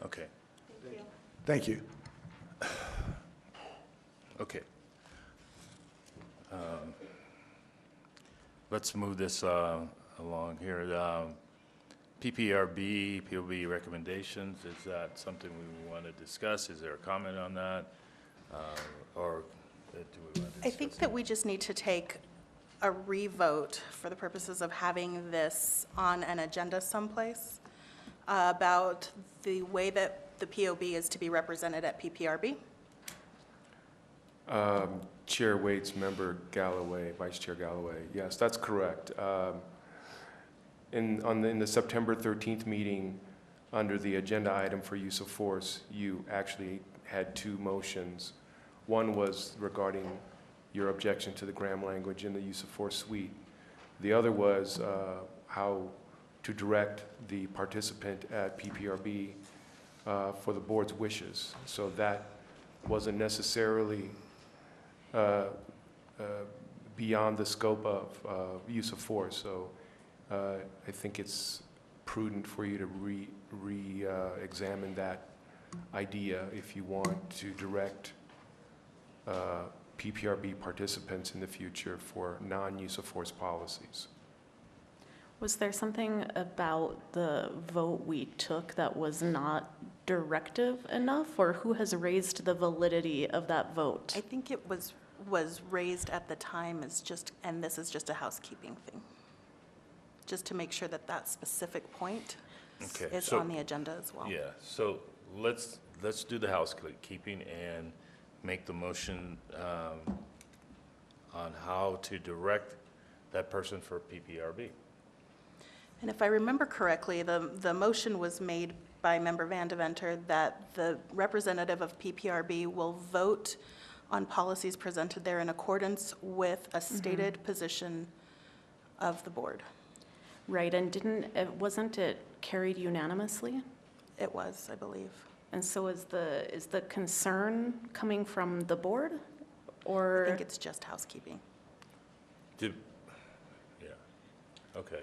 Okay. Thank you. Okay. Let's move this along here. PPRB, POB recommendations, is that something we want to discuss? Is there a comment on that? Or do we want to discuss I think that we just need to take a revote for the purposes of having this on an agenda someplace about the way that the POB is to be represented at PPRB. Chair Waits, Member Galloway, Vice Chair Galloway, yes, that's correct. In the September 13th meeting, under the agenda item for use of force, you actually had two motions. One was regarding your objection to the Graham language in the use of force suite. The other was how to direct the participant at PPRB for the board's wishes. So that wasn't necessarily beyond the scope of use of force. So I think it's prudent for you to re-examine that idea if you want to direct PPRB participants in the future for non-use of force policies. Was there something about the vote we took that was not directive enough, or who has raised the validity of that vote? I think it was raised at the time as just, and this is just a housekeeping thing, just to make sure that that specific point is on the agenda as well. Yeah, so let's do the housekeeping and make the motion on how to direct that person for PPRB. And if I remember correctly, the motion was made by Member Van Deventer that the representative of PPRB will vote on policies presented there in accordance with a stated position of the board. Right, and wasn't it carried unanimously? It was, I believe. And so is the concern coming from the board, or? I think it's just housekeeping. Yeah, okay.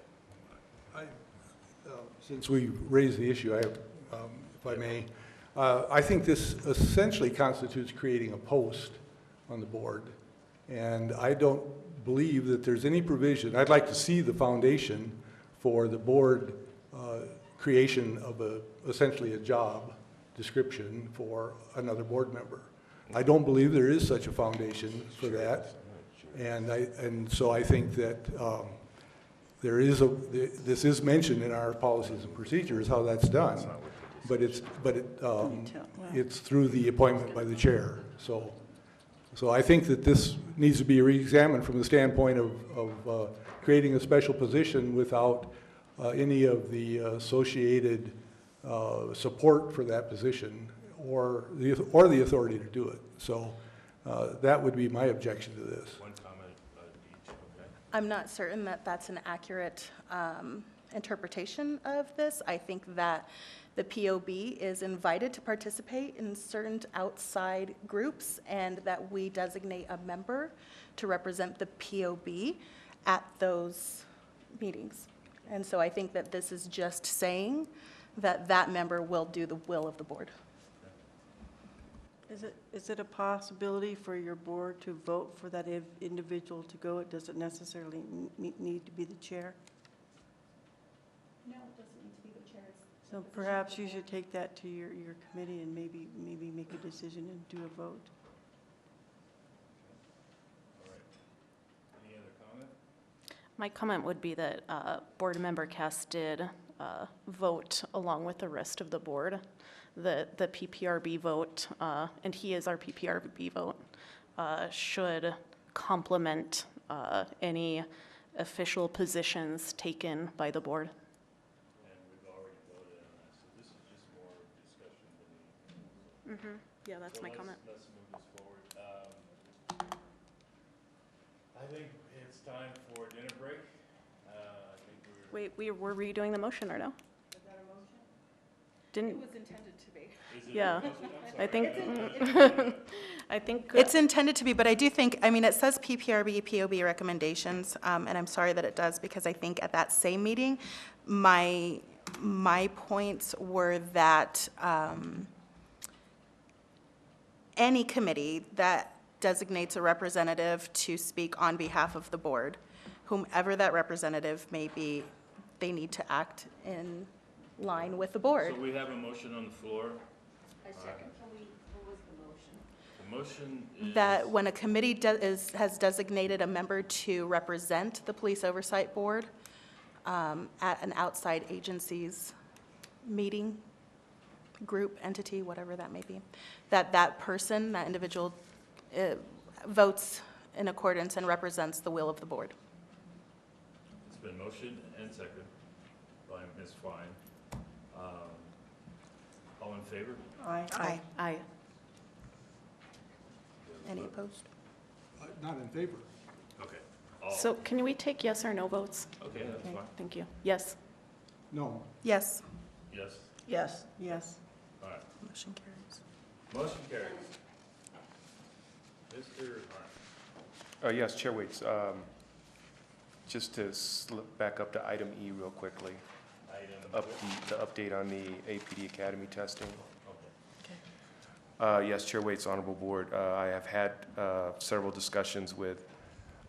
Since we raised the issue, if I may, I think this essentially constitutes creating a post on the board, and I don't believe that there's any provision. I'd like to see the foundation for the board creation of essentially a job description for another board member. I don't believe there is such a foundation for that, and so I think that this is mentioned in our policies and procedures how that's done, but it's through the appointment by the chair. So I think that this needs to be re-examined from the standpoint of creating a special position without any of the associated support for that position or the authority to do it. So that would be my objection to this. One comment each, okay? I'm not certain that that's an accurate interpretation of this. I think that the POB is invited to participate in certain outside groups, and that we designate a member to represent the POB at those meetings. And so I think that this is just saying that that member will do the will of the board. Is it a possibility for your board to vote for that individual to go? It doesn't necessarily need to be the chair? No, it doesn't need to be the chair. So perhaps you should take that to your committee and maybe make a decision and do a vote. All right. Any other comment? My comment would be that Board Member Cass did vote along with the rest of the board. The PPRB vote, and he is our PPRB vote, should complement any official positions taken by the board. And we've already voted on that, so this is just more discussion than anything else. Yeah, that's my comment. Let's move this forward. I think it's time for dinner break. I think Wait, were redoing the motion or no? Was that a motion? Didn't? It was intended to be. Is it Yeah, a motion? I'm I sorry. think, I think. It's intended to be, but I do think, I mean, it says PPRB, POB recommendations, and I'm sorry that it does, because I think at that same meeting, my points were that any committee that designates a representative to speak on behalf of the board, whomever that representative may be, they need to act in line with the board. So we have a motion on the floor. I second. What was the motion? The motion is. That when a committee has designated a member to represent the Police Oversight Board at an outside agency's meeting, group, entity, whatever that may be, that person, that individual, votes in accordance and represents the will of the board. It's been motioned and seconded by Ms. Fine. All in favor? Aye. Aye. Any opposed? Not in favor. Okay. So can we take yes or no votes? Okay, that's fine. Thank you. Yes. No. Yes. Yes? Yes. Yes. All right. Motion carries. Motion carries. Mr. Harn. Yes, Chair Waits. Just to slip back up to item E real quickly. The update on the APD Academy testing. Yes, Chair Waits, Honorable Board. I have had several discussions with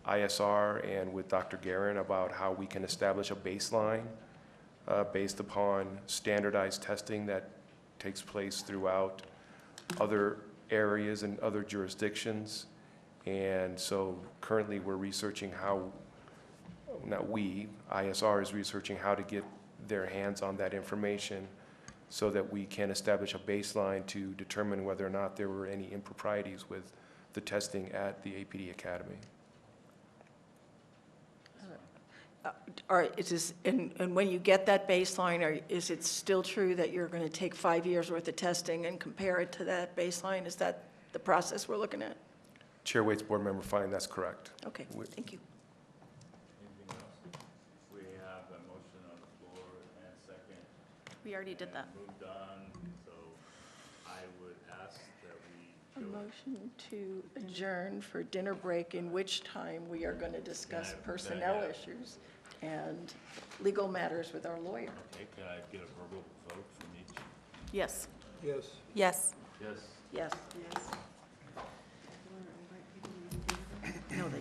ISR and with Dr. Guerin about how we can establish a baseline based upon standardized testing that takes place throughout other areas and other jurisdictions. And so currently we're researching how, not we, ISR is researching how to get their hands on that information so that we can establish a baseline to determine whether or not there were any improprieties with the testing at the APD Academy. And when you get that baseline, is it still true that you're going to take 5 years' worth of testing and compare it to that baseline? Is that the process we're looking at? Chair Waits, Board Member Fine, that's correct. Okay, thank you. Anything else? We have a motion on the floor and second. We already did that. Moved on, so would ask that A we go. motion to adjourn for dinner break, in which time we are going to discuss Can I- personnel issues and legal matters with our lawyer. Okay, can I get a verbal vote from each? Yes. Yes. Yes. Yes. Yes. Yes. No, they